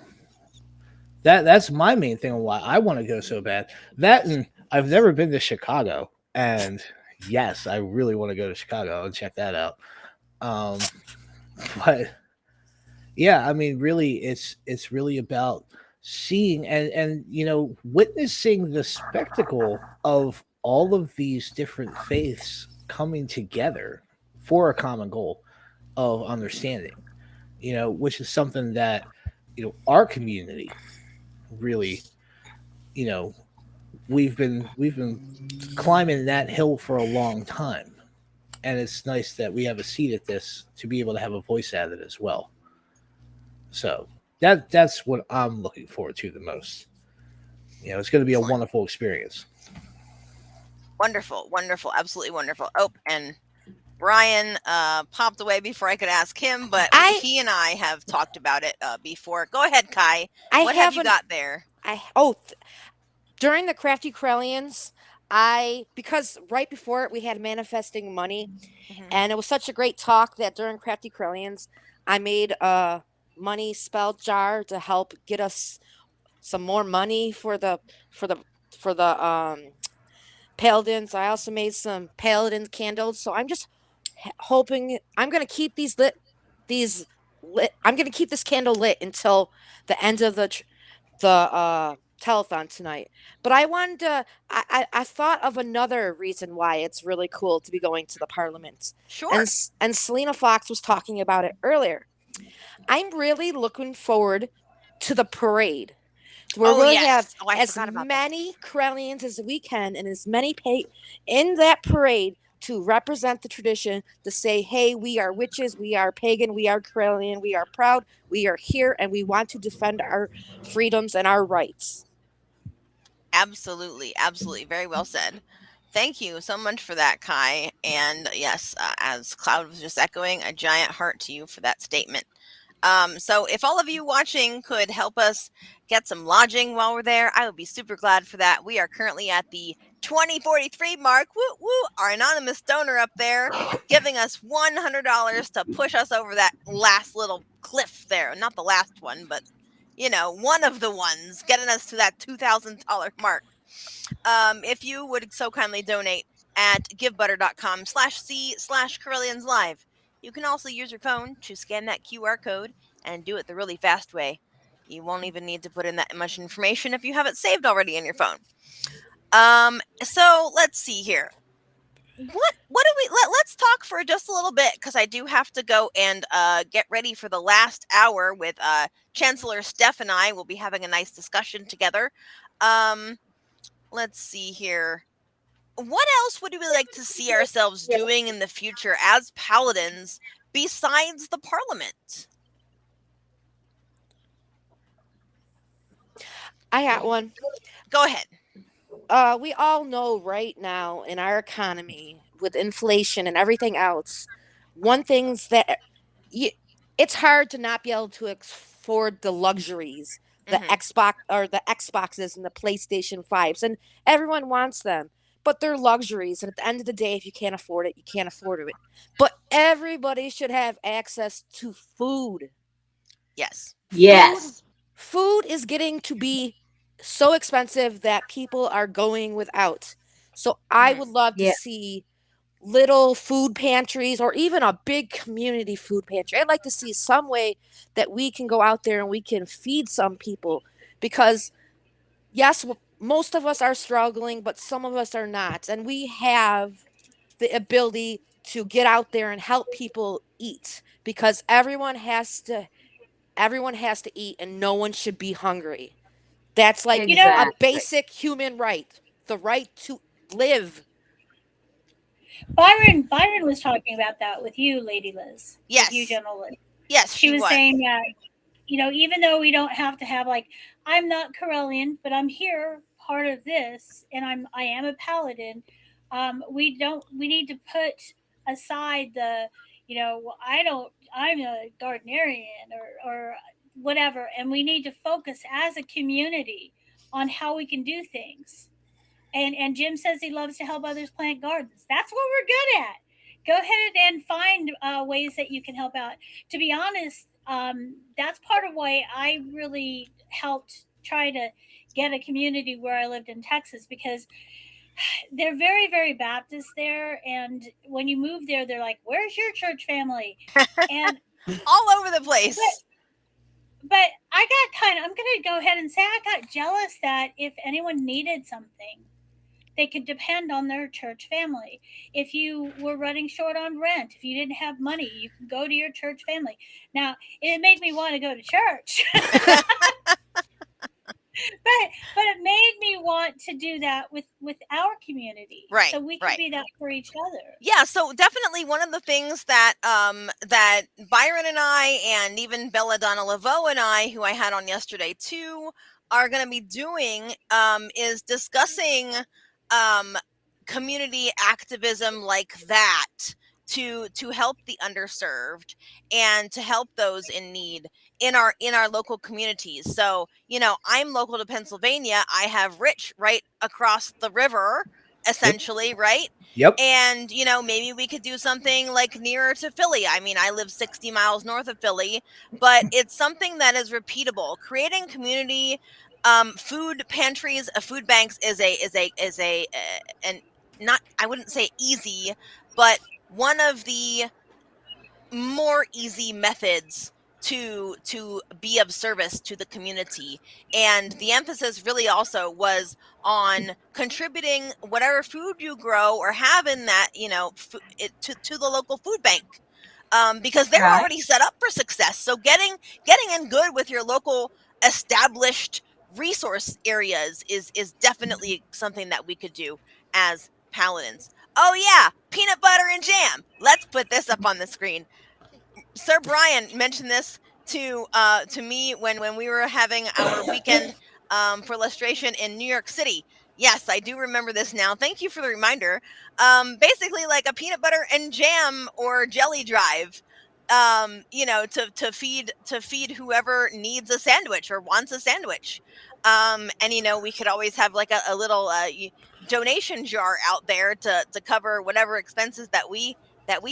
That's my main thing on why I want to go so bad. That, and I've never been to Chicago, and yes, I really want to go to Chicago and check that out. Um, but yeah, I mean, really, it's really about seeing and witnessing the spectacle of all of these different faiths coming together for a common goal of understanding. Which is something that our community really, you know, we've been climbing that hill for a long time, and it's nice that we have a seat at this to be able to have a voice at it as well. So that's what I'm looking forward to the most. It's going to be a wonderful experience. Wonderful, wonderful, absolutely wonderful. Oh, and Brian popped away before I could ask him, but he and I have talked about it before. Go ahead, Kai. What have you got there? During the Crafty Correllians, because right before it we had manifesting money, and it was such a great talk that during Crafty Correllians, I made a money spell jar to help get us some more money for the paladins. I also made some paladin candles, so I'm just hoping I'm gonna keep these lit. I'm gonna keep this candle lit until the end of the telethon tonight. But I wanted to. I thought of another reason why it's really cool to be going to the Parliament. Sure. And Selena Fox was talking about it earlier. I'm really looking forward to the parade, where we'll have as many Correllians as we can, and as many in that parade to represent the tradition, to say, hey, we are witches, we are pagan, we are Correllian, we are proud, we are here, and we want to defend our freedoms and our rights. Absolutely, absolutely. Very well said. Thank you so much for that, Kai. And yes, as Cloud was just echoing, a giant heart to you for that statement. So if all of you watching could help us get some lodging while we're there, I would be super glad for that. We are currently at the 2043 mark. Woo woo! Our anonymous donor up there giving us $100 to push us over that last little cliff there. Not the last one, but one of the ones, getting us to that $2,000 mark. If you would so kindly donate at givebutter.com/c/Correllians You can also use your phone to scan that QR code and do it the really fast way. You won't even need to put in that much information if you have it saved already in your phone. So let's see here. Let's talk for just a little bit, because I do have to go and get ready for the last hour with Chancellor Steph, and I will be having a nice discussion together. Let's see here. What else would we like to see ourselves doing in the future as paladins besides the Parliament? I got one. Go ahead. We all know right now in our economy, with inflation and everything else, one thing's that it's hard to not be able to afford the luxuries, the Xboxes and the PlayStation 5s, and everyone wants them. But they're luxuries, and at the end of the day, if you can't afford it, you can't afford it. But everybody should have access to food. Yes. Yes. Food is getting to be so expensive that people are going without. So I would love to see little food pantries, or even a big community food pantry. I'd like to see some way that we can go out there and we can feed some people, because yes, most of us are struggling, but some of us are not. And we have the ability to get out there and help people eat, because everyone has to eat, and no one should be hungry. That's like a basic human right, the right to live. Byron was talking about that with you, Lady Liz. Yes. With you, General Liz. Yes, she was saying that, even though we don't have to have, like, I'm not Correllian, but I'm here, part of this, and I am a paladin. We need to put aside the, I'm a Gardnerian or whatever, and we need to focus as a community on how we can do things. And Jim says he loves to help others plant gardens. That's what we're good at. Go ahead and find ways that you can help out. To be honest, that's part of why I really helped try to get a community where I lived in Texas, because they're very, very Baptist there. And when you move there, they're like, "Where's your church family?" And all over the place. But I'm going to go ahead and say I got jealous that if anyone needed something, they could depend on their church family. If you were running short on rent, if you didn't have money, you could go to your church family. Now, it made me want to go to church. But it made me want to do that with our community, right? So we can be that for each other. Yeah, so definitely one of the things that that Byron and I, and even Belladonna Laveau and I, who I had on yesterday too, are going to be doing is discussing community activism like that to help the underserved and to help those in need in our local communities. So, I'm local to Pennsylvania. I have Rich right across the river, essentially, right? Yep. And, maybe we could do something like nearer to Philly. I mean, I live 60 miles north of Philly, but it's something that is repeatable. Creating community food pantries, food banks is not, I wouldn't say easy, but one of the more easy methods to be of service to the community. And the emphasis really also was on contributing whatever food you grow or have in that, to the local food bank. Because they're already set up for success. So getting in good with your local established resource areas is definitely something that we could do as paladins. Oh yeah, peanut butter and jam. Let's put this up on the screen. Sir Brian mentioned this to me when we were having our weekend for illustration in New York City. Yes, I do remember this now. Thank you for the reminder. Basically, like a peanut butter and jam or jelly drive. to feed whoever needs a sandwich or wants a sandwich. And we could always have like a little donation jar out there to cover whatever expenses that we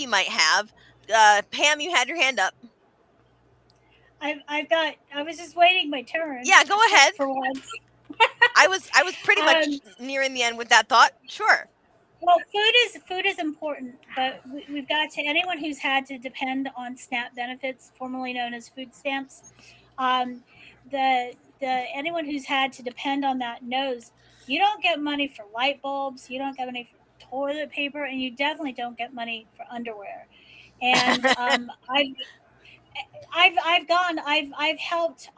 might have. Pam, you had your hand up. I was just waiting my turn. Yeah, go ahead. For once. I was pretty much nearing the end with that thought. Sure. Well, food is important, but we've got to anyone who's had to depend on SNAP benefits, formerly known as food stamps. The anyone who's had to depend on that knows you don't get money for light bulbs, you don't get money for toilet paper, and you definitely don't get money for underwear. And I've helped.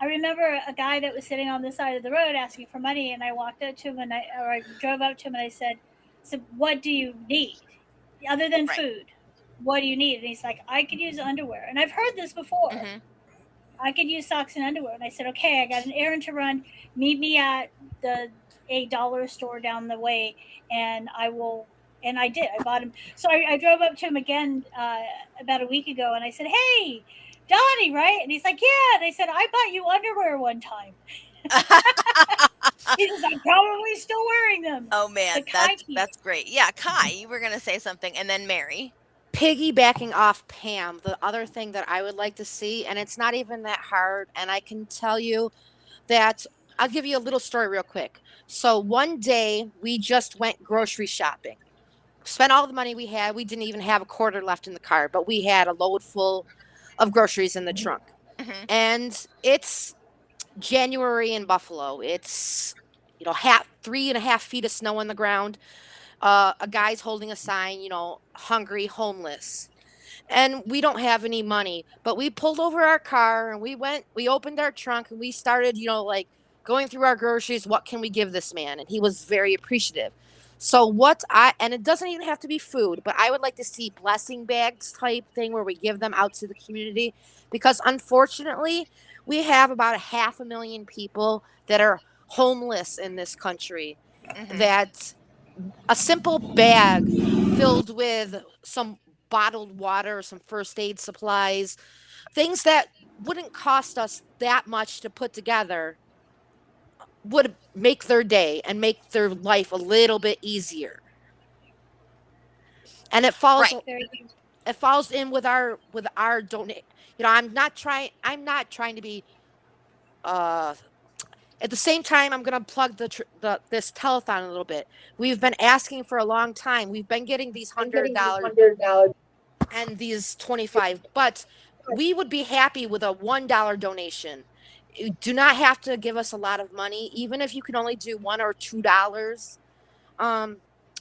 I remember a guy that was sitting on the side of the road asking for money, and I walked up to him I drove up to him and I said, "So what do you need other than food? What do you need?" And he's like, "I could use underwear." And I've heard this before. Mm-hmm. I could use socks and underwear. And I said, "Okay, I got an errand to run. Meet me at a dollar store down the way, and I will." And I did. I bought him. So I drove up to him again about a week ago, and I said, "Hey, Donnie, right?" And he's like, "Yeah." And I said, "I bought you underwear one time." He says, "I'm probably still wearing them." Oh man, that's great. Yeah, Kai, you were gonna say something, and then Mary. Piggybacking off Pam, the other thing that I would like to see, and it's not even that hard, and I can tell you that I'll give you a little story real quick. So one day we just went grocery shopping. Spent all the money we had. We didn't even have a quarter left in the car, but we had a load full of groceries in the trunk. Mm-hmm. And it's January in Buffalo. It's 3.5 feet of snow on the ground. A guy's holding a sign, hungry, homeless. And we don't have any money, but we pulled over our car and we opened our trunk and we started, going through our groceries. What can we give this man? And he was very appreciative. So and it doesn't even have to be food, but I would like to see blessing bags type thing where we give them out to the community, because unfortunately we have about 500,000 people that are homeless in this country. Mm-hmm. That a simple bag filled with some bottled water, some first aid supplies, things that wouldn't cost us that much to put together, would make their day and make their life a little bit easier. And it falls in with our donate. I'm not trying to be at the same time, I'm going to plug this telethon a little bit. We've been asking for a long time. We've been getting these $100 and these 25, but we would be happy with a $1 donation. You do not have to give us a lot of money, even if you can only do $1 or $2,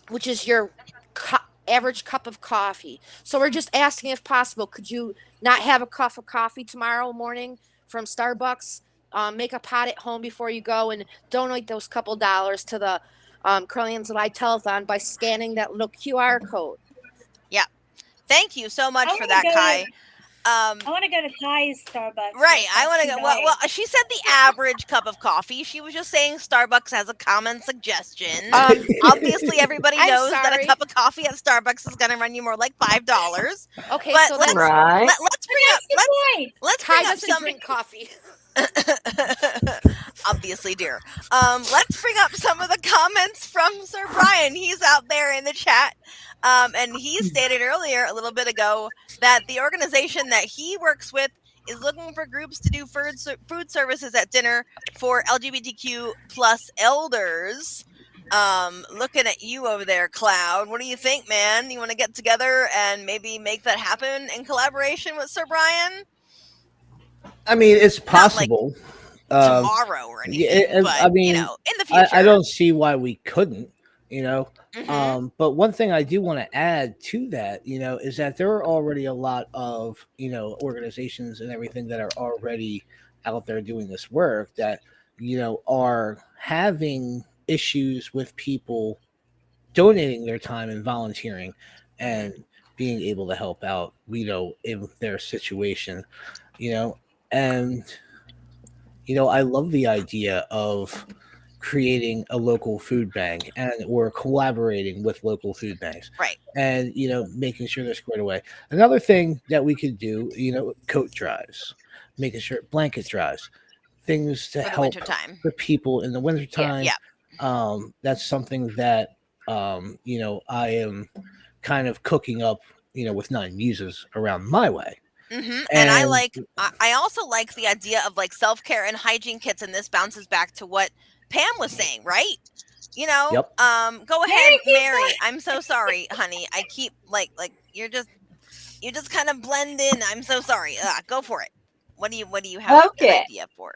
which is your average cup of coffee. So we're just asking, if possible, could you not have a cup of coffee tomorrow morning from Starbucks? Make a pot at home before you go and donate those couple dollars to the Correllian's Live Telethon by scanning that little QR code. Yeah. Thank you so much for that, Kai. I want to go to Kai's Starbucks. Right. I want to go. Well, she said the average cup of coffee. She was just saying Starbucks has a common suggestion. Obviously, everybody knows that a cup of coffee at Starbucks is going to run you more like $5. Okay, but so let's bring up some drink coffee. Obviously, dear. Let's bring up some of the comments from Sir Brian. He's out there in the chat. And he stated earlier, a little bit ago, that the organization that he works with is looking for groups to do food services at dinner for LGBTQ plus elders. Looking at you over there, Cloud. What do you think, man? You want to get together and maybe make that happen in collaboration with Sir Brian? I mean, it's possible. Tomorrow or anything, but in the future. I don't see why we couldn't, Mm-hmm. But one thing I do want to add to that, is that there are already a lot of, organizations and everything that are already out there doing this work that, are having issues with people donating their time and volunteering and being able to help out, in their situation, and I love the idea of, creating a local food bank and or collaborating with local food banks, Right. and making sure they're squared away. Another thing that we could do, coat drives, making sure blanket drives, things to For the help winter time. the people in the wintertime. Yeah. That's something that I am kind of cooking up, with Nine Muses around my way. And I And also like the idea of like self-care and hygiene kits, and this bounces back to what Pam was saying, right? Yep. Go ahead, Mary. I'm so sorry, honey. I keep like you just kind of blend in. I'm so sorry. Go for it. What do you have an Okay. idea for?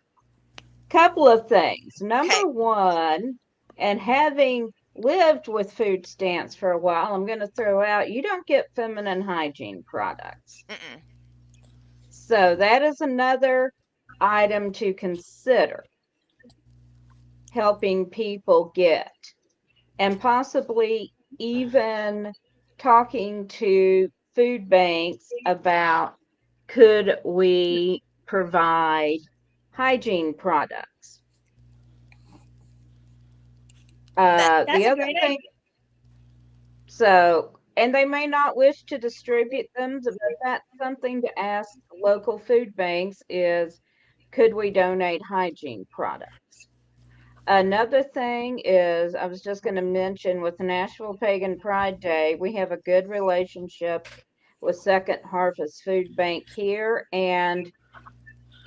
Couple of things. Okay. Number one, and having lived with food stamps for a while, I'm going to throw out, you don't get feminine hygiene products. Mm-mm. So that is another item to consider, helping people get, and possibly even talking to food banks about, could we provide hygiene products? That's The a other great thing, idea. so, and they may not wish to distribute them, but that's something to ask local food banks is, could we donate hygiene products? Another thing is, I was just going to mention with Nashville Pagan Pride Day, we have a good relationship with Second Harvest Food Bank here, and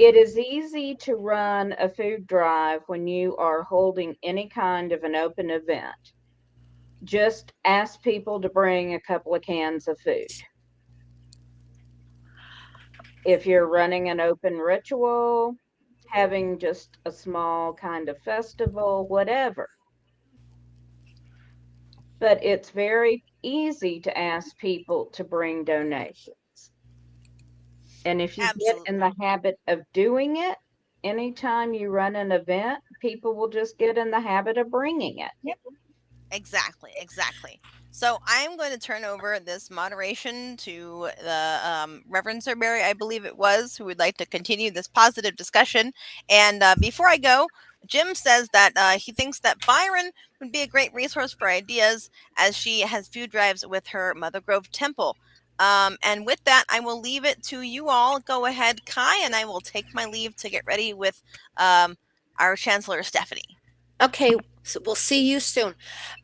it is easy to run a food drive when you are holding any kind of an open event. Just ask people to bring a couple of cans of food. If you're running an open ritual, having just a small kind of festival, whatever. But it's very easy to ask people to bring donations. And if you get in the habit of doing it, anytime you run an event, people will just get in the habit of bringing it. Yep. Exactly. So I'm going to turn over this moderation to the Reverend Sir Barry, I believe it was, who would like to continue this positive discussion. And before I go, Jim says that he thinks that Byron would be a great resource for ideas, as she has food drives with her Mother Grove Temple. And with that, I will leave it to you all. Go ahead, Kai, and I will take my leave to get ready with our Chancellor Stephanie. Okay, so we'll see you soon.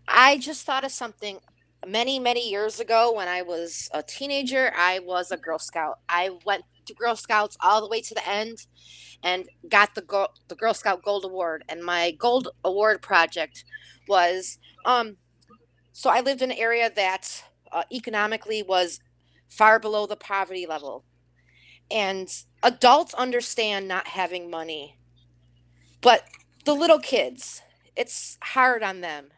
I just thought of something. Many years ago, when I was a teenager, I was a Girl Scout. I went to Girl Scouts all the way to the end and got the Girl Scout Gold Award. And my Gold Award project was, so I lived in an area that economically was far below the poverty level. And adults understand not having money, but the little kids, it's hard on them.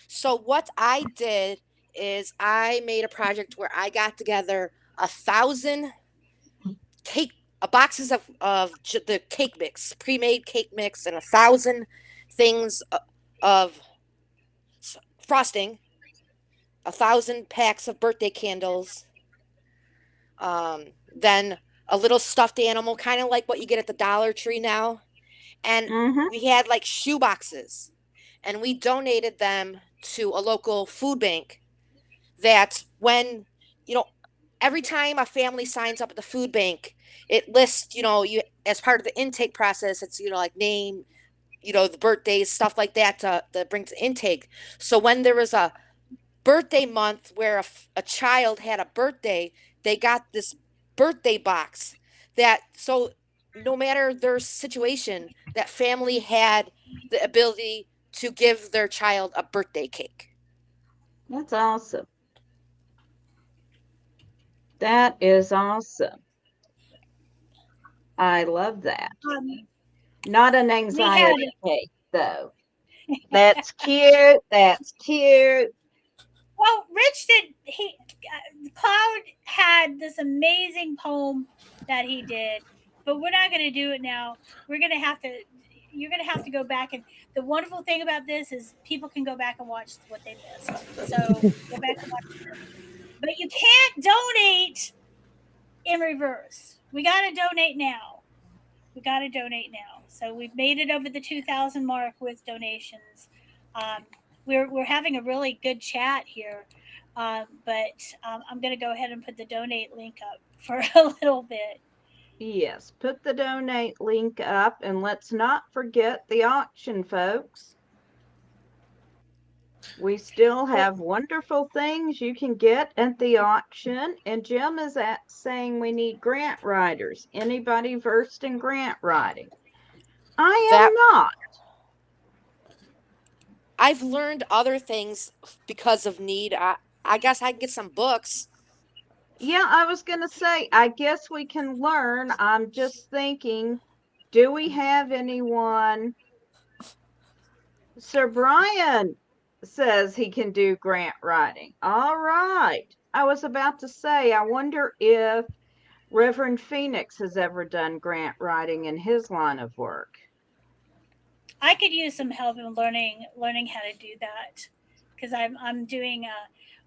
So what I did is I made a project where I got together 1,000 boxes of the cake mix, pre-made cake mix, and 1,000 things of frosting, 1,000 packs of birthday candles, then a little stuffed animal, kind of like what you get at the Dollar Tree now. And we had like shoe boxes, and we donated them to a local food bank. That when, every time a family signs up at the food bank, it lists, you, as part of the intake process, it's, like name, the birthdays, stuff like that, that brings intake. So when there was a birthday month where a child had a birthday, they got this birthday box that, so no matter their situation, that family had the ability to give their child a birthday cake. That's awesome. That is awesome. I love that. Not an anxiety cake, though. That's cute. That's cute. Well, Rich Cloud had this amazing poem that he did, but we're not going to do it now. You're going to have to go back, and the wonderful thing about this is people can go back and watch what they missed. So go back and watch it. But you can't donate in reverse. We got to donate now. So we've made it over the 2,000 mark with donations. We're having a really good chat here, but I'm going to go ahead and put the donate link up for a little bit. Yes, put the donate link up, and let's not forget the auction, folks. We still have wonderful things you can get at the auction, and Jim is saying we need grant writers. Anybody versed in grant writing? I am not. I've learned other things because of need. I guess I can get some books. Yeah, I was going to say, I guess we can learn. I'm just thinking, do we have anyone? Sir Brian says he can do grant writing. All right. I was about to say, I wonder if Reverend Phoenix has ever done grant writing in his line of work. I could use some help in learning how to do that, because I'm doing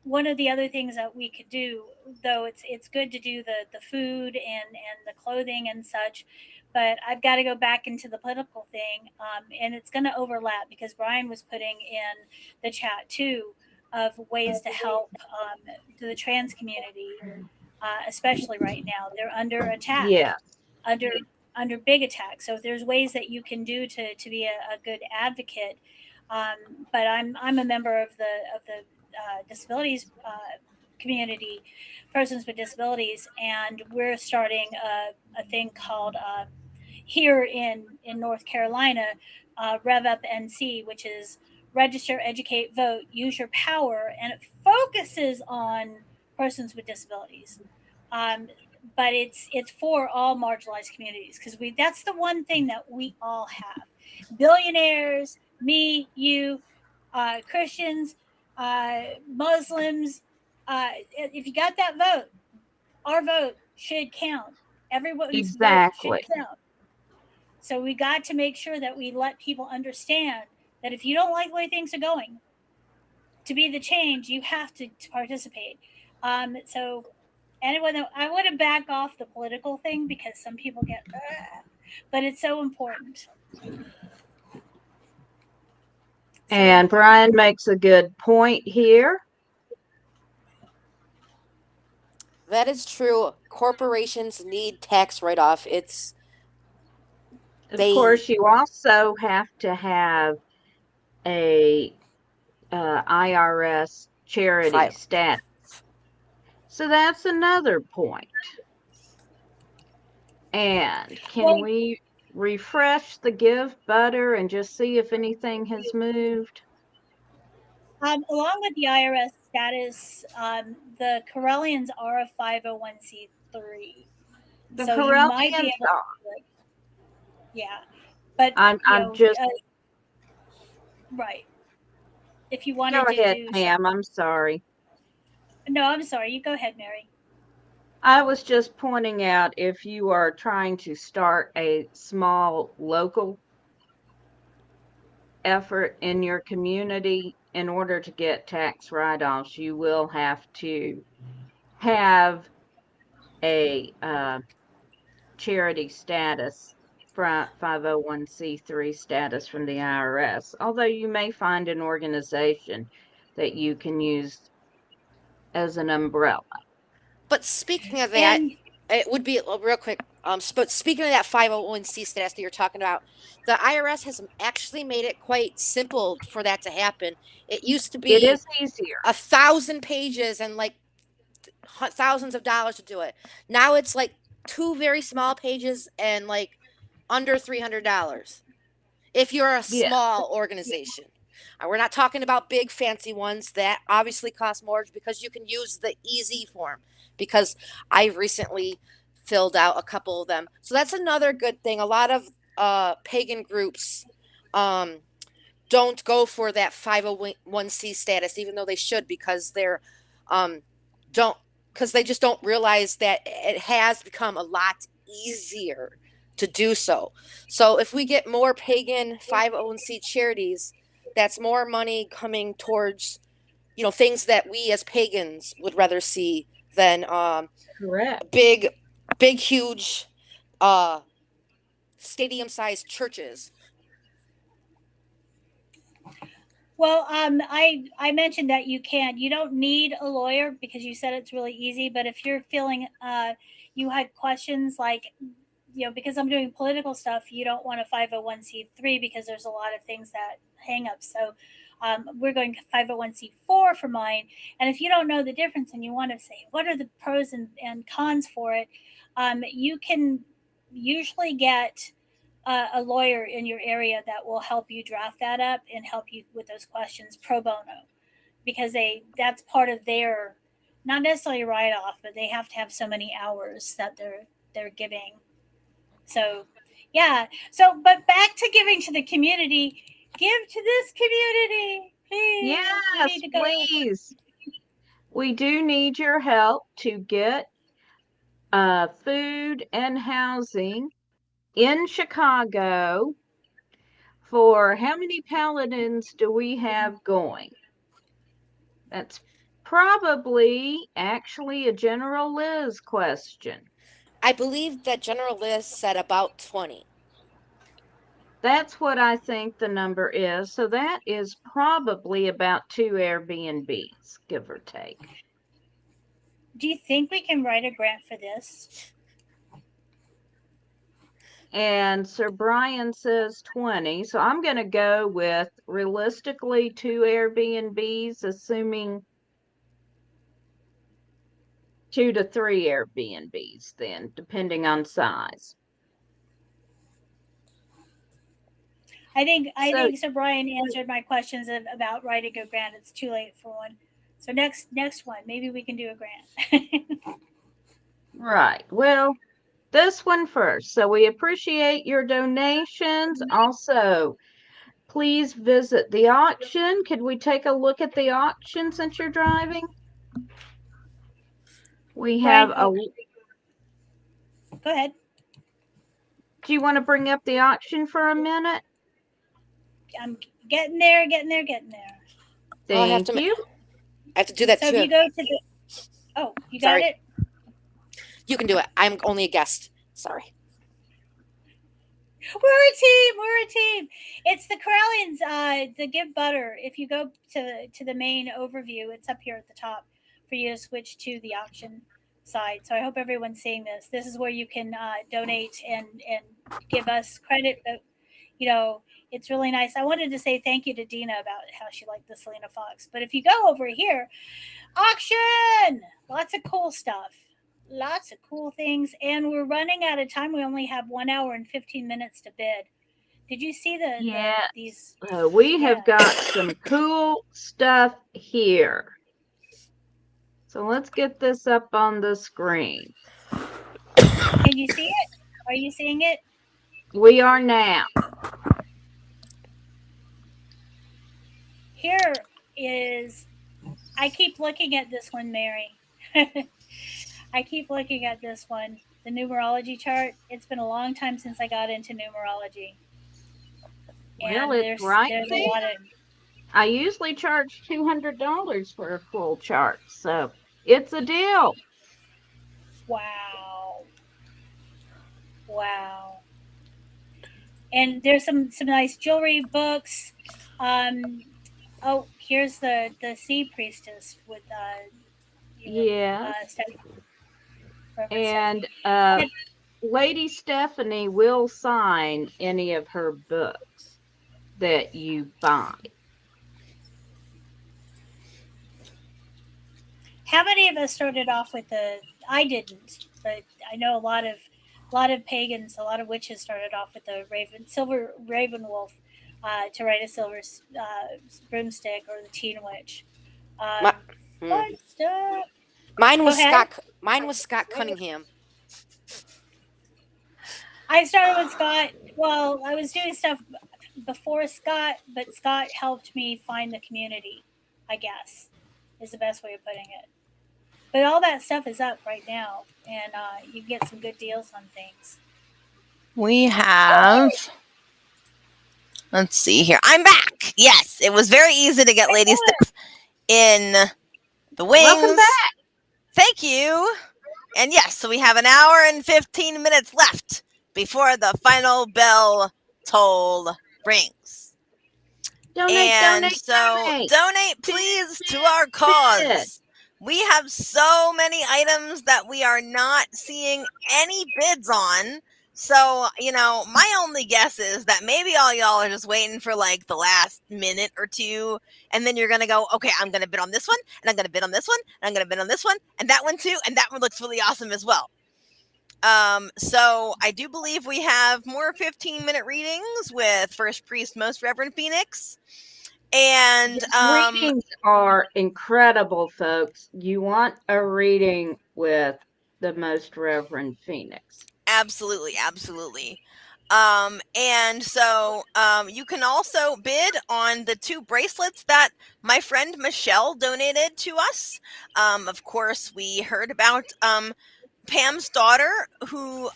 one of the other things that we could do, though it's good to do the food and the clothing and such, but I've got to go back into the political thing, and it's going to overlap because Brian was putting in the chat too of ways to help the trans community, especially right now. They're under attack. Yeah. Under big attack. So if there's ways that you can do to be a good advocate, but I'm a member of the disabilities community, persons with disabilities, and we're starting a thing called here in North Carolina, Rev Up NC, which is register, educate, vote, use your power, and it focuses on persons with disabilities. But it's for all marginalized communities, because that's the one thing that we all have: billionaires, me, you, Christians, Muslims. If you got that vote, our vote should count. Everyone's vote should Exactly. count. So we got to make sure that we let people understand that if you don't like the way things are going, to be the change, you have to participate. So anyone, I want to back off the political thing because some people get, but it's so important. And Brian makes a good point here. That is true. Corporations need tax write-off. Of course, you also have to have a IRS charity status. So that's another point. And can we refresh the Give Butter and just see if anything has moved? Along with the IRS status, the Correllians are a 501c3. The so you might be Correllians able are. to, yeah. But I'm just right. If you wanted go ahead, to do Pam. I'm sorry. No, I'm sorry. You go ahead, Mary. I was just pointing out, if you are trying to start a small local effort in your community, in order to get tax write-offs, you will have to have a charity status, 501c3 status from the IRS, although you may find an organization that you can use as an umbrella. But speaking of that, it would be real quick. But speaking of that 501c status that you're talking about, the IRS has actually made it quite simple for that to happen. It used to be it is easier. 1,000 pages and like thousands of dollars to do it. Now it's like 2 very small pages and like under $300 if you're a small organization. We're not talking about big fancy ones that obviously cost more, because you can use the easy form, because I've recently filled out a couple of them. So that's another good thing. A lot of pagan groups don't go for that 501c status, even though they should, because they're because they just don't realize that it has become a lot easier to do so. So if we get more pagan 501c charities, that's more money coming towards, things that we as pagans would rather see than correct big huge stadium-sized churches. Well, I mentioned that you don't need a lawyer because you said it's really easy. But if you're feeling you had questions like, because I'm doing political stuff, you don't want a 501c3 because there's a lot of things that hang up. So we're going 501c4 for mine. And if you don't know the difference and you want to say what are the pros and cons for it, you can usually get a lawyer in your area that will help you draft that up and help you with those questions pro bono, because that's part of their, not necessarily write off, but they have to have so many hours that they're giving. So yeah. So but back to giving to the community. Give to this community, please. Yes, please. We do need your help to get food and housing in Chicago. For how many paladins do we have going? That's probably actually a General Liz question. I believe that General Liz said about 20. That's what I think the number is. So that is probably about 2 Airbnbs, give or take. Do you think we can write a grant for this? And Sir Brian says 20. So I'm going to go with realistically 2 Airbnbs, assuming 2 to 3 Airbnbs then, depending on size. I think Sir Brian answered my questions about writing a grant. It's too late for one. So next one, maybe we can do a grant. Right. Well, this one first. So we appreciate your donations. Also, please visit the auction. Could we take a look at the auction since you're driving? We have Go ahead. Do you want to bring up the auction for a minute? I'm getting there. Thank you. I have to do that too. So if you go to the... Oh, you got it? You can do it. I'm only a guest. Sorry. We're a team. It's the Correllians, the Give Butter. If you go to the main overview, it's up here at the top for you to switch to the auction side. So I hope everyone's seeing this. This is where you can donate and give us credit. But, it's really nice. I wanted to say thank you to Dina about how she liked the Selena Fox. But if you go over here, auction, lots of cool stuff. Lots of cool things, and we're running out of time. We only have 1 hour and 15 minutes to bid. Did you see these? We have got some cool stuff here. So let's get this up on the screen. Can you see it? Are you seeing it? We are now. Here is, I keep looking at this one, Mary. I keep looking at this one, the numerology chart. It's been a long time since I got into numerology. Well, it's right there. I usually charge $200 for a full chart, so it's a deal. Wow. And there's some nice jewelry, books. Here's the Sea Priestess with Stephanie. And Lady Stephanie will sign any of her books that you buy. How many of us started off with I didn't, but I know a lot of pagans, a lot of witches started off with the silver raven wolf to write a silver broomstick, or the teen witch. Mine was Scott Cunningham. I started with Scott. Well, I was doing stuff before Scott, but Scott helped me find the community, I guess, is the best way of putting it. But all that stuff is up right now, and you can get some good deals on things. We have... Let's see here. I'm back. Yes, it was very easy to get Lady Steph in the wings. Welcome back. Thank you. And yes, so we have 1 hour and 15 minutes left before the final bell toll rings. Donate, donate please to our cause. We have so many items that we are not seeing any bids on. So, my only guess is that maybe all y'all are just waiting for like the last minute or two. And then you're going to go, okay, I'm going to bid on this one. And I'm going to bid on this one. And I'm going to bid on this one. And that one too. And that one looks really awesome as well. So I do believe we have more 15-minute readings with First Priest, Most Reverend Phoenix. And readings are incredible, folks. You want a reading with the Most Reverend Phoenix. Absolutely. And so you can also bid on the 2 bracelets that my friend Michelle donated to us. Of course, we heard about Pam's daughter, who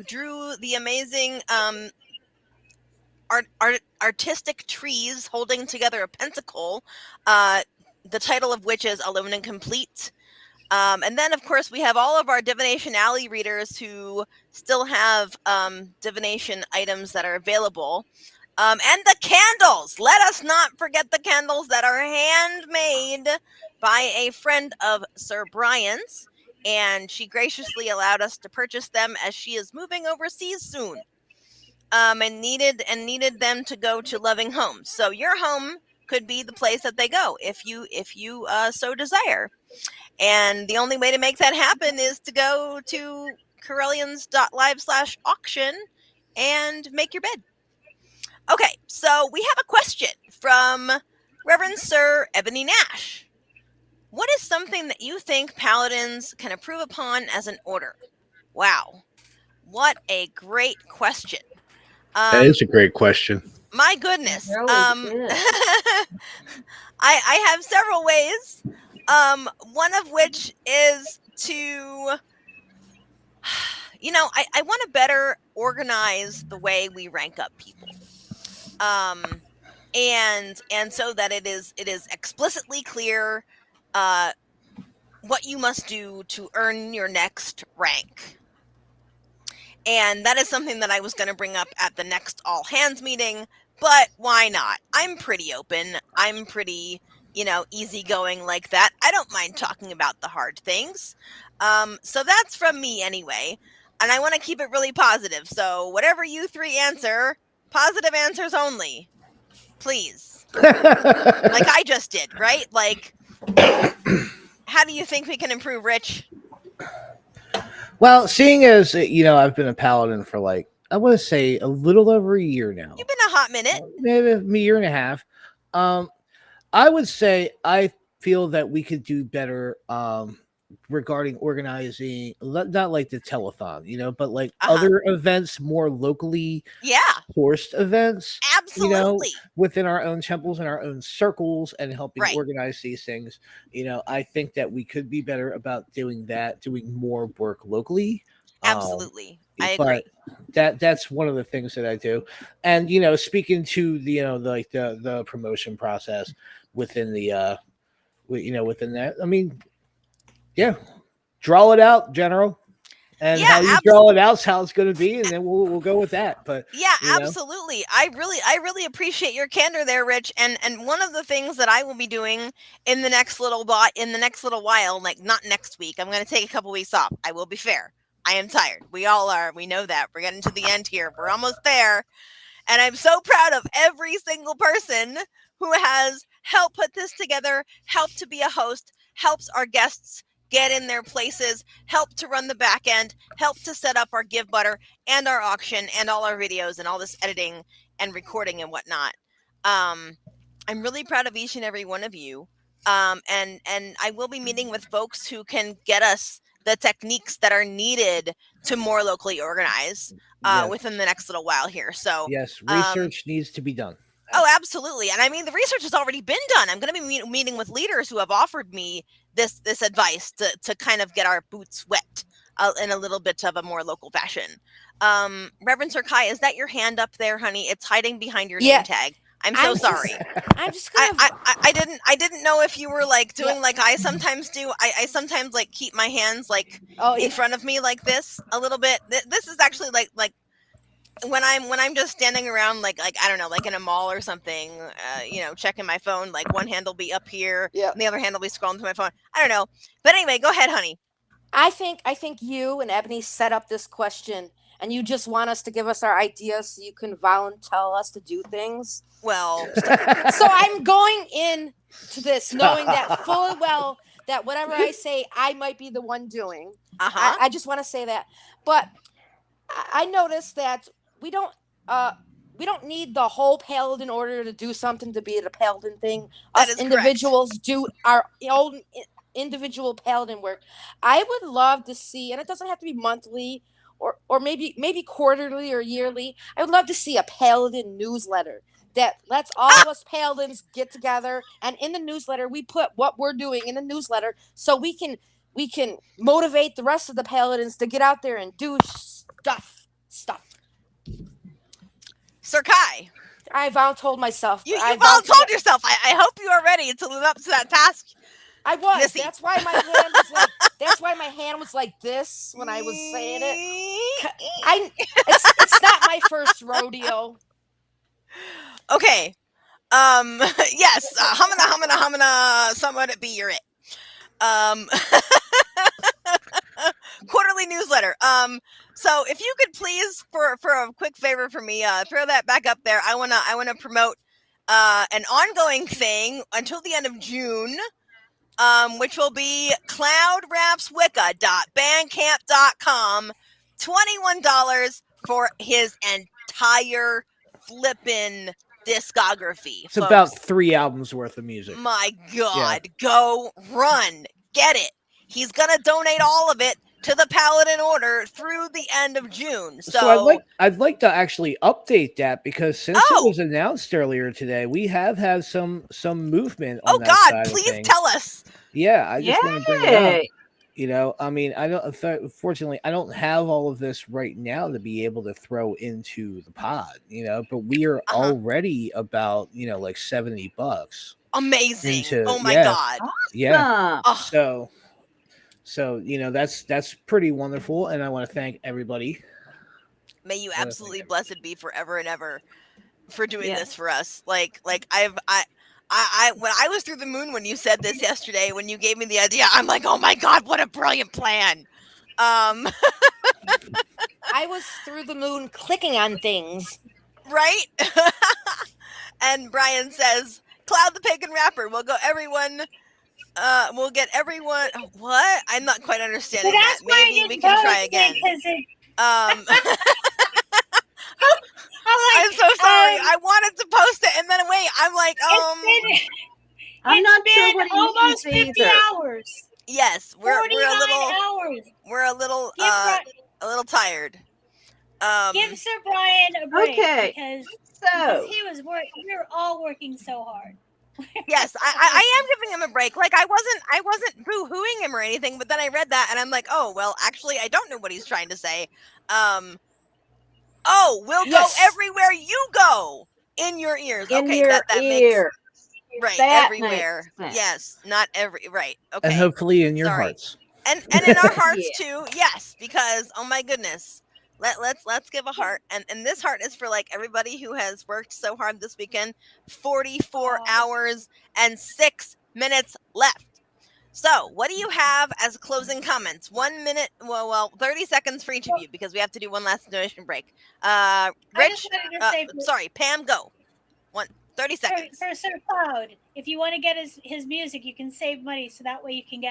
drew the amazing artistic trees holding together a pentacle, the title of which is Alone and Complete. And then, of course, we have all of our Divination Alley readers who still have divination items that are available. And the candles! Let us not forget the candles that are handmade by a friend of Sir Brian's. And she graciously allowed us to purchase them as she is moving overseas soon. And needed them to go to loving homes. So your home could be the place that they go if you so desire. And the only way to make that happen is to go to Correllians.live/auction and make your bid. Okay, so we have a question from Reverend Sir Ebony Nash. What is something that you think Paladins can improve upon as an order? Wow, what a great question. That is a great question. My goodness. Really I have several ways. One of which is to, I want to better organize the way we rank up people. And so that it is explicitly clear what you must do to earn your next rank. And that is something that I was going to bring up at the next all hands meeting, but why not? I'm pretty open. I'm pretty, easygoing like that. I don't mind talking about the hard things. So that's from me anyway. And I want to keep it really positive. So whatever you 3 answer, positive answers only. Please. Like I just did, right? Like, how do you think we can improve, Rich? Well, seeing as, I've been a paladin for I want to say a little over a year now. You've been a hot minute. Maybe a year and a half. I would say I feel that we could do better regarding organizing, not like the telethon, but other events, more locally sourced events. Absolutely. Within our own temples and our own circles and helping organize these things. I think that we could be better about doing that, doing more work locally. Absolutely. I agree. That's one of the things that I do. And, speaking to the promotion process within the, within that, I mean, yeah, draw it out, General. And how you draw it out is how it's going to be, and then we'll go with that. But absolutely. I really appreciate your candor there, Rich. And one of the things that I will be doing in the next little while, like not next week, I'm going to take a couple weeks off. I will be fair. I am tired. We all are. We know that. We're getting to the end here. We're almost there. And I'm so proud of every single person who has helped put this together, helped to be a host, helps our guests get in their places, help to run the back end, help to set up our Give Butter and our auction and all our videos and all this editing and recording and whatnot. I'm really proud of each and every one of you. And I will be meeting with folks who can get us the techniques that are needed to more locally organize within the next little while here. So yes, research needs to be done. Oh, absolutely. And I mean, the research has already been done. I'm going to be meeting with leaders who have offered me this advice to kind of get our boots wet in a little bit of a more local fashion. Reverend Sir Kai, is that your hand up there, honey? It's hiding behind your name tag. I'm so sorry. I'm just gonna. I didn't know if you were like doing like I sometimes do. I sometimes like keep my hands like in front of me like this a little bit. This is actually like when I'm just standing around like I don't know, like in a mall or something, checking my phone, like one hand will be up here, Yep. and the other hand will be scrolling through my phone. I don't know, but anyway, go ahead, honey. I think you and Ebony set up this question, and you just want us to give us our ideas so you can volunteer us to do things. Well, So I'm going in to this knowing that full well that whatever I say, I might be the one doing. I just want to say that, but I noticed that we don't need the whole Paladin order to do something to be the Paladin thing. That Us is individuals do our own individual Paladin work. I would love to see, and it doesn't have to be monthly or maybe quarterly or yearly. I would love to see a Paladin newsletter that lets all of us Paladins get together, and in the newsletter we put what we're doing in the newsletter so we can motivate the rest of the Paladins to get out there and do stuff. Sir Kai, I voluntold myself. you voluntold yourself. I hope you are ready to live up to that task. I was. Missy. That's why my hand was like. That's why my hand was like this when I was saying it. It's not my first rodeo. Okay. Yes. Humana. Someone be your it. Quarterly newsletter. So if you could please, for a quick favor for me, throw that back up there. I wanna promote an ongoing thing until the end of June, which will be cloudwrapswicca.bandcamp.com. $21 for his entire flippin' discography. It's about 3 albums worth of music. My God, Go run, get it. He's gonna donate all of it to the Paladin Order through the end of June. So I'd like to actually update that, because since it was announced earlier today, we have had some movement on that side of please things. tell us. Yeah, I just want to bring it up. I mean, unfortunately, I don't have all of this right now to be able to throw into the pod, but we are already about, like $70. Amazing. Oh my God. Yeah. So, that's pretty wonderful, and I want to thank everybody. May you absolutely blessed be forever and ever for doing this for us. Like when I was through the moon when you said this yesterday, when you gave me the idea, I'm like, oh my God, what a brilliant plan. I was through the moon clicking on things. Right? And Brian says, Cloud the Pagan Rapper, we'll get everyone. What? I'm not quite understanding that. Maybe we can try again. I'm so sorry. I wanted to post it, and then wait. I'm like, I'm not sure what almost 50 either. hours. Yes, we're a little hours. a little tired. Give Sir Brian a break, Okay, because he was working. We were all working so hard. Yes, I am giving him a break. Like I wasn't boo-hooing him or anything, but then I read that and I'm like, oh well, actually I don't know what he's trying to say. We'll go everywhere you go in your ears. Okay, that makes right that everywhere. Yes, not every right. Okay, and hopefully in your hearts. And in our hearts too. Yes, because oh my goodness. Let's give a heart, and this heart is for like everybody who has worked so hard this weekend. 44 hours and 6 minutes left. So, what do you have as closing comments? 1 minute, 30 seconds for each of you, because we have to do one last donation break. Rich, sorry, Pam, go. 30 seconds. For Sir Cloud, if you want to get his music, you can save money, so that way you can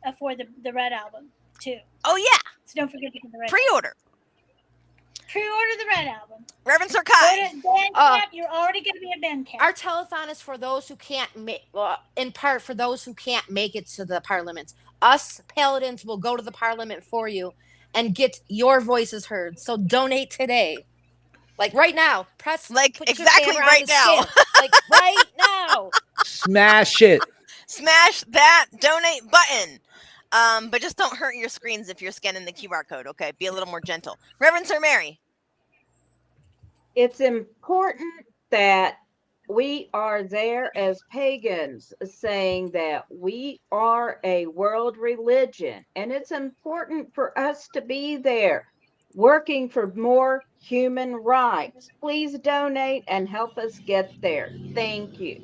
afford the Red album too. Oh yeah. So don't forget to get the Red. Pre-order the Red album. Reverend Sir Kai. You're already going to be at Bandcamp. Our telethon is for those who can't in part for those who can't make it to the Parliament. Us Paladins will go to the Parliament for you and get your voices heard. So donate today. Like right now. Put exactly your right now. Like right now. Smash it. Smash that donate button. But just don't hurt your screens if you're scanning the QR code, okay? Be a little more gentle. Reverend Sir Mary. It's important that we are there as pagans, saying that we are a world religion, and it's important for us to be there, working for more human rights. Please donate and help us get there. Thank you.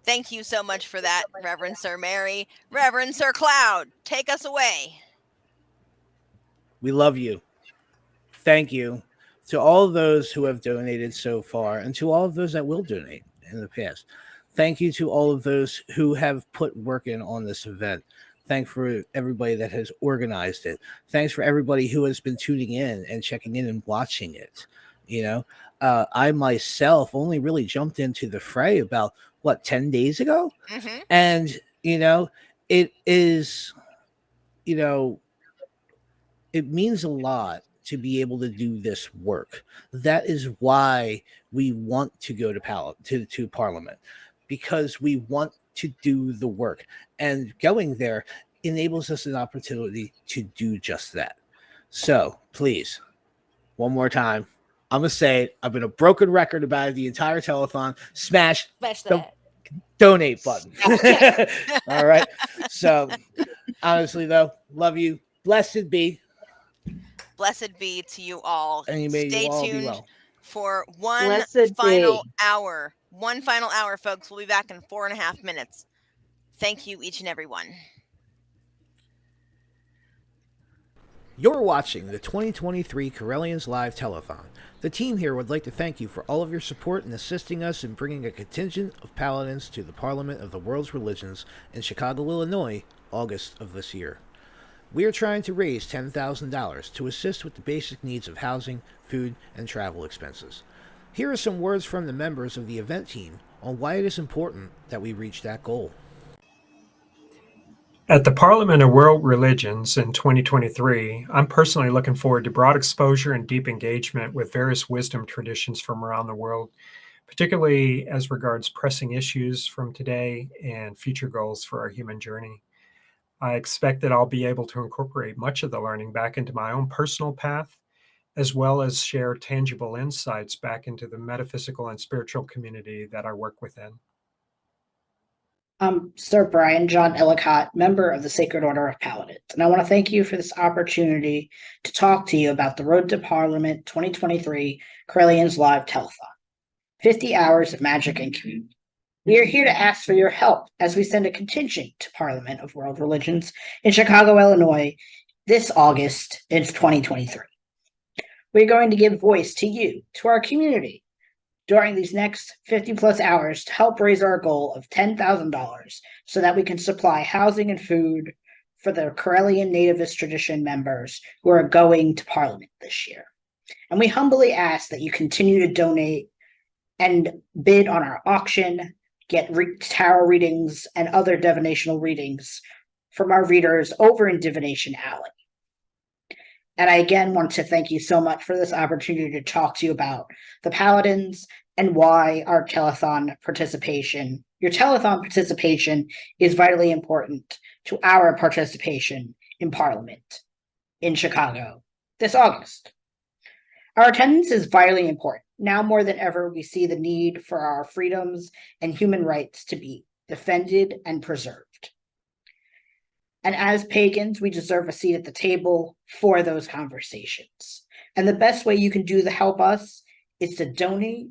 Thank you so much for that, Reverend Sir Mary. Reverend Sir Cloud, take us away. We love you. Thank you to all of those who have donated so far and to all of those that will donate in the past. Thank you to all of those who have put work in on this event. Thanks for everybody that has organized it. Thanks for everybody who has been tuning in and checking in and watching it. You know, I myself only really jumped into the fray about 10 days ago. Mm-hmm. And, it is, you know, it means a lot to be able to do this work. That is why we want to go to Parliament, because we want to do the work, and going there enables us an opportunity to do just that. So please, one more time, I'm gonna say it. I've been a broken record about it the entire telethon. Smash the donate button. All right. So honestly, though, love you. Blessed be. Blessed be to you all. And may Stay you all be tuned well. for one Blessed final be. hour. One final hour, folks. We'll be back in 4.5 minutes. Thank you, each and every one. You're watching the 2023 Correllians Live Telethon. The team here would like to thank you for all of your support in assisting us in bringing a contingent of paladins to the Parliament of the World's Religions in Chicago, Illinois, August of this year. We are trying to raise $10,000 to assist with the basic needs of housing, food, and travel expenses. Here are some words from the members of the event team on why it is important that we reach that goal. At the Parliament of World Religions in 2023, I'm personally looking forward to broad exposure and deep engagement with various wisdom traditions from around the world, particularly as regards pressing issues from today and future goals for our human journey. I expect that I'll be able to incorporate much of the learning back into my own personal path, as well as share tangible insights back into the metaphysical and spiritual community that I work within. I'm Sir Brian John Ellicott, member of the Sacred Order of Paladins, and I want to thank you for this opportunity to talk to you about the Road to Parliament 2023 Correllians Live Telethon, 50 hours of magic and community. We are here to ask for your help as we send a contingent to Parliament of World Religions in Chicago, Illinois, this August in 2023. We're going to give voice to you, to our community, during these next 50 plus hours to help raise our goal of $10,000 so that we can supply housing and food for the Correllian nativist tradition members who are going to Parliament this year. And we humbly ask that you continue to donate and bid on our auction, get tarot readings and other divinational readings from our readers over in Divination Alley. And I again want to thank you so much for this opportunity to talk to you about the Paladins and why our telethon participation, your telethon participation, is vitally important to our participation in Parliament in Chicago this August. Our attendance is vitally important. Now more than ever, we see the need for our freedoms and human rights to be defended and preserved. And as pagans, we deserve a seat at the table for those conversations. And the best way you can do to help us is to donate,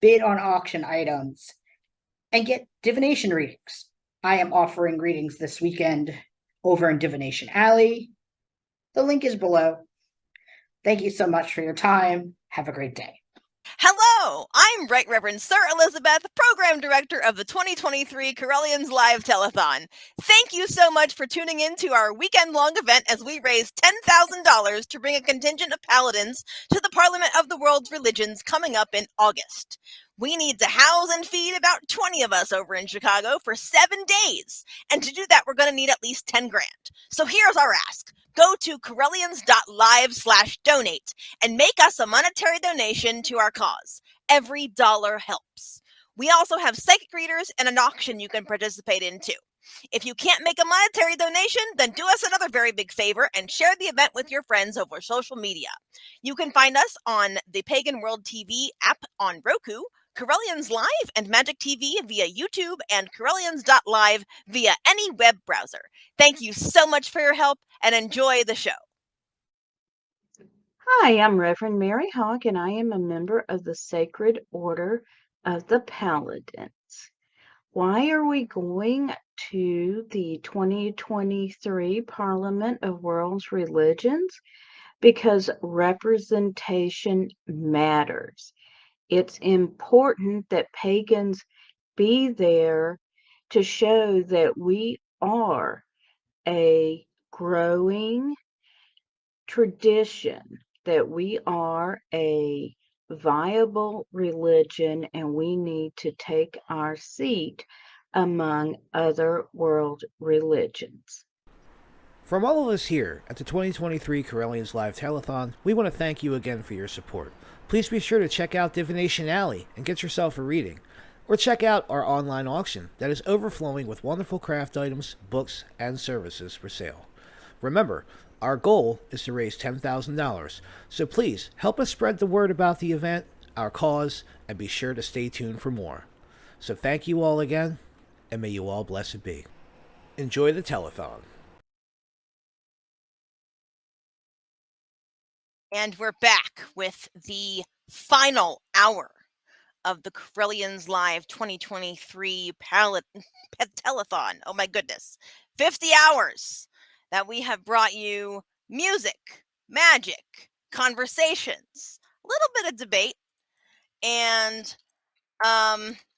bid on auction items, and get divination readings. I am offering readings this weekend over in Divination Alley. The link is below. Thank you so much for your time. Have a great day. Hello, I'm Right Reverend Sir Elizabeth, Program Director of the 2023 Correllians Live Telethon. Thank you so much for tuning in to our weekend-long event as we raise $10,000 to bring a contingent of paladins to the Parliament of the World's Religions coming up in August. We need to house and feed about 20 of us over in Chicago for 7 days. And to do that, we're going to need at least 10 grand. So here's our ask. Go to Correllians.live/donate and make us a monetary donation to our cause. Every dollar helps. We also have psychic readers and an auction you can participate in too. If you can't make a monetary donation, then do us another very big favor and share the event with your friends over social media. You can find us on the Pagan World TV app on Roku, Correllians Live and Magic TV via YouTube, and Correllians.live via any web browser. Thank you so much for your help and enjoy the show. Hi, I'm Reverend Mary Hawk, and I am a member of the Sacred Order of the Paladins. Why are we going to the 2023 Parliament of World Religions? Because representation matters. It's important that pagans be there to show that we are a growing tradition, that we are a viable religion and we need to take our seat among other world religions. From all of us here at the 2023 Correllians Live Telethon, we want to thank you again for your support. Please be sure to check out Divination Alley and get yourself a reading. Or check out our online auction that is overflowing with wonderful craft items, books, and services for sale. Remember, our goal is to raise $10,000, so please help us spread the word about the event, our cause, and be sure to stay tuned for more. So thank you all again, and may you all blessed be. Enjoy the telethon. And we're back with the final hour of the Correllians Live 2023 Telethon. Oh my goodness. 50 hours that we have brought you music, magic, conversations, a little bit of debate, and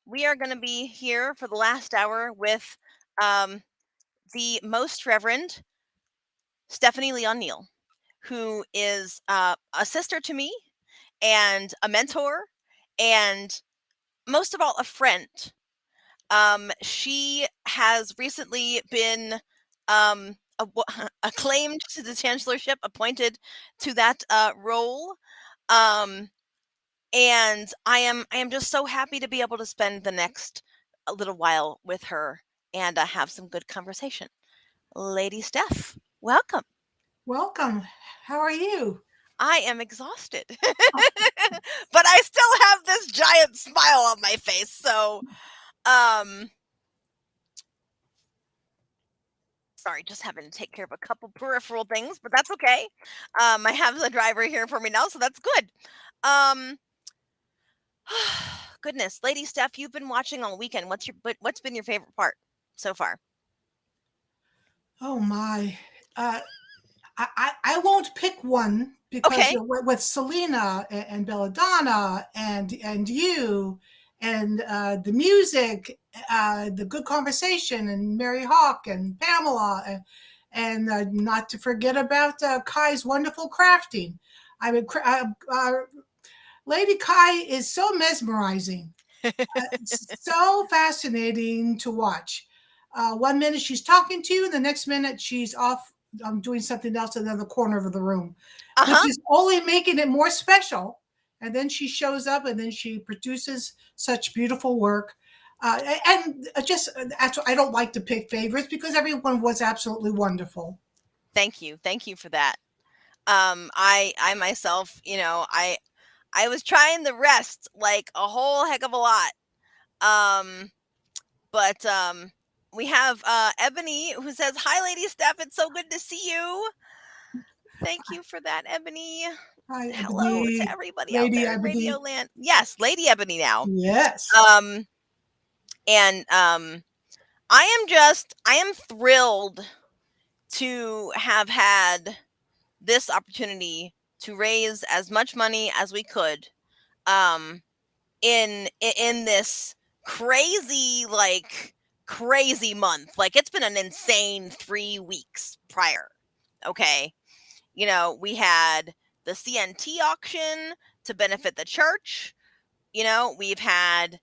we are going to be here for the last hour with the Most Reverend Stephanie Leon Neal, who is a sister to me and a mentor and most of all a friend. She has recently been acclaimed to the chancellorship, appointed to that role. And I am just so happy to be able to spend the next a little while with her and have some good conversation. Lady Steph, welcome. Welcome. How are you? I am exhausted, but I still have this giant smile on my face. So, sorry, just having to take care of a couple peripheral things, but that's okay. I have the driver here for me now, so that's good. Goodness, Lady Steph, you've been watching all weekend. What's been your favorite part so far? Oh my. I won't pick one because Okay. with Selena and Belladonna and you and the music, the good conversation, and Mary Hawk and Pamela, and not to forget about Kai's wonderful crafting. I mean, Lady Kai is so mesmerizing. It's so fascinating to watch. 1 minute she's talking to you, the next minute she's off doing something else in the other corner of the room, which is only making it more special. And then she shows up and then she produces such beautiful work. And just I don't like to pick favorites because everyone was absolutely wonderful. Thank you for that. I myself, I was trying the rest like a whole heck of a lot. But we have Ebony who says, "Hi, Lady Steph. It's so good to see you." Thank you for that, Ebony. Hi, Hello Ebony. to everybody Lady out there in Ebony. Radio Land. Yes, Lady Ebony now. Yes. And I am thrilled to have had this opportunity to raise as much money as we could in this crazy month. Like, it's been an insane 3 weeks prior. Okay. We had the CNT auction to benefit the church. We've had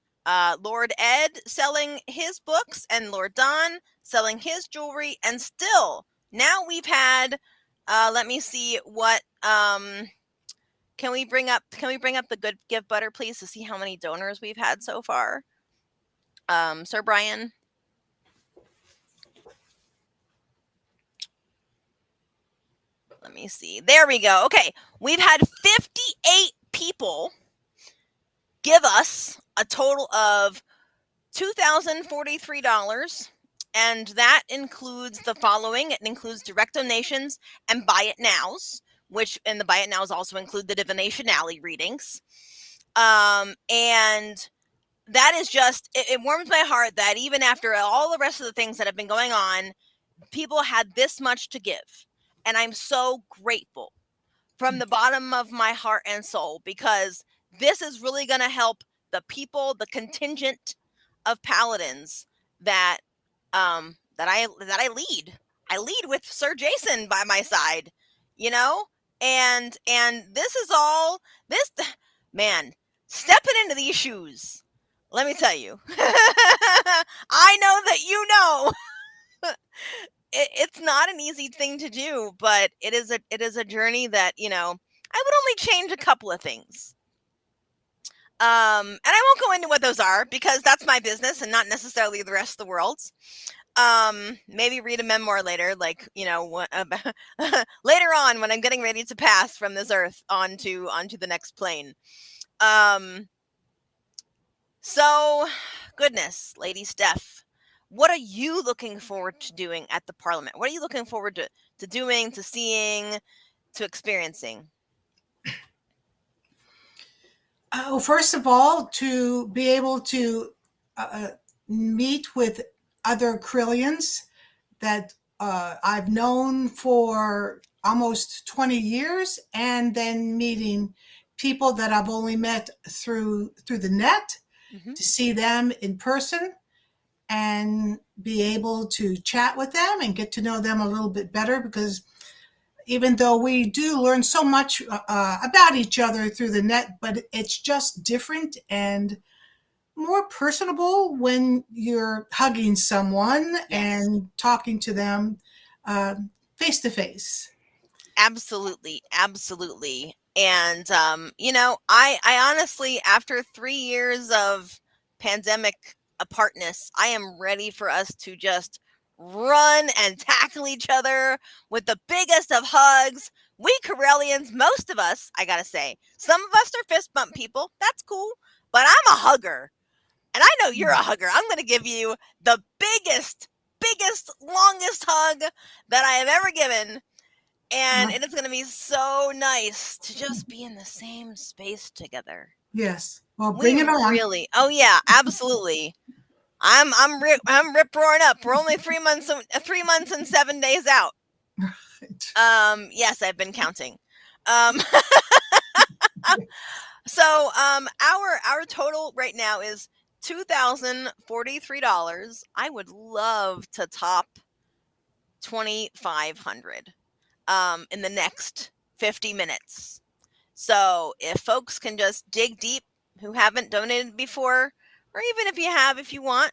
Lord Ed selling his books and Lord Don selling his jewelry, and still now we've had let me see what can we bring up the good give butter, please, to see how many donors we've had so far? Sir Brian. Let me see. There we go. Okay. We've had 58 people give us a total of $2,043. And that includes the following. It includes direct donations and buy it nows, which in the Buy It Nows also include the Divination Alley readings. And that is just, it warms my heart that even after all the rest of the things that have been going on, people had this much to give. And I'm so grateful from the bottom of my heart and soul, because this is really going to help the people, the contingent of paladins that I lead. I lead with Sir Jason by my side, you know? And this is all this man, stepping into these shoes. Let me tell you. I know that you know. It's not an easy thing to do, but it is a journey that, you know, I would only change a couple of things. And I won't go into what those are, because that's my business and not necessarily the rest of the world's. Maybe read a memoir later, like, you know, later on when I'm getting ready to pass from this earth onto the next plane. So, goodness, Lady Steph, what are you looking forward to doing at the Parliament? What are you looking forward to doing, to seeing, to experiencing? Oh, first of all, to be able to meet with other Correllians that I've known for almost 20 years, and then meeting people that I've only met through the net, to see them in person and be able to chat with them and get to know them a little bit better, because even though we do learn so much about each other through the net, but it's just different and more personable when you're hugging someone and talking to them face to face. Absolutely. Absolutely. And, you know, I honestly, after 3 years of pandemic apartness, I am ready for us to just run and tackle each other with the biggest of hugs. We Correllians, most of us, I gotta say, some of us are fist bump people. That's cool. But I'm a hugger. And I know you're a hugger. I'm going to give you the biggest, longest hug that I have ever given. And it is going to be so nice to just be in the same space together. Yes. Well, bring it on. Really. Oh yeah, absolutely. I'm rip roaring up. We're only 3 months and 7 days out. Yes, I've been counting. So our total right now is $2,043. I would love to top 2,500 in the next 50 minutes. So if folks can just dig deep who haven't donated before, or even if you have, if you want,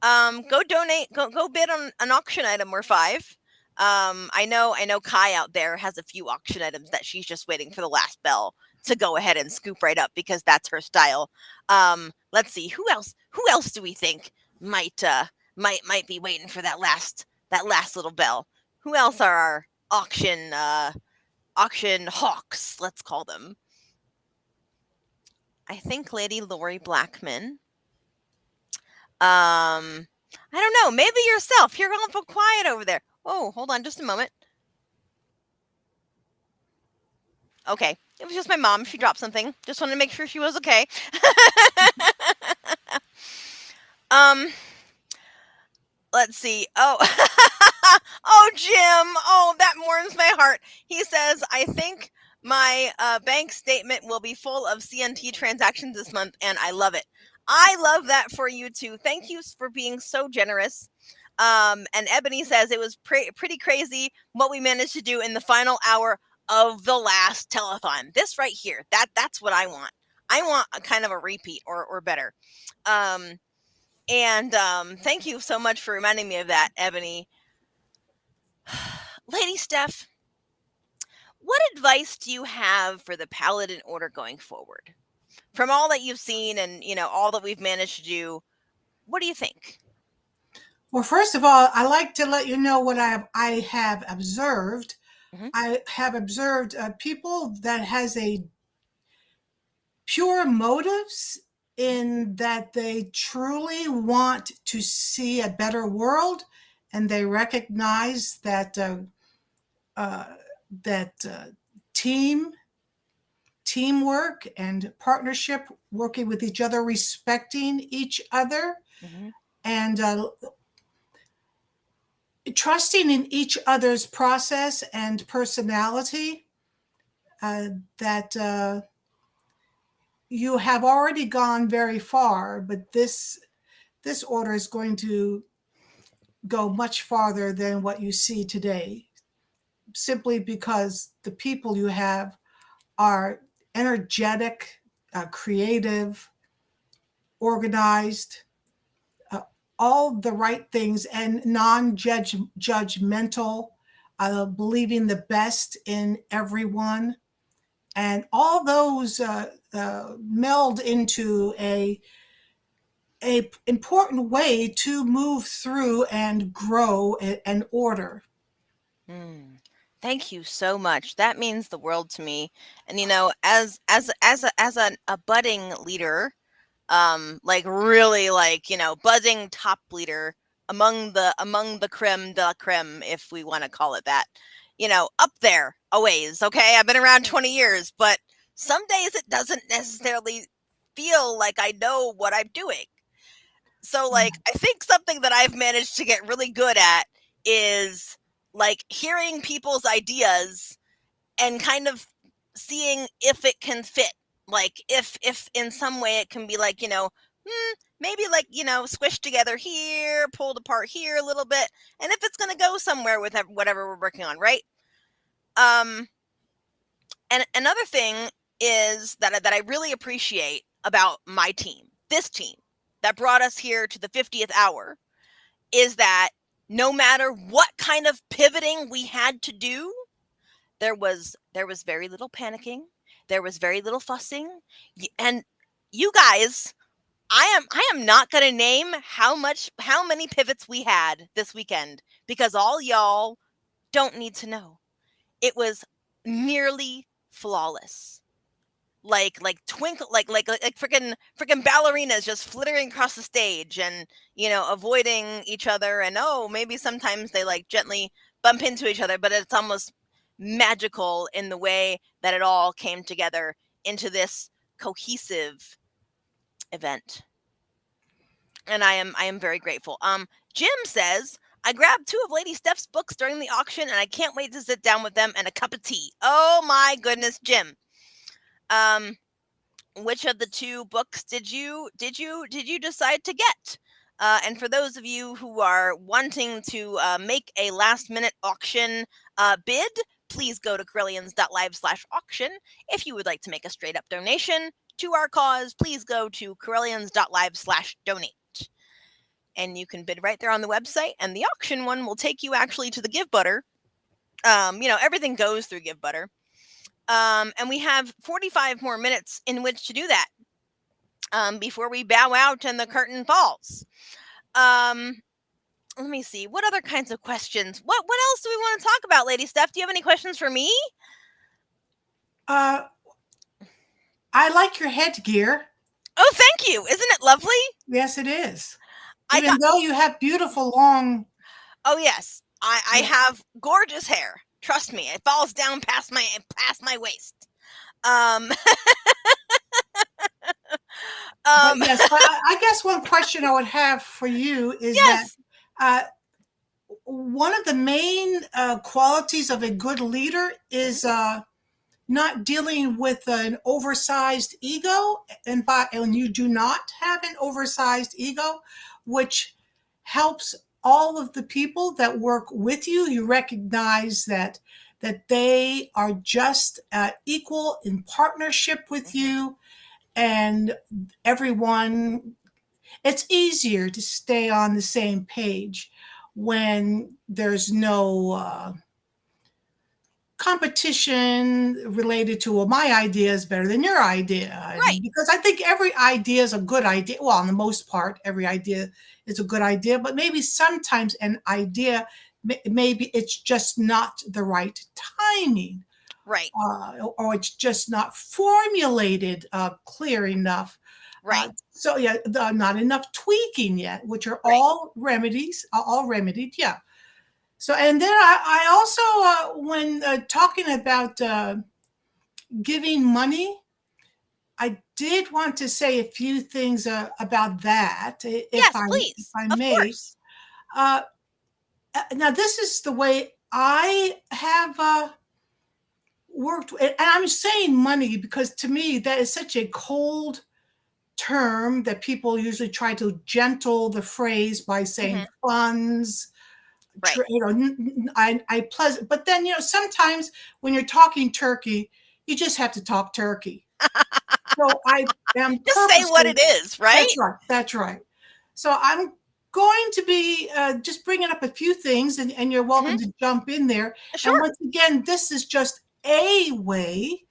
go donate, go bid on an auction item or 5. I know Kai out there has a few auction items that she's just waiting for the last bell to go ahead and scoop right up, because that's her style. Let's see, who else do we think might be waiting for that last little bell? Who else are our auction hawks, let's call them? I think Lady Lori Blackman. I don't know, maybe yourself. You're awful quiet over there. Oh, hold on just a moment. Okay, it was just my mom. She dropped something. Just wanted to make sure she was okay. Let's see. Oh, oh, Jim. Oh, that warms my heart. He says, I think my bank statement will be full of CNT transactions this month, and I love it. I love that for you too. Thank you for being so generous. And Ebony says it was pretty crazy what we managed to do in the final hour of the last telethon. This right here, that's what I want. I want a kind of a repeat or better. And thank you so much for reminding me of that, Ebony. Lady Steph, what advice do you have for the Paladin Order going forward? From all that you've seen and, you know, all that we've managed to do, what do you think? Well, first of all, I like to let you know what I have observed. I have observed people that has a pure motives, in that they truly want to see a better world, and they recognize that teamwork and partnership, working with each other, respecting each other, and trusting in each other's process and personality. That you have already gone very far, but this order is going to go much farther than what you see today, simply because the people you have are energetic, creative, organized, all the right things, and non-judgmental, believing the best in everyone. And all those meld into a important way to move through and grow and order. Thank you so much. That means the world to me. And as a budding leader, like really like budding top leader among the creme de la creme, if we want to call it that, up there a ways. Okay, I've been around 20 years, but some days it doesn't necessarily feel like I know what I'm doing. So like I think something that I've managed to get really good at is like hearing people's ideas and kind of seeing if it can fit. Like if in some way it can be like, maybe like, squished together here, pulled apart here a little bit, and if it's going to go somewhere with whatever we're working on, right? And another thing is that I really appreciate about my team, this team that brought us here to the 50th hour, is that no matter what kind of pivoting we had to do, there was very little panicking, there was very little fussing, and you guys, I am not going to name how many pivots we had this weekend, because all y'all don't need to know. It was nearly flawless. Like twinkle, like freaking ballerinas just flittering across the stage and avoiding each other, and maybe sometimes they like gently bump into each other, but it's almost magical in the way that it all came together into this cohesive event. And I am very grateful. Jim says, I grabbed 2 of Lady Steph's books during the auction, and I can't wait to sit down with them and a cup of tea. Oh my goodness, Jim. Which of the 2 books did you decide to get? And for those of you who are wanting to make a last minute auction bid, please go to Correllians.live/auction. If you would like to make a straight up donation to our cause, please go to Correllians.live/donate. And you can bid right there on the website, and the auction one will take you actually to the Give Butter. Everything goes through Give Butter. And we have 45 more minutes in which to do that before we bow out and the curtain falls. Let me see. What other kinds of questions? What else do we want to talk about, Lady Steph? Do you have any questions for me? I like your headgear. Oh, thank you. Isn't it lovely? Yes, it is. Even though you have beautiful long... Oh, yes. I have gorgeous hair. Trust me, it falls down past my waist. But yes, but I guess one question I would have for you is that one of the main qualities of a good leader is not dealing with an oversized ego, and you do not have an oversized ego, which helps all of the people that work with you. You recognize that they are just equal in partnership with you, and everyone. It's easier to stay on the same page when there's no competition related to, well, my idea is better than your idea. Right. Because I think every idea is a good idea. Well, on the most part, every idea is a good idea, but maybe sometimes an idea, maybe it's just not the right timing. Right. Or it's just not formulated clear enough. Right. So yeah, not enough tweaking yet, which are all remedied. Yeah. So, and then I also, when talking about giving money, I did want to say a few things about that, Yes, please. if I Of may. course. Now, this is the way I have worked, and I'm saying money because to me that is such a cold term that people usually try to gentle the phrase by saying funds. Right. I pleasant, but then sometimes when you're talking turkey, you just have to talk turkey. So I am Just say what it purposely. is, right? That's right. So I'm going to be just bringing up a few things, and you're welcome to jump in there. Sure. And once again, this is just a way,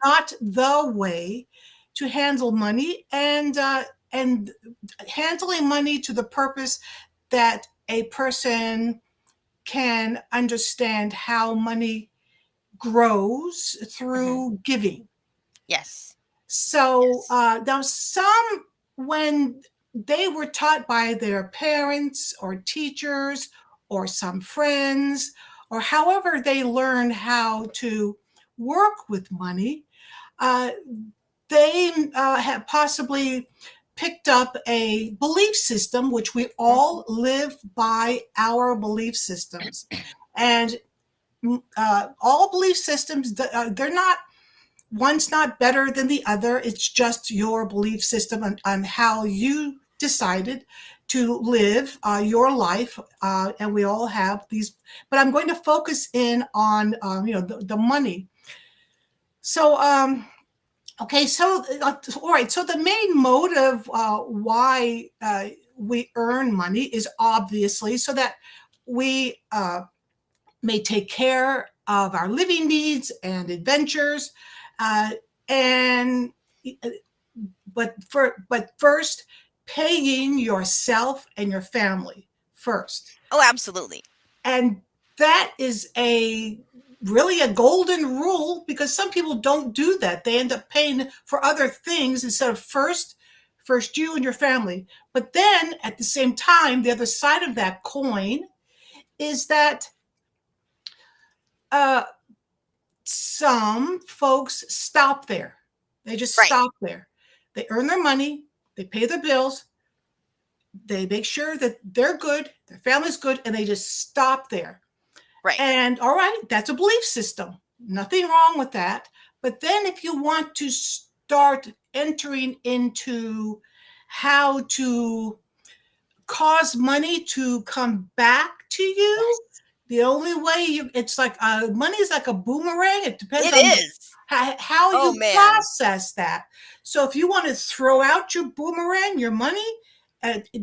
not the way, to handle money, and handling money to the purpose that a person can understand how money grows through giving. Yes. So now some, when they were taught by their parents or teachers or some friends, or however they learned how to work with money, they have possibly picked up a belief system, which we all live by our belief systems. And all belief systems, they're not, one's not better than the other. It's just your belief system on how you decided to live your life. And we all have these, but I'm going to focus in on, the money. So, okay, so all right. So the main motive why we earn money is obviously so that we may take care of our living needs and adventures, but first, paying yourself and your family first. Oh, absolutely. And that is really a golden rule, because some people don't do that. They end up paying for other things instead of first you and your family. But then at the same time, the other side of that coin is that some folks stop there. They just stop there. They earn their money, they pay their bills, they make sure that they're good, their family's good, and they just stop there. Right. And all right, that's a belief system. Nothing wrong with that. But then if you want to start entering into how to cause money to come back to you, the only way it's like money is like a boomerang. It depends on how you process that. So if you want to throw out your boomerang, your money,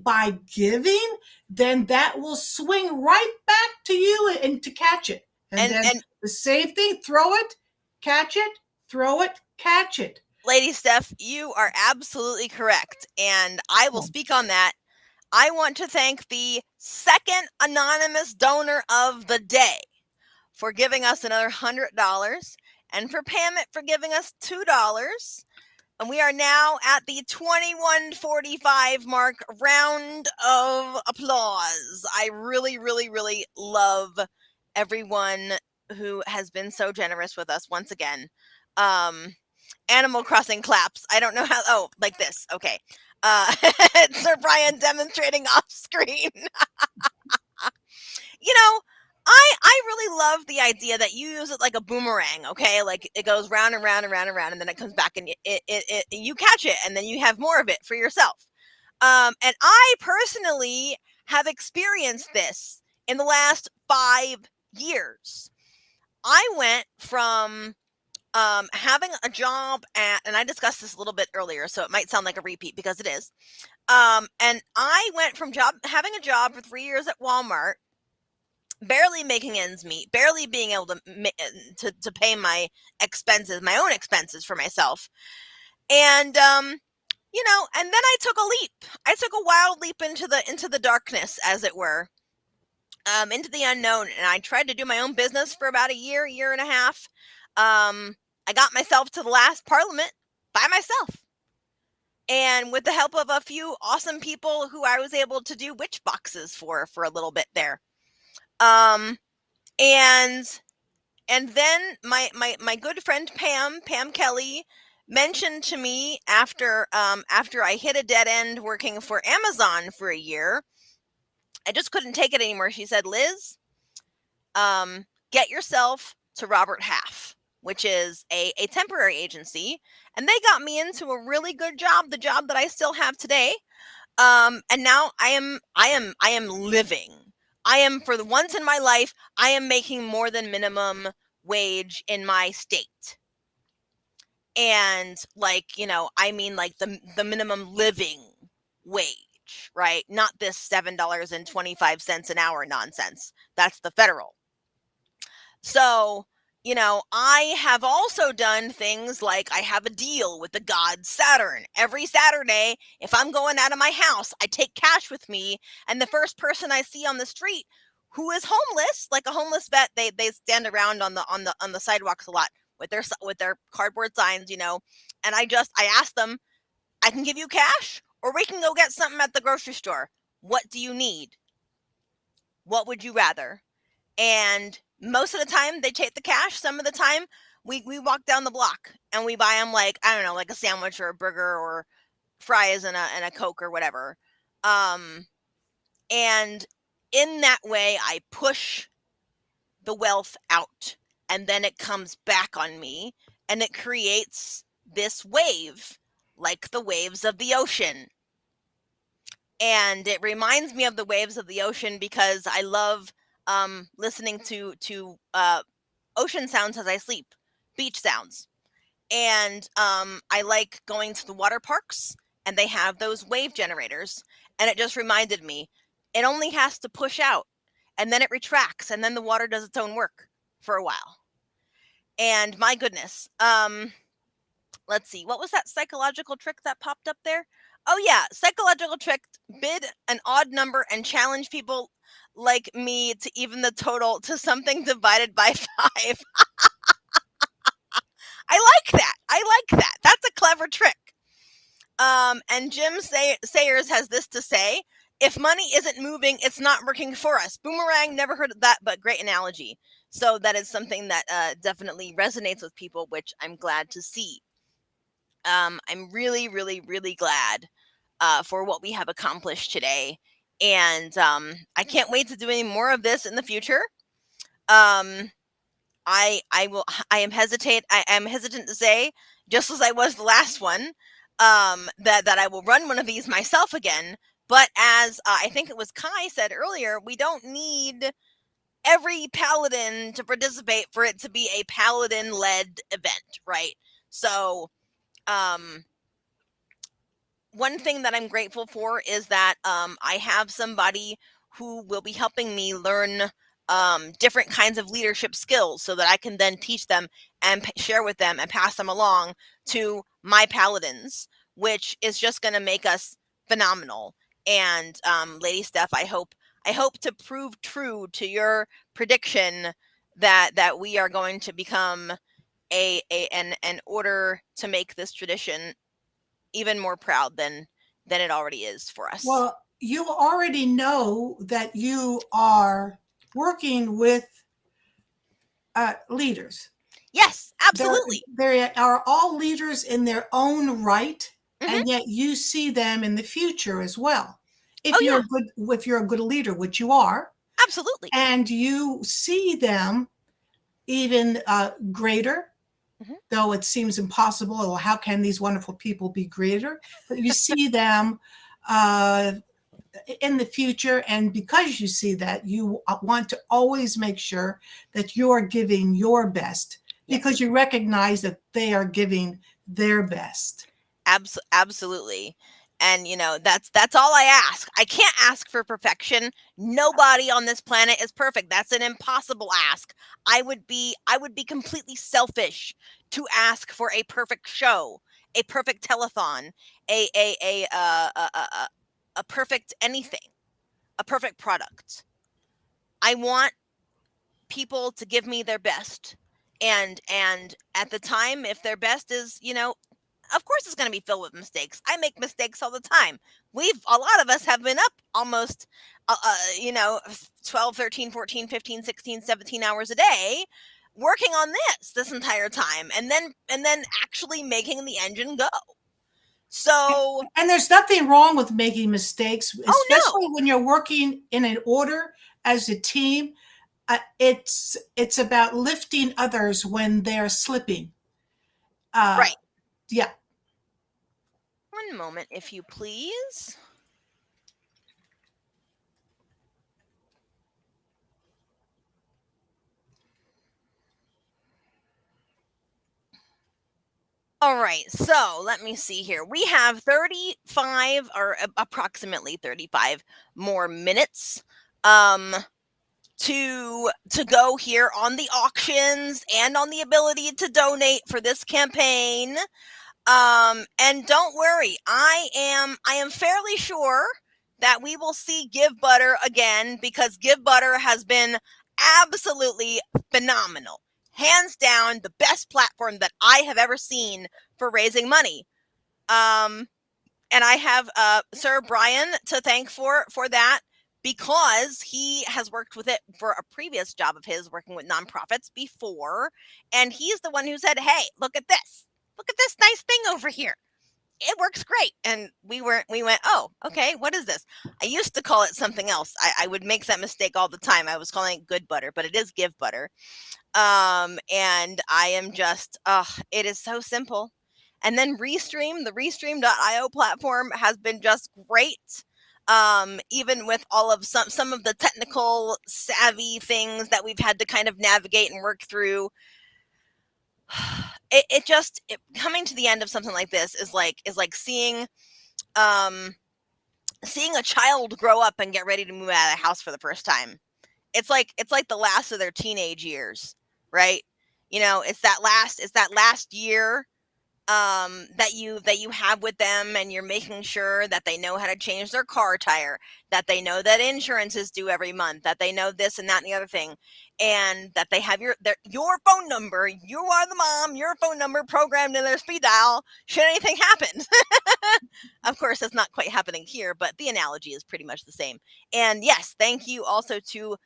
by giving, then that will swing right back to you and to catch it. And then the same thing, throw it, catch it, throw it, catch it. Lady Steph, you are absolutely correct. And I will speak on that. I want to thank the second anonymous donor of the day for giving us another $100, and for Pamela for giving us $2. And we are now at the 21:45 mark. Round of applause. I really, really, really love everyone who has been so generous with us once again. Animal Crossing claps. I don't know how. Oh, like this. Okay. Sir Brian demonstrating off screen. I really love the idea that you use it like a boomerang, okay? Like it goes round and round and round and round, and then it comes back and you catch it, and then you have more of it for yourself. And I personally have experienced this in the last 5 years. I went from having a job and I discussed this a little bit earlier, so it might sound like a repeat because it is. And I went from having a job for 3 years at Walmart, barely making ends meet, barely being able to pay my expenses, my own expenses for myself. And, and then I took a leap. I took a wild leap into the darkness, as it were, into the unknown. And I tried to do my own business for about a year and a half. I got myself to the last Parliament by myself. And with the help of a few awesome people who I was able to do witch boxes for a little bit there. And And then my good friend Pam Kelly mentioned to me after I hit a dead end working for Amazon for a year, I just couldn't take it anymore. She said, Liz, get yourself to Robert Half, which is a temporary agency, and they got me into a really good job, the job that I still have today. And now I am living. I am, for the once in my life, I am making more than minimum wage in my state. And like, I mean like the minimum living wage, right? Not this $7.25 an hour nonsense. That's the federal. So, I have also done things like I have a deal with the god Saturn. Every Saturday, if I'm going out of my house, I take cash with me, and the first person I see on the street who is homeless, like a homeless vet, they stand around on the sidewalks a lot with their cardboard signs, and I ask them, I can give you cash or we can go get something at the grocery store. What do you need? What would you rather? And most of the time they take the cash. Some of the time we walk down the block and we buy them, like, I don't know, like a sandwich or a burger or fries and a Coke or whatever. And in that way, I push the wealth out, and then it comes back on me, and it creates this wave, like the waves of the ocean. And it reminds me of the waves of the ocean because I love listening to ocean sounds as I sleep, beach sounds. And I like going to the water parks, and they have those wave generators. And it just reminded me, it only has to push out, and then it retracts, and then the water does its own work for a while. And my goodness, let's see, what was that psychological trick that popped up there? Oh yeah, psychological trick, bid an odd number and challenge people like me to even the total to something divided by 5. I like that. That's a clever trick. And Jim Sayers has this to say: if money isn't moving, it's not working for us. Boomerang, never heard of that, but great analogy. So that is something that definitely resonates with people, which I'm glad to see. I'm really, really, really glad for what we have accomplished today. And I can't wait to do any more of this in the future. I am hesitant to say, just as I was the last one, that I will run one of these myself again. But as I think it was Kai said earlier, we don't need every paladin to participate for it to be a paladin-led event, right? So one thing that I'm grateful for is that I have somebody who will be helping me learn different kinds of leadership skills so that I can then teach them and share with them and pass them along to my paladins, which is just going to make us phenomenal. And Lady Steph, I hope to prove true to your prediction that we are going to become an order to make this tradition even more proud than it already is for us. Well, you already know that you are working with leaders. Yes, absolutely. They are all leaders in their own right, and yet you see them in the future as well. If you're a good leader, which you are, absolutely, and you see them even greater, though it seems impossible. Oh, how can these wonderful people be greater? But you see them in the future, and because you see that, you want to always make sure that you're giving your best, because you recognize that they are giving their best. Absolutely. And that's all I ask. I can't ask for perfection. Nobody on this planet is perfect. That's an impossible ask. I would be completely selfish to ask for a perfect show, a perfect telethon, a perfect anything, a perfect product. I want people to give me their best. And at the time, if their best is, of course it's going to be filled with mistakes. I make mistakes all the time. A lot of us have been up almost 12, 13, 14, 15, 16, 17 hours a day working on this entire time, and then actually making the engine go. So, and there's nothing wrong with making mistakes, especially no. when you're working in an order as a team. It's about lifting others when they're slipping. Right. Yeah. One moment, if you please. All right, so let me see here. We have 35 or approximately 35 more minutes to go here on the auctions and on the ability to donate for this campaign. And don't worry, I am fairly sure that we will see Give Butter again, because Give Butter has been absolutely phenomenal. Hands down, the best platform that I have ever seen for raising money. And I have Sir Brian to thank for that, because he has worked with it for a previous job of his, working with nonprofits before, and he's the one who said, "Hey, look at this nice thing over here. It works great." And we went, "Oh, okay, what is this?" I used to call it something else. I would make that mistake all the time. I was calling it Good Butter, but it is Give Butter. And I am just, it is so simple. And then Restream, the Restream.io platform has been just great. Even with all of some of the technical savvy things that we've had to kind of navigate and work through. It just coming to the end of something like this is like seeing a child grow up and get ready to move out of the house for the first time. It's like the last of their teenage years, right? You know, it's that last year that you have with them, and you're making sure that they know how to change their car tire, that they know that insurance is due every month, that they know this and that and the other thing, and that they have your phone number. You are the mom, your phone number programmed in their speed dial should anything happen. Of course, that's not quite happening here, but the analogy is pretty much the same. And yes, thank you also to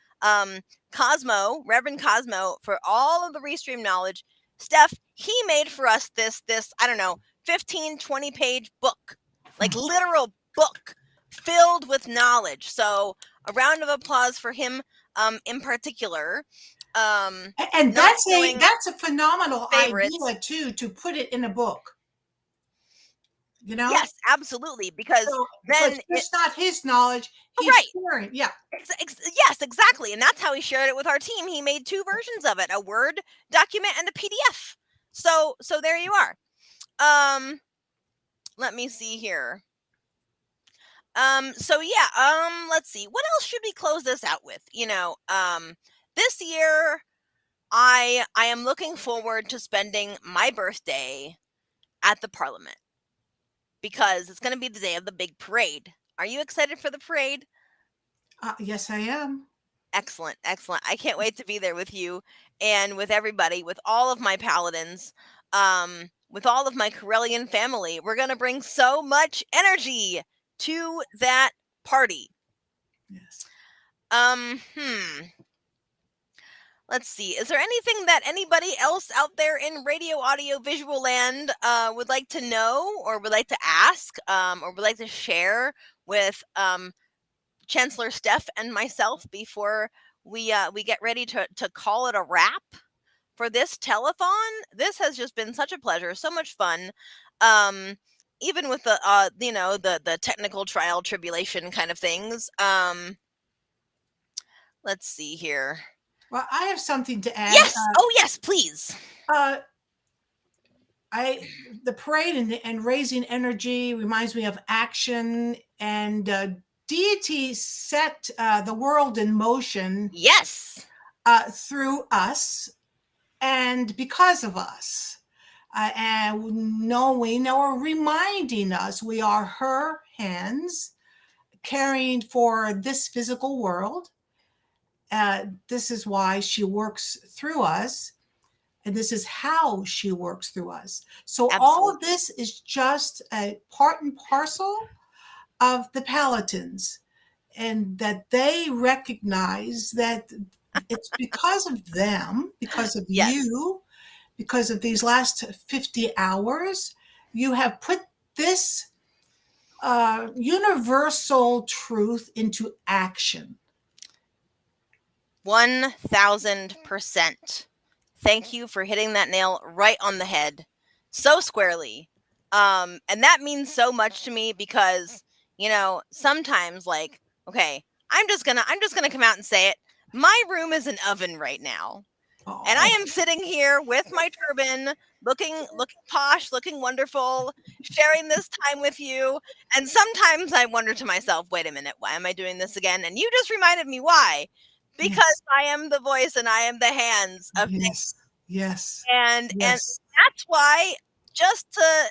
Cosmo, Reverend Cosmo, for all of the Restream knowledge. Steph, he made for us this, I don't know, 15, 20 page book, like literal book filled with knowledge. So a round of applause for him in particular. And that's a phenomenal favorites. idea too, to put it in a book. You know? Yes, absolutely. Because then it's not his knowledge. He's right. sharing. Yeah. Yes, exactly. And that's how he shared it with our team. He made 2 versions of it, a Word document and a PDF. So there you are. Let me see here. So yeah, let's see. What else should we close this out with? You know, this year I am looking forward to spending my birthday at the Parliament, because it's going to be the day of the big parade. Are you excited for the parade? Yes, I am. Excellent. I can't wait to be there with you and with everybody, with all of my paladins, with all of my Correllian family. We're going to bring so much energy to that party. Yes. Let's see. Is there anything that anybody else out there in radio, audio, visual land would like to know, or would like to ask, or would like to share with Chancellor Steph and myself before we get ready to call it a wrap for this telethon? This has just been such a pleasure, so much fun. Even with the the technical trial tribulation kind of things. Let's see here. Well, I have something to add. Yes. Yes, please. The parade and raising energy reminds me of action, and deity set the world in motion. Yes. Through us and because of us. And knowing or reminding us we are her hands caring for this physical world. This is why she works through us. And this is how she works through us. So absolutely. All of this is just a part and parcel of the Paladins, and that they recognize that It's because of them, because of Yes. you, because of these last 50 hours. You have put this universal truth into action. 1000%. Thank you for hitting that nail right on the head so squarely. And that means so much to me because, sometimes like, okay, I'm just gonna come out and say it. My room is an oven right now. And I am sitting here with my turban, looking posh, looking wonderful, sharing this time with you. And sometimes I wonder to myself, wait a minute, why am I doing this again? And you just reminded me why. Because Yes. I am the voice and I am the hands of things. Yes. Yes. And Yes. that's why, just to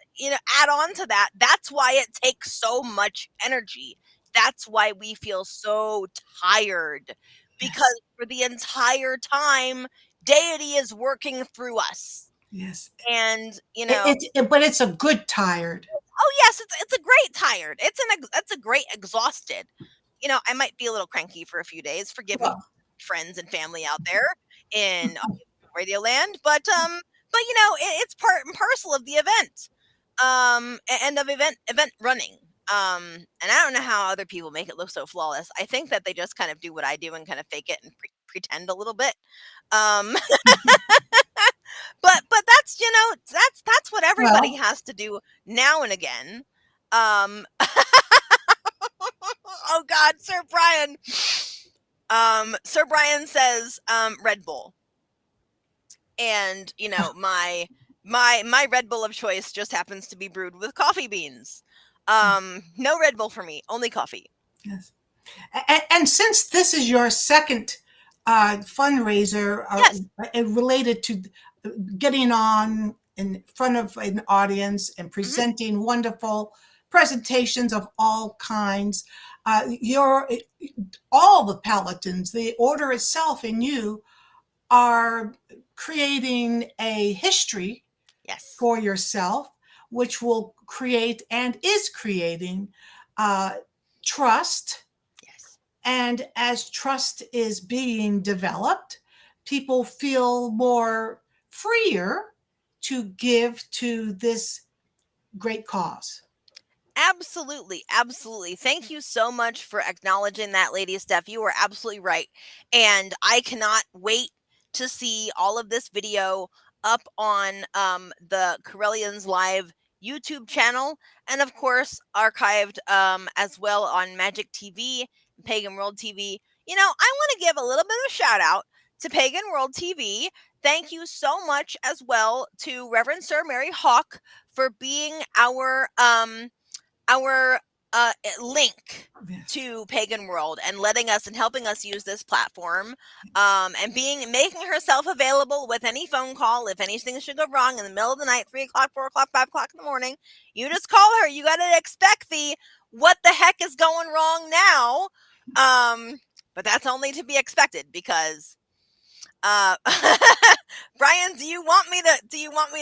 add on to that, that's why it takes so much energy. That's why we feel so tired, because for the entire time deity is working through us. Yes. And But it's a good tired. oh yes, it's a great tired. It's a great exhausted. I might be a little cranky for a few days. Forgive me, Well, friends and family out there in Radio Land, but it's part and parcel of the event, and of event running. And I don't know how other people make it look so flawless. I think that they just kind of do what I do and kind of fake it and pretend a little bit. Um, but that's that's what everybody well, has to do now and again. Um, oh God, Sir Brian. Sir Brian says Red Bull. And my Red Bull of choice just happens to be brewed with coffee beans. No Red Bull for me, only coffee. yes. And since this is your second fundraiser Yes. Related to getting on in front of an audience and presenting wonderful presentations of all kinds, all the Paladins, the order itself and you are creating a history Yes. for yourself, which will create and is creating trust. Yes. And as trust is being developed, people feel more freer to give to this great cause. Absolutely, absolutely. Thank you so much for acknowledging that, Lady Steph. You are absolutely right. And I cannot wait to see all of this video up on the Correllians Live YouTube channel, and of course archived as well on Magic TV, Pagan World TV. I want to give a little bit of a shout out to Pagan World TV. Thank you so much as well to Reverend Sir Mary Hawk for being our link Yes. to Pagan World and letting us and helping us use this platform, and making herself available with any phone call if anything should go wrong in the middle of the night, 3 o'clock, 4 o'clock, 5 o'clock in the morning. You just call her. You got to expect the what the heck is going wrong now, but that's only to be expected because Brian, do you want me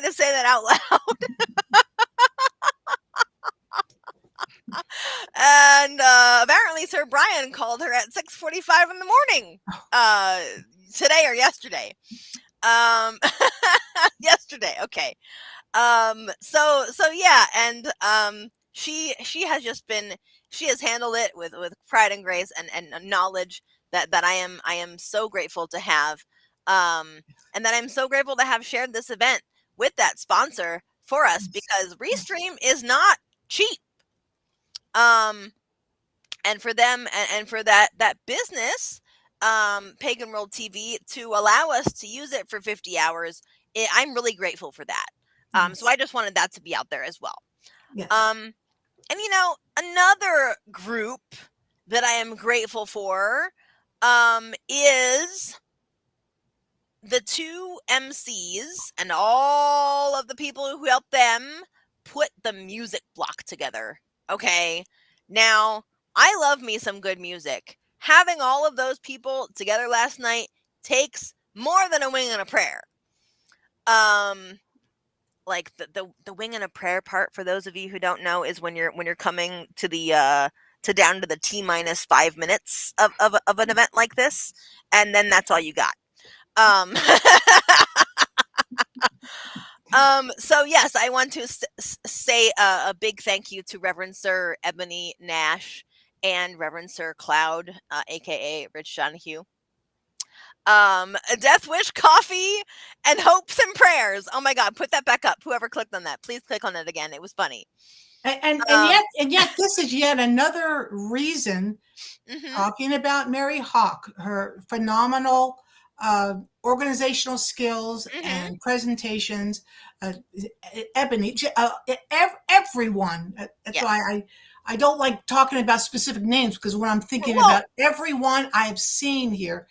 to say that out loud? And apparently Sir Brian called her at 6:45 in the morning today or yesterday. Yesterday. Okay. So yeah, and she has handled it with pride and grace and knowledge that I am so grateful to have, and that I'm so grateful to have shared this event with that sponsor for us, because Restream is not cheap. And for them and for that business, Pagan World TV, to allow us to use it for 50 hours, I'm really grateful for that. So I just wanted that to be out there as well. Yes. And another group that I am grateful for is the two MCs and all of the people who helped them put the music block together. Okay. Now, I love me some good music. Having all of those people together last night takes more than a wing and a prayer. Like the wing and a prayer part, for those of you who don't know, is when you're coming to the to down to the T-5 minutes of an event like this, and then that's all you got. So yes, I want to say a big thank you to Reverend Sir Ebony Nash and Reverend Sir Cloud, aka Rich Donahue. Death Wish Coffee and Hopes and Prayers. Oh my God, put that back up. Whoever clicked on that, please click on it again. It was funny. And yet this is yet another reason, talking about Mary Hawk, her phenomenal organizational skills and presentations, Ebony, everyone. That's why I don't like talking about specific names, because when I'm thinking about everyone I've seen here,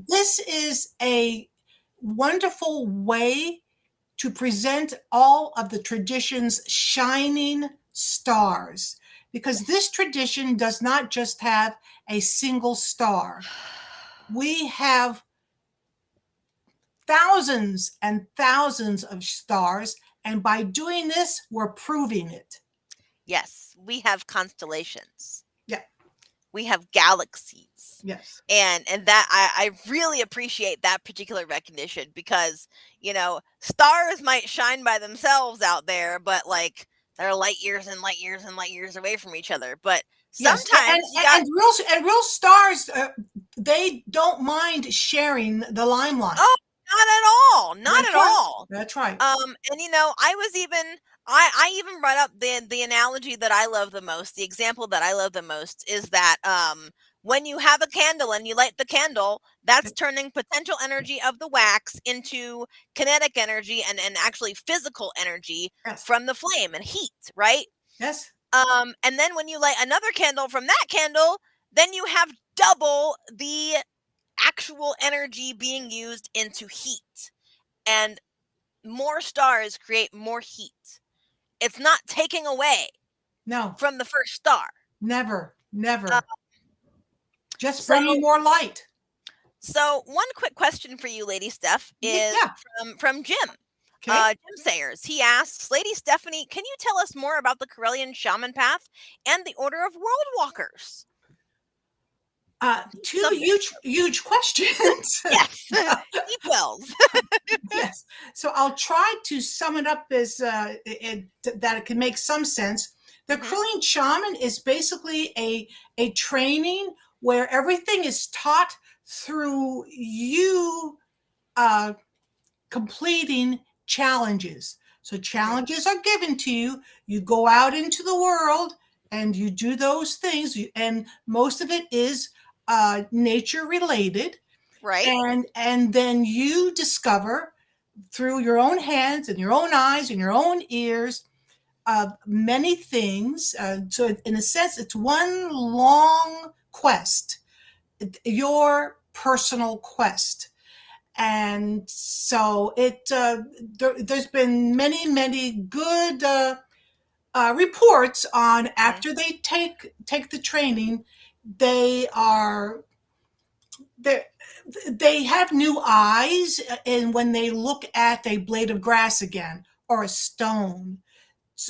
this is a wonderful way to present all of the tradition's shining stars, because this tradition does not just have a single star. We have thousands and thousands of stars, and by doing this, we're proving it. Yes, we have constellations. Yeah. We have galaxies. Yes. And that I really appreciate that particular recognition, because, you know, stars might shine by themselves out there, but like they're light years and light years and light years away from each other. But sometimes and real stars, they don't mind sharing the limelight. Oh, not at all. Not at all. That's right. And you know, I even brought up the analogy that I love the most. The example that I love the most is that when you have a candle and you light the candle, that's turning potential energy of the wax into kinetic energy and actually physical energy from the flame and heat, right? Yes. And then when you light another candle from that candle, then you have double the actual energy being used into heat. And more stars create more heat. It's not taking away from the first star. Never. Just bringing more light. So one quick question for you, Lady Steph, is from Jim. Jim Sayers. He asks, Lady Stephanie, can you tell us more about the Correllian shaman path and the Order of World Walkers? Two huge questions. Yes, deep wells. Yes. So I'll try to sum it up as that it can make some sense. The Correllian shaman is basically a training where everything is taught through you completing challenges. So challenges are given to you. You go out into the world and you do those things, and most of it is nature related, right? And then you discover through your own hands and your own eyes and your own ears many things. So in a sense, it's one long quest, your personal quest. And so there's been many good reports on after they take the training, they have new eyes, and when they look at a blade of grass again or a stone,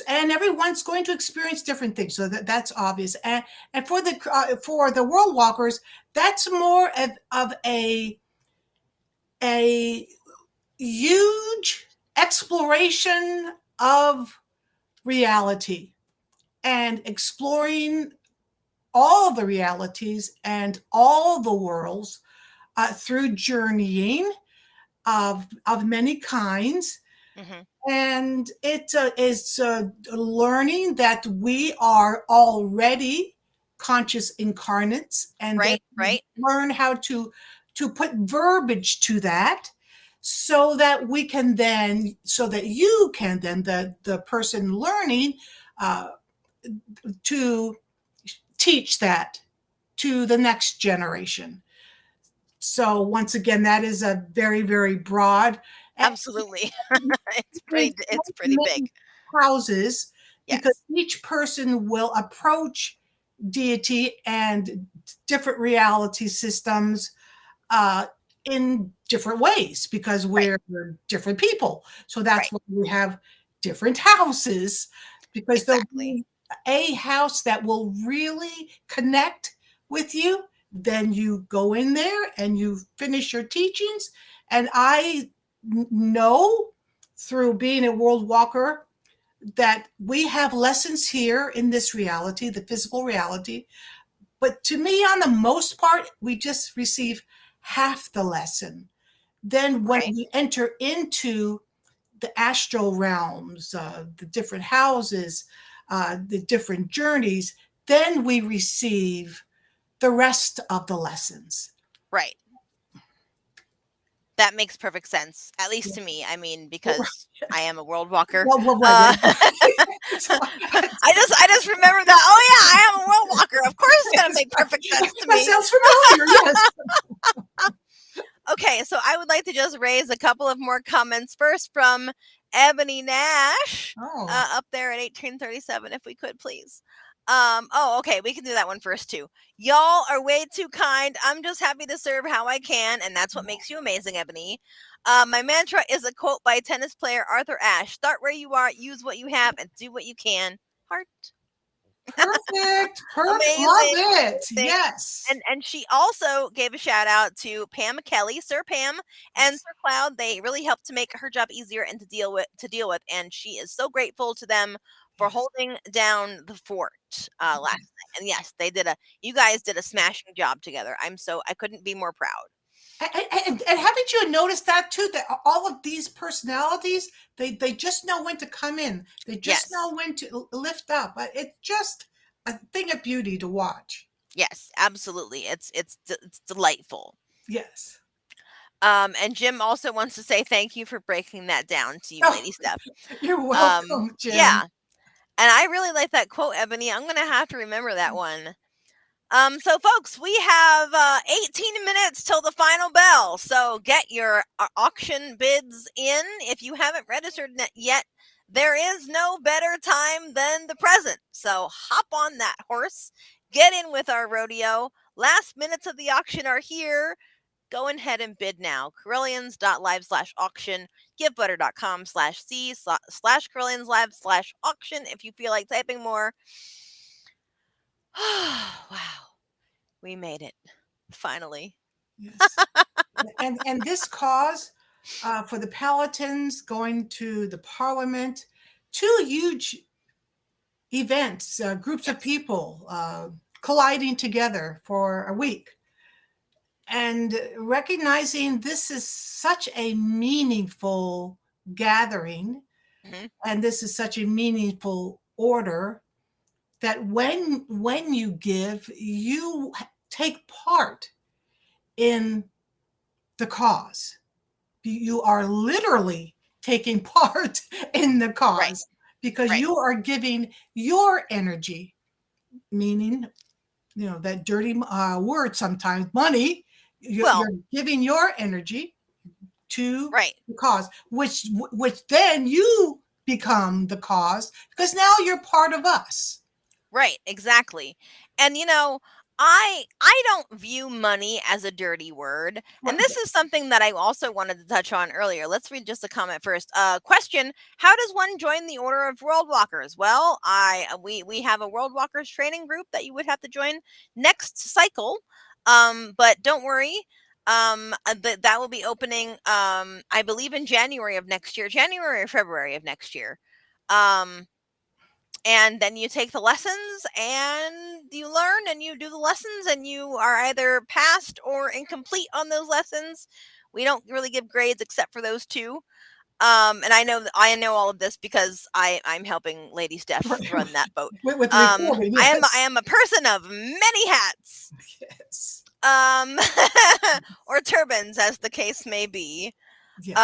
and everyone's going to experience different things, so that's obvious. And for the world walkers, that's more of a huge exploration of reality and exploring all the realities and all the worlds through journeying of many kinds. And it is learning that we are already conscious incarnates, and learn how to put verbiage to that, so that you can then, the person learning, to teach that to the next generation. So once again, that is a very, very broad. Absolutely. It's pretty big. Houses, because each person will approach deity and different reality systems in different ways, because we're different people. So that's why we have different houses, because there'll be a house that will really connect with you, then you go in there and you finish your teachings. And I know through being a world walker that we have lessons here in this reality, the physical reality. But to me, on the most part, we just receive half the lesson. Then when we enter into the astral realms, the different houses, the different journeys, then we receive the rest of the lessons. Right. That makes perfect sense, at least to me. I mean, because I am a world walker. Right. I just remember that. Oh yeah, I am a world walker. Of course, it's going to make perfect sense to me. That sounds familiar. Yes. Okay, so I would like to just raise a couple of more comments. First from Ebony Nash, up there at 1837, if we could, please. Okay, we can do that one first too. Y'all are way too kind. I'm just happy to serve how I can, and that's what makes you amazing, Ebony. My mantra is a quote by tennis player Arthur Ashe. Start where you are, use what you have, and do what you can. Heart. Perfect. Amazing. Love it. Yes. And she also gave a shout out to Pam Kelly, Sir Pam, and Sir Cloud. They really helped to make her job easier and to deal with. And she is so grateful to them for holding down the fort last night. And yes, you guys did a smashing job together. I couldn't be more proud. And haven't you noticed that too? That all of these personalities, they just know when to come in. They just know when to lift up. It's just a thing of beauty to watch. Yes, absolutely. It's delightful. Yes. And Jim also wants to say thank you for breaking that down to you, Lady Steph. You're welcome, Jim. Yeah. And I really like that quote, Ebony. I'm going to have to remember that one. So folks, we have 18 minutes till the final bell. So get your auction bids in. If you haven't registered yet, there is no better time than the present. So hop on that horse, get in with our rodeo. Last minutes of the auction are here. Go ahead and bid now. Correllians.live/auction, givebutter.com/c/Correllianslive/auction if you feel like typing more. Wow. We made it. Finally. Yes. and this cause for the Paladins going to the Parliament, 2 huge events, groups of people colliding together for a week. And recognizing this is such a meaningful gathering, and this is such a meaningful order, that when you give, you take part in the cause. You are literally taking part in the cause because you are giving your energy, meaning, that dirty word sometimes, money. You're giving your energy to the cause, which then you become the cause because now you're part of us. Right, exactly. And I don't view money as a dirty word. And this is something that I also wanted to touch on earlier. Let's read just a comment first. Question: how does one join the Order of World Walkers? Well, we have a World Walkers training group that you would have to join next cycle. But don't worry. That will be opening I believe in January of next year, January or February of next year. And then you take the lessons and you learn and you do the lessons and you are either passed or incomplete on those lessons. We don't really give grades except for those 2. And I know all of this because I'm helping Lady Steph run that boat. With recording, yes. I am a person of many hats. Yes. Or turbans, as the case may be. Yes.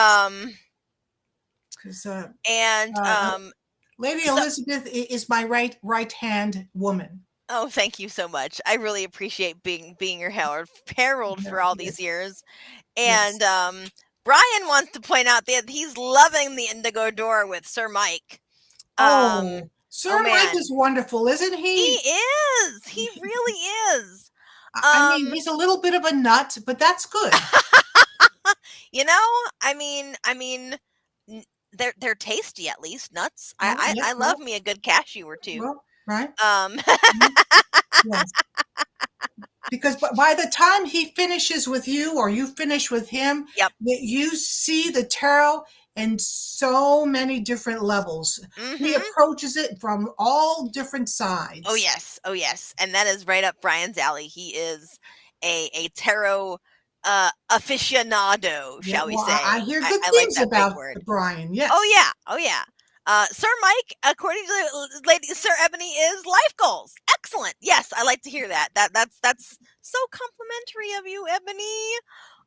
Lady So, Elizabeth is my right hand woman. Oh, thank you so much. I really appreciate being your herald for all these years. And Brian wants to point out that he's loving the Indigo Door with Sir Mike. Sir Mike is wonderful, isn't he? He is. He really is. I mean, he's a little bit of a nut, but that's good. I mean, they're tasty, at least nuts. I love me a good cashew or 2. Right. Yes. Because by the time he finishes with you or you finish with him, Yep. you see the tarot in so many different levels. He Mm-hmm. approaches it from all different sides. Oh yes, oh yes, and that is right up Brian's alley. He is a tarot aficionado, Yeah, shall we well, say? I hear good I like things that big about word. Brian. Yes. Oh yeah, oh yeah. Sir Mike, according to Lady Sir Ebony, is life goals. Excellent. Yes, I like to hear that. That's so complimentary of you, Ebony.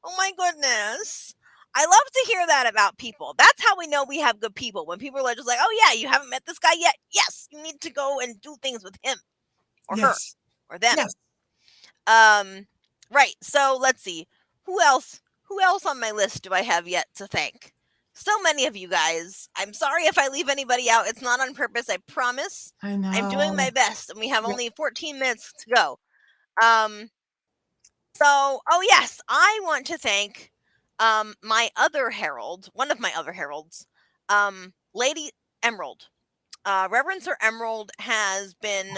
Oh my goodness. I love to hear that about people. That's how we know we have good people. When people are just like, "Oh yeah, you haven't met this guy yet. Yes, you need to go and do things with him or her Yes. or them." Yes. Right. So let's see. Who else? Who else on my list do I have yet to thank? So many of you guys. I'm sorry if I leave anybody out. It's not on purpose. I promise. I know. I'm doing my best, and we have Yep. only 14 minutes to go. So, oh yes, I want to thank my other herald, one of my other heralds, Lady Emerald. Reverend Sir Emerald has been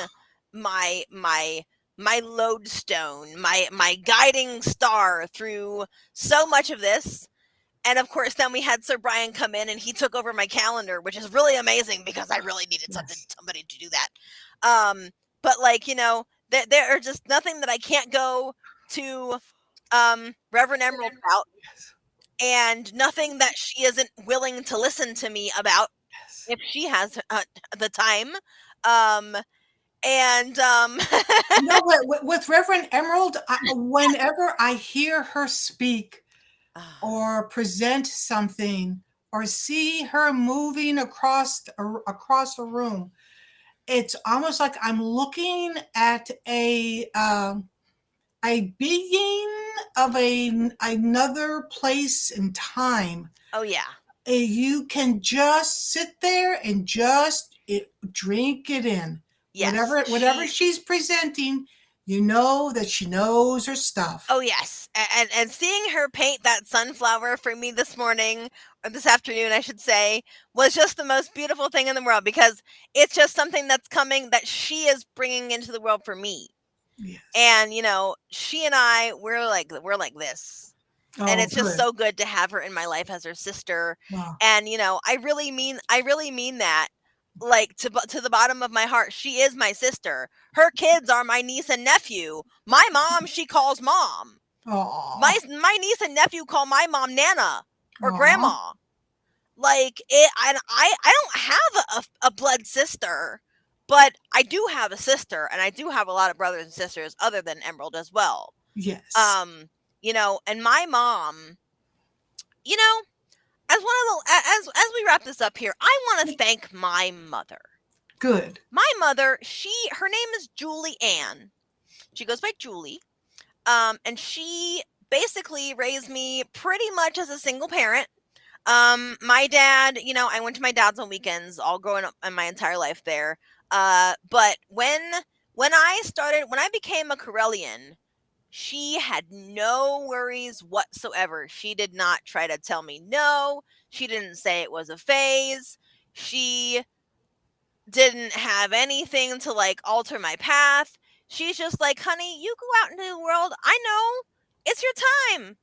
my lodestone, my guiding star through so much of this. And of course, then we had Sir Brian come in and he took over my calendar, which is really amazing because I really needed somebody to do that. But like, you know, there are just nothing that I can't go to Reverend Emerald about, and nothing that she isn't willing to listen to me about if she has the time. You know what? With Reverend Emerald, whenever I hear her speak or present something or see her moving across a room, it's almost like I'm looking at a being of another place and time. Oh yeah. You can just sit there and just drink it in. Yes, Whatever she's presenting, you know that she knows her stuff. Oh yes, and seeing her paint that sunflower for me this morning or this afternoon, I should say, was just the most beautiful thing in the world because it's just something that's coming that she is bringing into the world for me. Yes. And you know, she and I, we're like this. And it's just so good to have her in my life as her sister. Wow. And you know, I really mean that, like, to the bottom of my heart. She is my sister. Her kids are my niece and nephew. My mom, she calls mom. Aww. My niece and nephew call my mom Nana or Aww. Grandma. Like it, I don't have a blood sister, but I do have a sister, and I do have a lot of brothers and sisters other than Emerald as well. Yes. You know, and my mom, you know, as we wrap this up here, I want to thank my mother. Good. My mother, her name is Julie Ann. She goes by Julie. And she basically raised me pretty much as a single parent. My dad, you know, I went to my dad's on weekends all growing up in my entire life there. But when I became a Correllian, she had no worries whatsoever. She did not try to tell me no. She didn't say it was a phase. She didn't have anything to like alter my path. She's just like, honey, you go out into the world. I know. It's your time.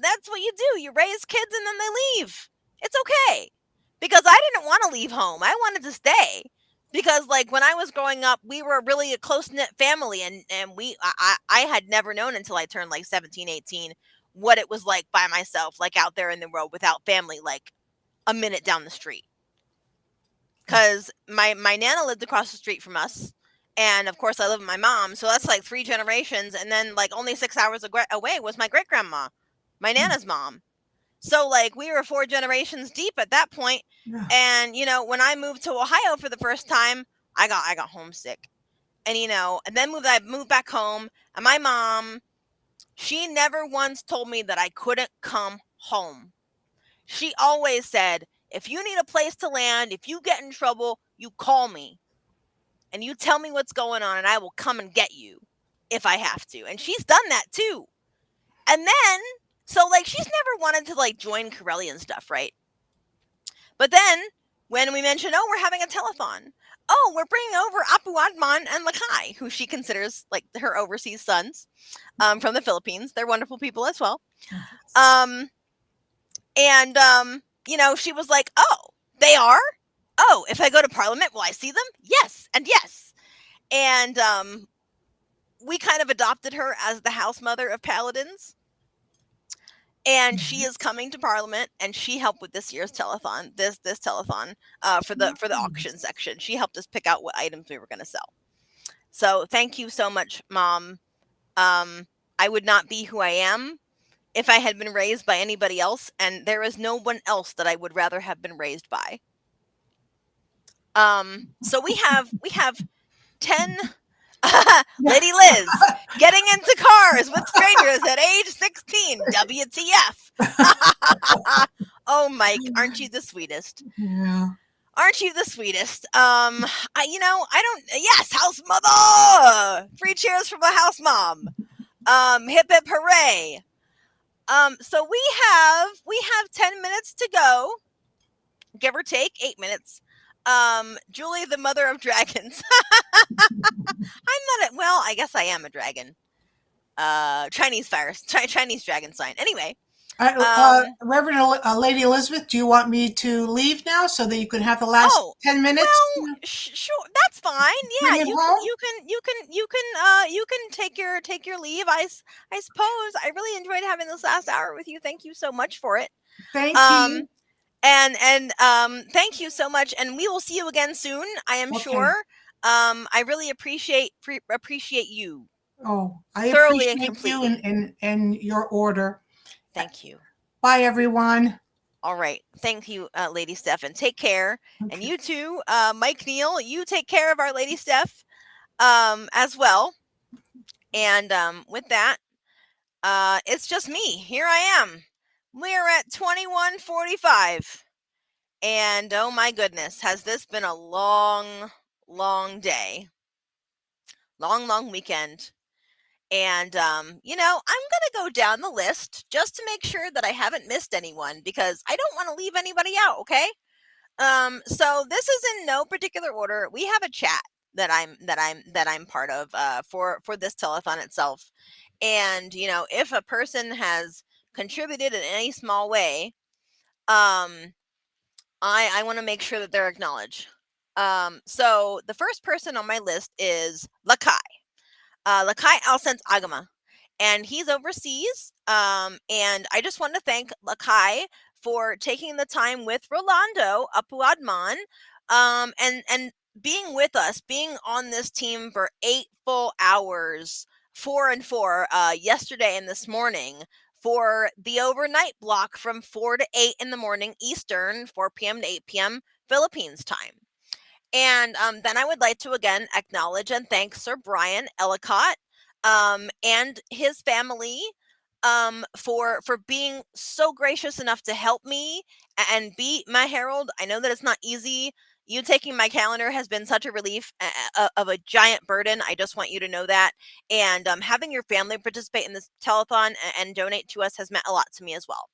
That's what you do. You raise kids and then they leave. It's okay. Because I didn't want to leave home. I wanted to stay. Because like when I was growing up, we were really a close-knit family, and I had never known until I turned like 17, 18 what it was like by myself, like out there in the world without family, like a minute down the street. Because my Nana lived across the street from us. And of course I live with my mom. So that's like 3 generations. And then like only 6 hours away was my great grandma, my Nana's mom. So like we were 4 generations deep at that point. Yeah. And you know, when I moved to Ohio for the first time, I got homesick. And you know, and then I moved back home, and my mom, she never once told me that I couldn't come home. She always said, if you need a place to land, if you get in trouble, you call me and you tell me what's going on, and I will come and get you if I have to. And she's done that too. And then, so like, she's never wanted to like join Correllian stuff, right? But then when we mentioned, oh, we're having a telethon, oh, we're bringing over Apu Adman and Lakai, who she considers like her overseas sons from the Philippines. They're wonderful people as well. She was like, oh, they are? Oh, if I go to Parliament, will I see them? Yes, and yes. And we kind of adopted her as the house mother of Paladins. And she is coming to Parliament, and she helped with this year's telethon. This telethon for the auction section. She helped us pick out what items we were going to sell. So thank you so much, Mom. I would not be who I am if I had been raised by anybody else, and there is no one else that I would rather have been raised by. So we have 10 Lady Liz getting into cars with strangers at age 16. WTF? Oh, Mike, aren't you the sweetest? Yeah. Aren't you the sweetest? Yes, house mother! 3 cheers from a house mom. Hip hip hooray. So we have 10 minutes to go, give or take 8 minutes. Julie, the mother of dragons. I guess I am a dragon. Chinese dragon sign. Anyway. Reverend Lady Elizabeth, do you want me to leave now so that you can have the last 10 minutes? Well, sure, that's fine. Yeah, you can take your leave. I suppose. I really enjoyed having this last hour with you. Thank you so much for it. Thank you. And thank you so much. And we will see you again soon, I am sure. I really appreciate you. Oh, I thoroughly appreciate and completely. You and your order. Thank you. Bye, everyone. All right. Thank you, Lady Steph, and take care. Okay. And you too, Mike Neal, you take care of our Lady Steph as well. And with that, it's just me. Here I am. We're at 21:45. And oh my goodness, has this been a long, long day. Long weekend. And, I'm going to go down the list just to make sure that I haven't missed anyone because I don't want to leave anybody out. Okay. So this is in no particular order. We have a chat that I'm part of, for this telethon itself. And, if a person has contributed in any small way, I want to make sure that they're acknowledged. So the first person on my list is Lakai. Lakai Alsense Agama, and he's overseas. And I just want to thank Lakai for taking the time with Rolando Apuadman, and being with us, being on this team for 8 full hours, 4 and 4, yesterday and this morning for the overnight block from 4 to 8 in the morning Eastern, 4 p.m. to 8 p.m. Philippines time. And then I would like to again acknowledge and thank Sir Brian Ellicott and his family for being so gracious enough to help me and be my herald. I know that it's not easy. You taking my calendar has been such a relief of a giant burden. I just want you to know that. And having your family participate in this telethon and donate to us has meant a lot to me as well.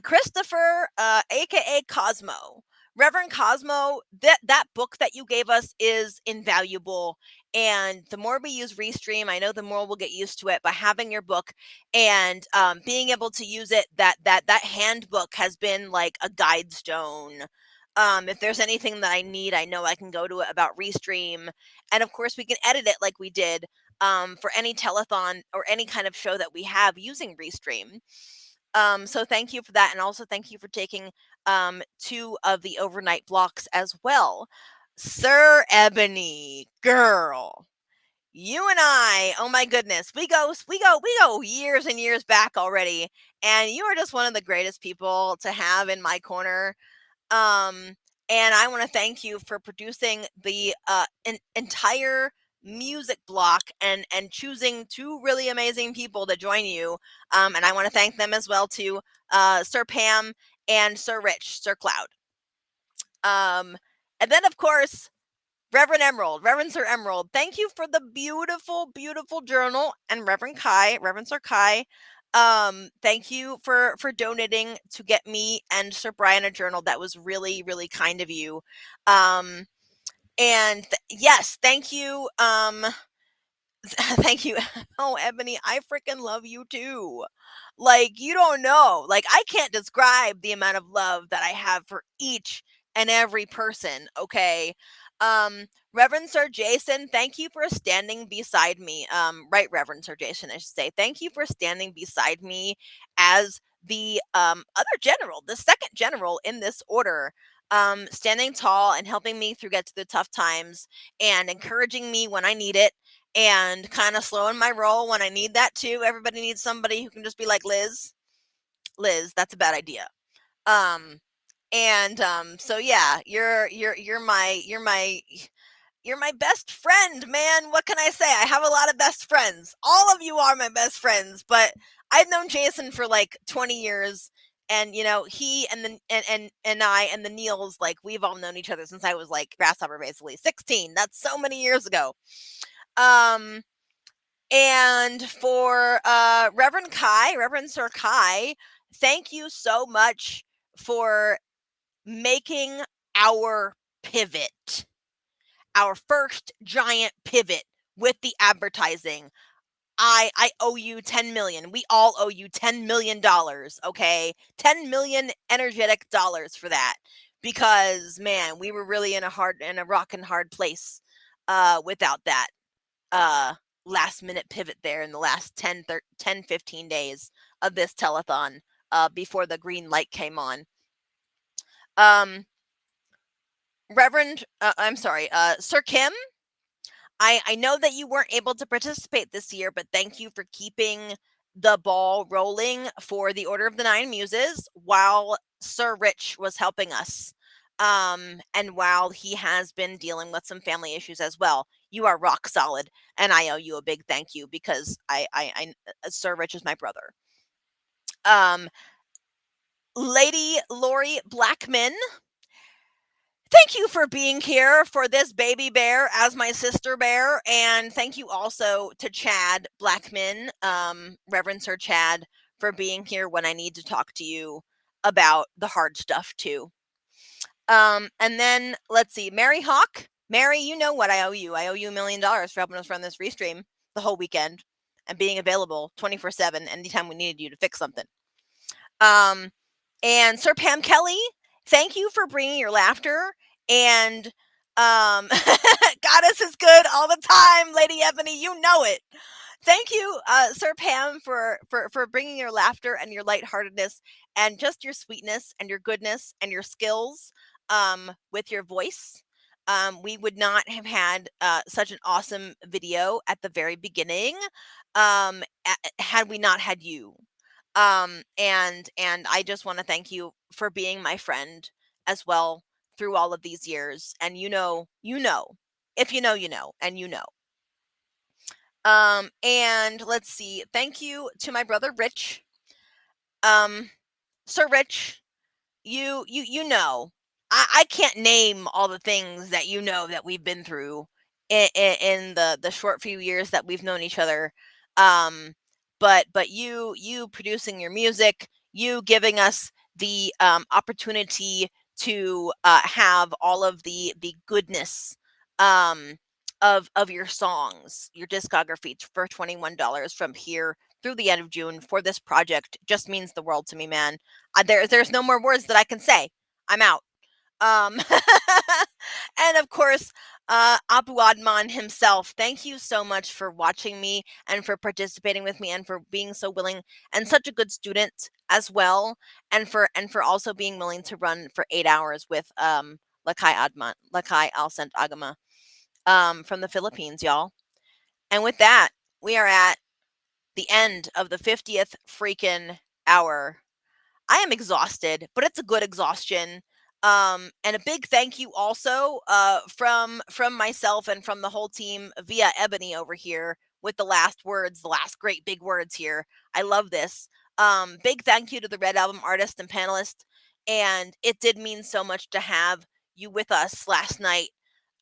Christopher, aka Cosmo. Reverend Cosmo, that book that you gave us is invaluable. And the more we use Restream, I know the more we'll get used to it. But having your book and being able to use it, that handbook has been like a guide stone. If there's anything that I need, I know I can go to it about Restream. And of course, we can edit it like we did for any telethon or any kind of show that we have using Restream. So thank you for that. And also thank you for taking 2 of the overnight blocks as well. Sir Ebony, girl, you and I, oh my goodness, we go years and years back already. And you are just one of the greatest people to have in my corner. And I want to thank you for producing the entire music block and choosing 2 really amazing people to join you. And I want to thank them as well to Sir Pam and Sir Rich, Sir Cloud. And then of course, Reverend Sir Emerald, thank you for the beautiful, beautiful journal. And Reverend Sir Kai, thank you for donating to get me and Sir Brian a journal. That was really, really kind of you. And yes, thank you. Thank you. Oh, Ebony, I freaking love you too. Like, you don't know. Like, I can't describe the amount of love that I have for each and every person, okay? Reverend Sir Jason, thank you for standing beside me. Right, Reverend Sir Jason, I should say. Thank you for standing beside me as the other general, the second general in this order. Standing tall and helping me through get to the tough times and encouraging me when I need it and kind of slowing my roll when I need that too. Everybody needs somebody who can just be like, Liz, that's a bad idea. So yeah, you're my best friend, man. What can I say? I have a lot of best friends. All of you are my best friends, but I've known Jason for like 20 years. And he and the and I and the Neils, like, we've all known each other since I was like grasshopper, basically 16. That's so many years ago. And for Reverend Sir Kai, thank you so much for making our pivot, our first giant pivot with the advertising. I owe you 10 million. We all owe you $10 million, okay? 10 million energetic dollars for that. Because man, we were really in a rock and hard place without that last minute pivot there in the last 10 15 days of this telethon before the green light came on. Sir Kim, I know that you weren't able to participate this year, but thank you for keeping the ball rolling for the Order of the Nine Muses while Sir Rich was helping us. And while he has been dealing with some family issues as well. You are rock solid, and I owe you a big thank you because I Sir Rich is my brother. Lady Lori Blackman, thank you for being here for this baby bear as my sister bear. And thank you also to Chad Blackman, Reverend Sir Chad, for being here when I need to talk to you about the hard stuff too. And then let's see, Mary Hawk. Mary, you know what I owe you. I owe you $1 million for helping us run this restream the whole weekend and being available 24/7 anytime we needed you to fix something. And Sir Pam Kelly, thank you for bringing your laughter. And Goddess is good all the time, Lady Ebony. You know it. Thank you, Sir Pam, for bringing your laughter and your lightheartedness and just your sweetness and your goodness and your skills with your voice. We would not have had such an awesome video at the very beginning had we not had you. And I just want to thank you for being my friend as well through all of these years. And you know, if you know, and you know. And let's see. Thank you to my brother Rich. Sir Rich, you know, I can't name all the things that you know that we've been through in the short few years that we've known each other. But you producing your music, you giving us the opportunity to have all of the goodness of your songs, your discography for $21 from here through the end of June for this project just means the world to me, man. There's no more words that I can say. I'm out. And of course, Abu Adman himself, thank you so much for watching me and for participating with me and for being so willing and such a good student as well, and for also being willing to run for 8 hours with Lakai Alcent Agama from the Philippines, y'all. And with that, we are at the end of the 50th freaking hour. I am exhausted, but it's a good exhaustion. And a big thank you also from myself and from the whole team via Ebony over here with the last words, the last great big words here. I love this. Big thank you to the Red Album artist and panelist. And it did mean so much to have you with us last night.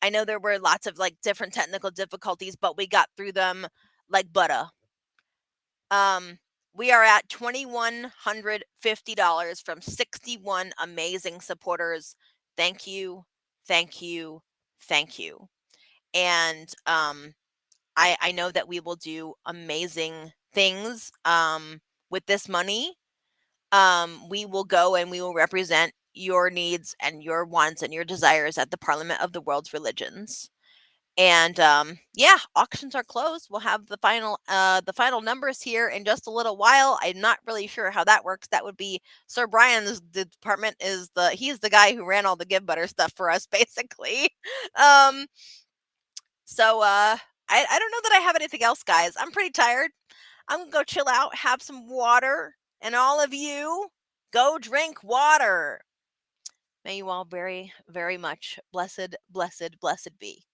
I know there were lots of like different technical difficulties, but we got through them like butter. We are at $2,150 from 61 amazing supporters. Thank you, thank you, thank you. And I know that we will do amazing things with this money. We will go and we will represent your needs and your wants and your desires at the Parliament of the World's Religions. And yeah, auctions are closed. We'll have the final numbers here in just a little while. I'm not really sure how that works. That would be Sir Brian's department. He's the guy who ran all the Give Butter stuff for us, basically. So I don't know that I have anything else, guys. I'm pretty tired. I'm gonna go chill out, have some water, and all of you go drink water. May you all very, very much blessed, blessed, blessed be.